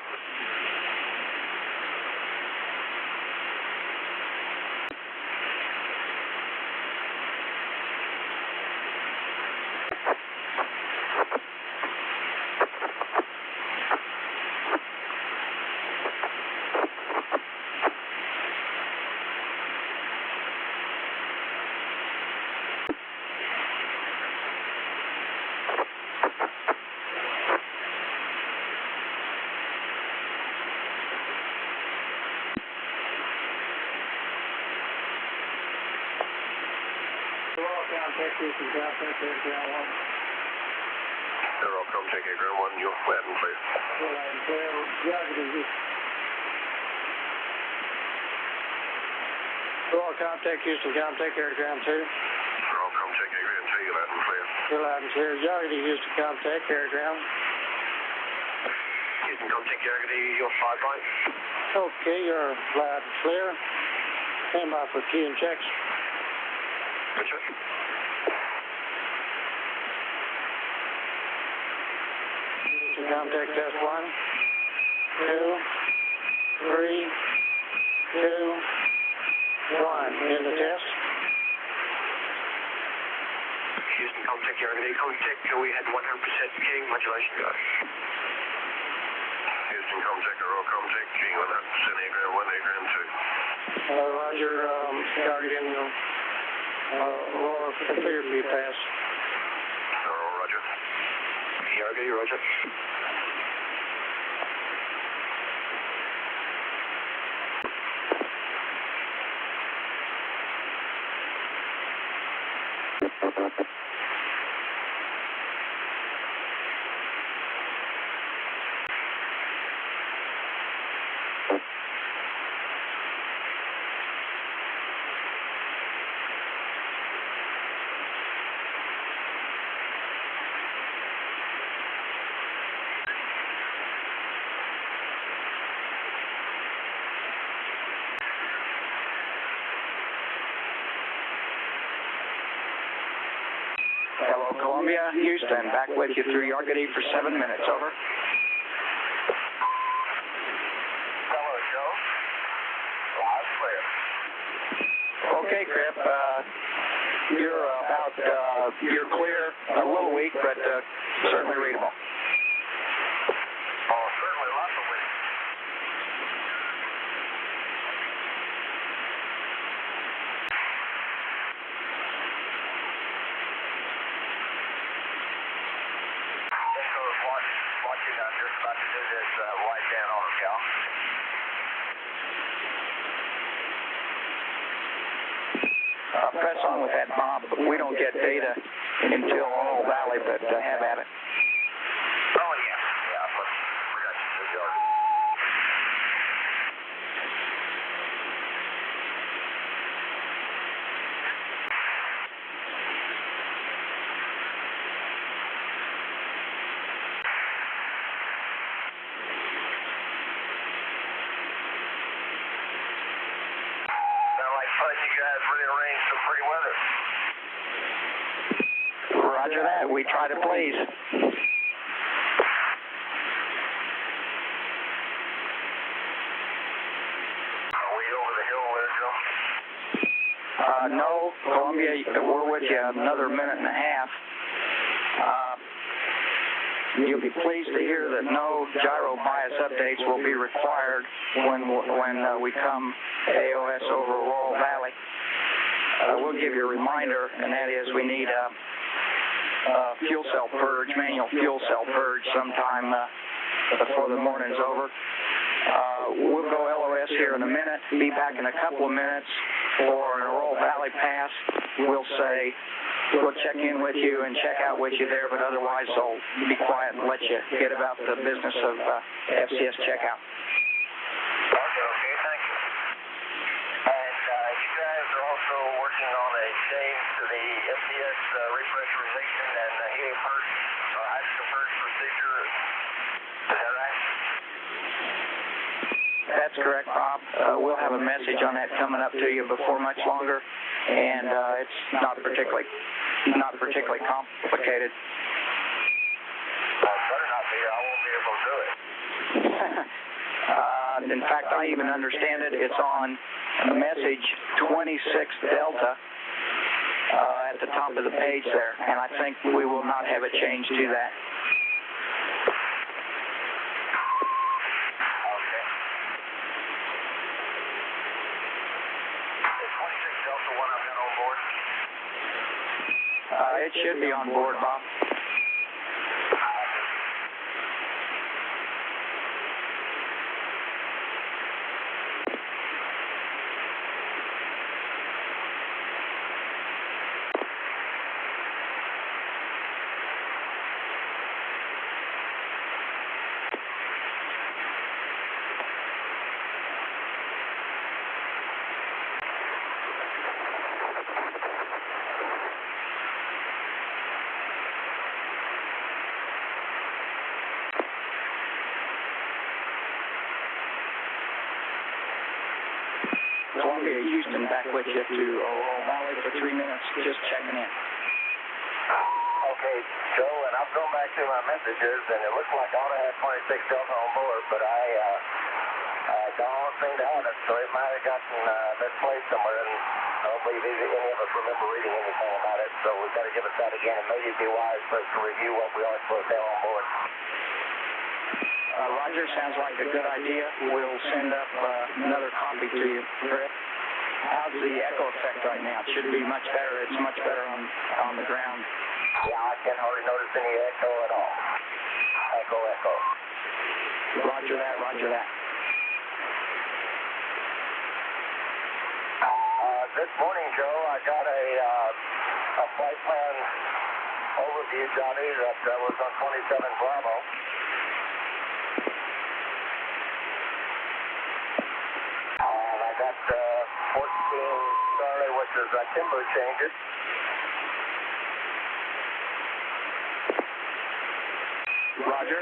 Zero, come take Air Ground 1, you'll flat and clear. Contact Houston, contact Air Ground 2. Zero, come take Air Ground 2, you're loud and clear. You're loud and clear. Yargity, Houston, contact Air Ground. Houston, come take Yargity, you're 5 line. Okay, you're loud and clear. Stand by for key and checks. Good check. Houston, contact test 1, 2, 3, 2, 1. In the test. Houston, contact Yargate. Contact, we had 100% king modulation, guys. Houston, contact Royal contact King on that. Centigram 1, Agram 2. Roger, targeting Aurora appeared to be passed. Roger. Yargate, roger. Hello, Columbia, Houston, back with you through Yargate for 7 minutes, over. Hello, Joe. Loud clear. Okay, Crip, you're clear, a little weak, but certainly readable. Oh, certainly lots of wind. Watching, I'm just about to do this right down on the cal. Press on with that, Bob. We don't get data until Oral Valley, but have at it. Oh, yeah. Yeah, we got you through Yargate. You guys really arranged some pretty weather. Roger that. We try to please. Are we over the hill there, Joe? No, Columbia, we're with you another minute and a half. You'll be pleased to hear that no gyro bias updates will be required when we come AOS over Laurel Valley. We'll give you a reminder, and that is we need a fuel cell purge, manual fuel cell purge sometime before the morning's over. We'll go LOS here in a minute, be back in a couple of minutes for an Laurel Valley pass. We'll say we'll check in with you and check out with you there, but otherwise I'll be quiet and let you get about the business of FCS checkout. Okay, thank you. And you guys are also working on a change to the FCS repressurization and helium purge or hydrogen purge procedure. Is that right? That's correct, Bob. We'll have a message on that coming up to you before much longer, and it's not particularly complicated. Well, it better not be. I won't be able to do it. In fact, I even understand it. It's on message 26 Delta at the top of the page there, and I think we will not have a change to that. Okay. Is 26 Delta one I've got on board? It should be on board, Bob. Columbia, Houston, back with you to Laurel Valley for 3 minutes, just checking in. Okay. Okay, Joe, and I've gone back to my messages, and it looks like I ought to have 26 Delta on board, but I don't seem to have it, so it might have gotten misplaced somewhere, and I don't believe any of us remember reading anything about it, so we've got to give it that again, and maybe it'd be wise for us to review what we are supposed to have on board. Roger, sounds like a good idea. We'll send up another copy to you, Brett. How's the echo effect right now? It should be much better. It's much better on the ground. Yeah, I can't hardly notice any echo at all. Echo. Roger that, roger that. This morning, Joe, I got a flight plan overview, Johnny, that was on 27 Bravo. And I got 14 Charlie, which is timber changes. Roger.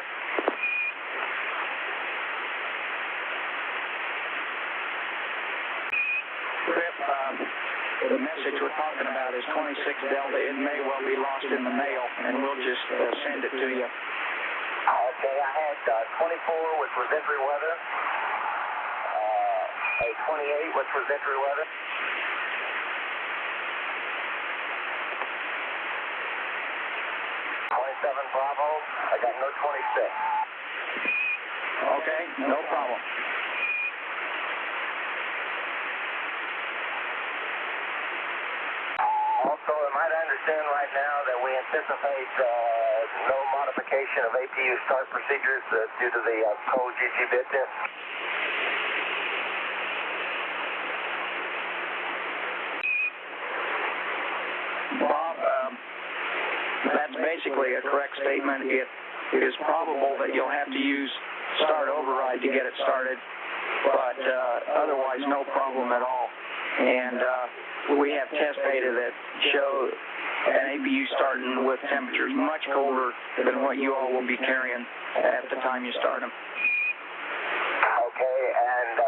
The message we're talking about is 26 Delta. It may well be lost in the mail, and we'll just send it to you. Okay, I had 24, which was entry weather. A 28, which was entry weather. 27 Bravo. I got no 26. Okay, no problem. Also, am I to understand right now that we anticipate no modification of APU start procedures due to the cold GG bit test? Bob, that's basically a correct statement. It is probable that you'll have to use start override to get it started, but otherwise no problem at all. And we have test data that show an APU starting with temperatures much colder than what you all will be carrying at the time you start them. Okay, and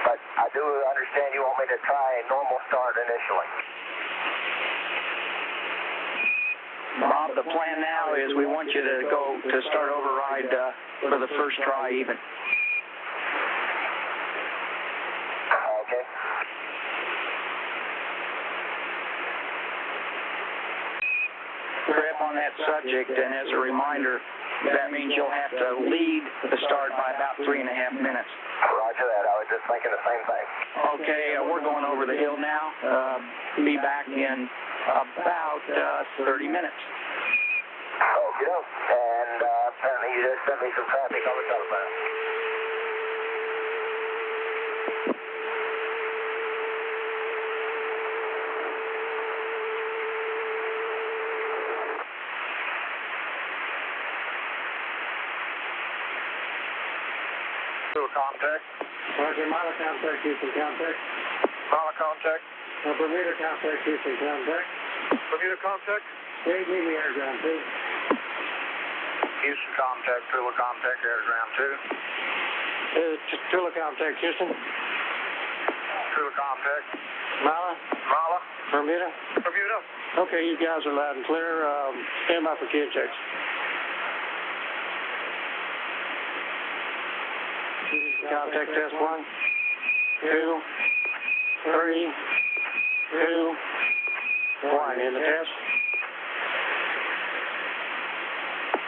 but I do understand you want me to try a normal start initially. Bob, the plan now is we want you to go to start override for the first try even. Okay. Grip on that subject, and as a reminder, that means you'll have to lead the start by about 3.5 minutes. Roger that. I was just thinking the same thing. Okay, we're going over the hill now. Be back in about 30 minutes. Okay, and apparently you just sent me some traffic on the telephone. Contact. Roger, Mila contact, Houston contact. Mala contact. Bermuda contact, Houston contact. Bermuda contact. Hey, give me air ground 2. Houston contact, Tula contact, air ground 2. Tula contact, Houston. Tula contact. Mala. Mala. Bermuda. Bermuda. Okay, you guys are loud and clear. Stand by for kid checks. Contact test 1, 2, 3, 2, 1 in the test.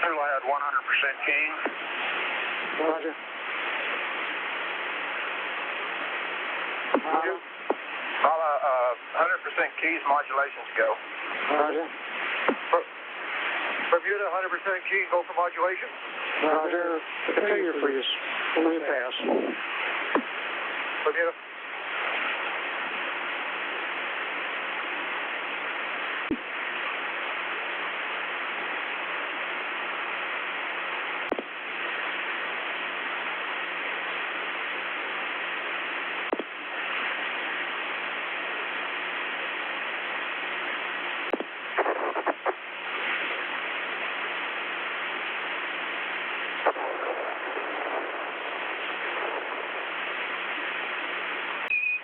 Tula had 100% keying. Roger. Mala, 100% keys, modulations go. Roger. Bermuda, 100% key, go for modulation. Roger. Figure for you. Let me pass. Bermuda.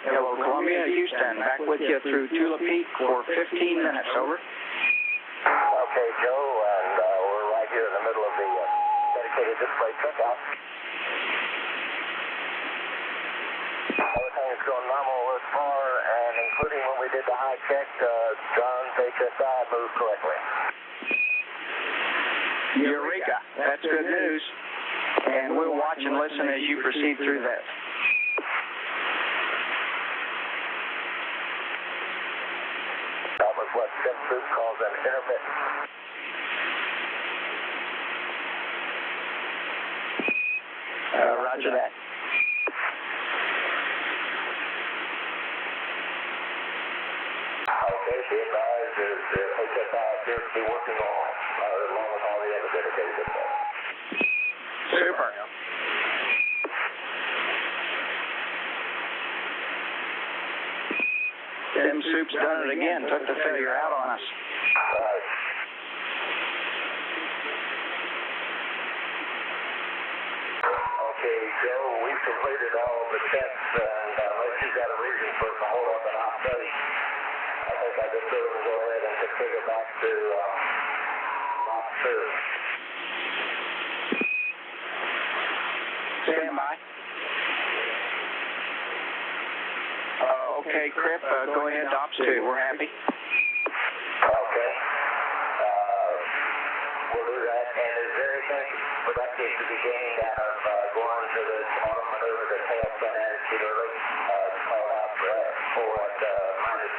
Hello, Columbia, Houston, back with you through Tula Peak for 15 minutes, over. Okay, Joe, and we're right here in the middle of the dedicated display checkout. Everything is going normal thus far, and including when we did the high check, John's HSI moved correctly. Eureka! That's good news. And we'll watch and listen as you proceed through that. That was what Jim Soup calls an intermittent. Roger that. Okay, be advised the HSI appears to be working along with all the other dedicated displays. Super. Them Soup's done it again, took the failure out on us. Right. Okay, Joe, we've completed all the checks, and unless you've got a reason for it to hold up and not study, I think I just go ahead and configure back to not sure. Stand by. Okay, Crip, go ahead to Ops 2. We're happy. Okay. We'll do that. And is there anything productive to be gained out of going to this auto maneuver that tails been attitude early? Call out for at minus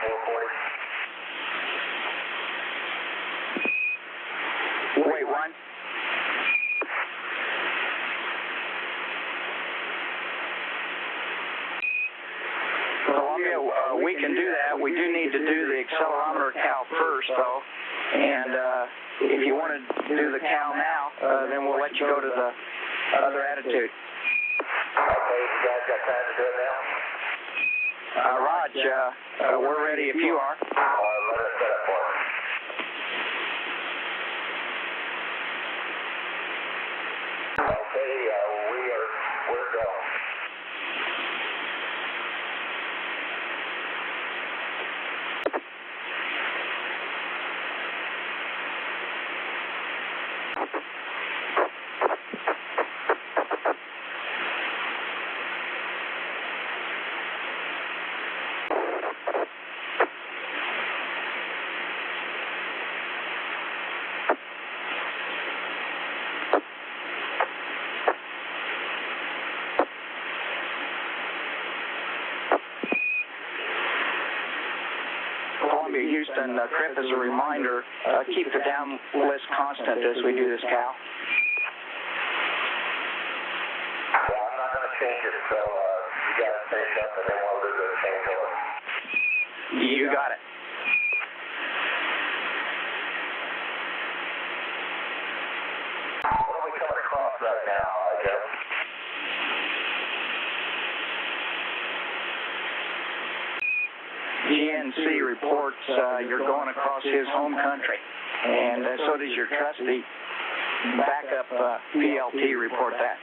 440. Wait, one. Columbia, we can do that. We do need to do the accelerometer cal first, though. And if you want to do the cal now, then we'll let you go to the other attitude. Okay, you guys got time to do it now? Raj, we're ready if you are. Let us set up for it. Okay, we're going. Houston, Crip, as a reminder, keep the down list constant as we do this cal. Yeah, I'm not going to change it, so you guys finish up and then we'll do the changeover. You got it. What are we coming across right now, Jeff? GNC reports you're going across his home country, and so does your trusty backup PLT report that.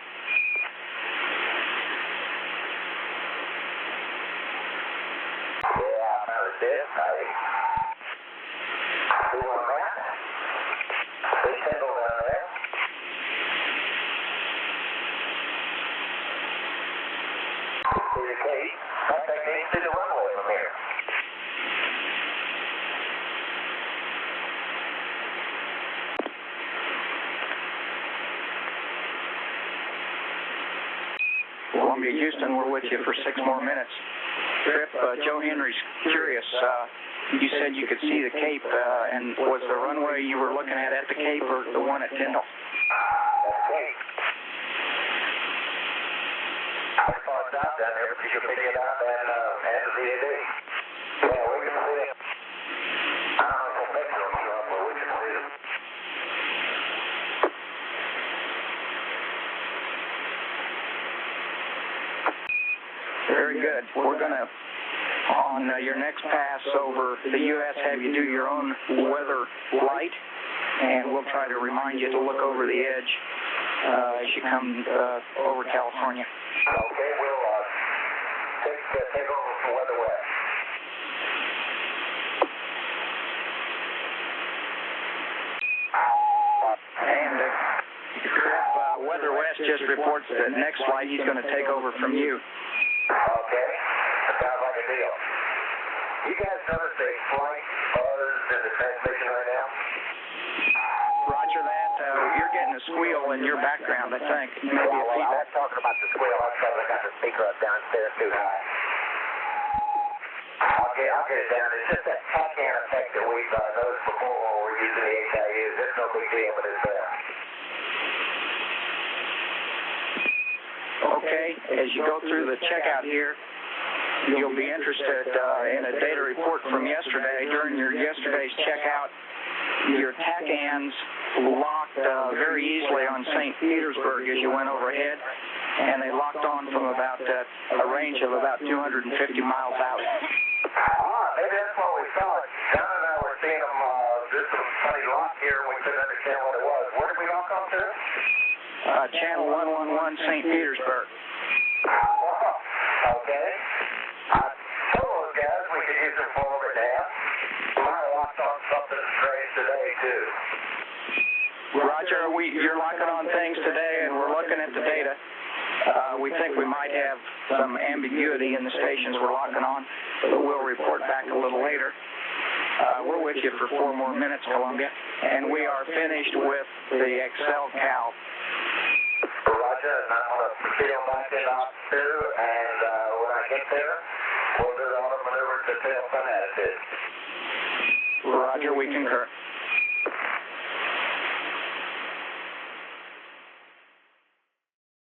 Yeah, I heard this. See one man? Big single down there. See the gate? I think they can see the runway from here. Columbia, Houston, we're with you for 6 more minutes. Trip, Joe Henry's curious. You said you could see the Cape, and was the runway you were looking at the Cape or the one at Tyndall? Okay. I saw it down there, but you can pick it up and the VAD. Yeah, we can see it. I don't know if we'll make it on the but we can see it. Very good. We're going to, on your next pass over the U.S., have you do your own weather light, and we'll try to remind you to look over the edge as you come over California. Okay, we'll take over for weather west. just reports that next flight he's going to take over from you. Okay, that sounds like a deal. You guys notice a slight buzz in the transmission right now? Roger that. You're getting a squeal in your background, I think. Maybe a feedback. I'm talking about the squeal. I'm sorry, I got the speaker up downstairs too high. Okay, I'll get it down. It's just that top-down effect that we've noticed before when we're using the HIUs. It's no big deal, but it's there. Okay, as you go through the checkout here, you'll be interested in a data report from yesterday. During your yesterday's checkout, your TACANs locked very easily on St. Petersburg as you went overhead, and they locked on from about a range of about 250 miles out. Maybe that's what we saw. John and I were seeing them do some funny lock here, and we couldn't understand what it was. Where did we lock on to? Channel 111, St. Petersburg. Okay. Some of those guys, we could use them forward and aft. We might have locked on something strange today, too. Roger, you're locking on things today, and we're looking at the data. We think we might have some ambiguity in the stations we're locking on, but we'll report back a little later. We're with you for 4 more minutes, Columbia, and we are finished with the Excel Cal. Roger, and I'm going to feel back in ops 2, and when I get there, we'll do the auto maneuver to tail sun attitude. Roger, we concur.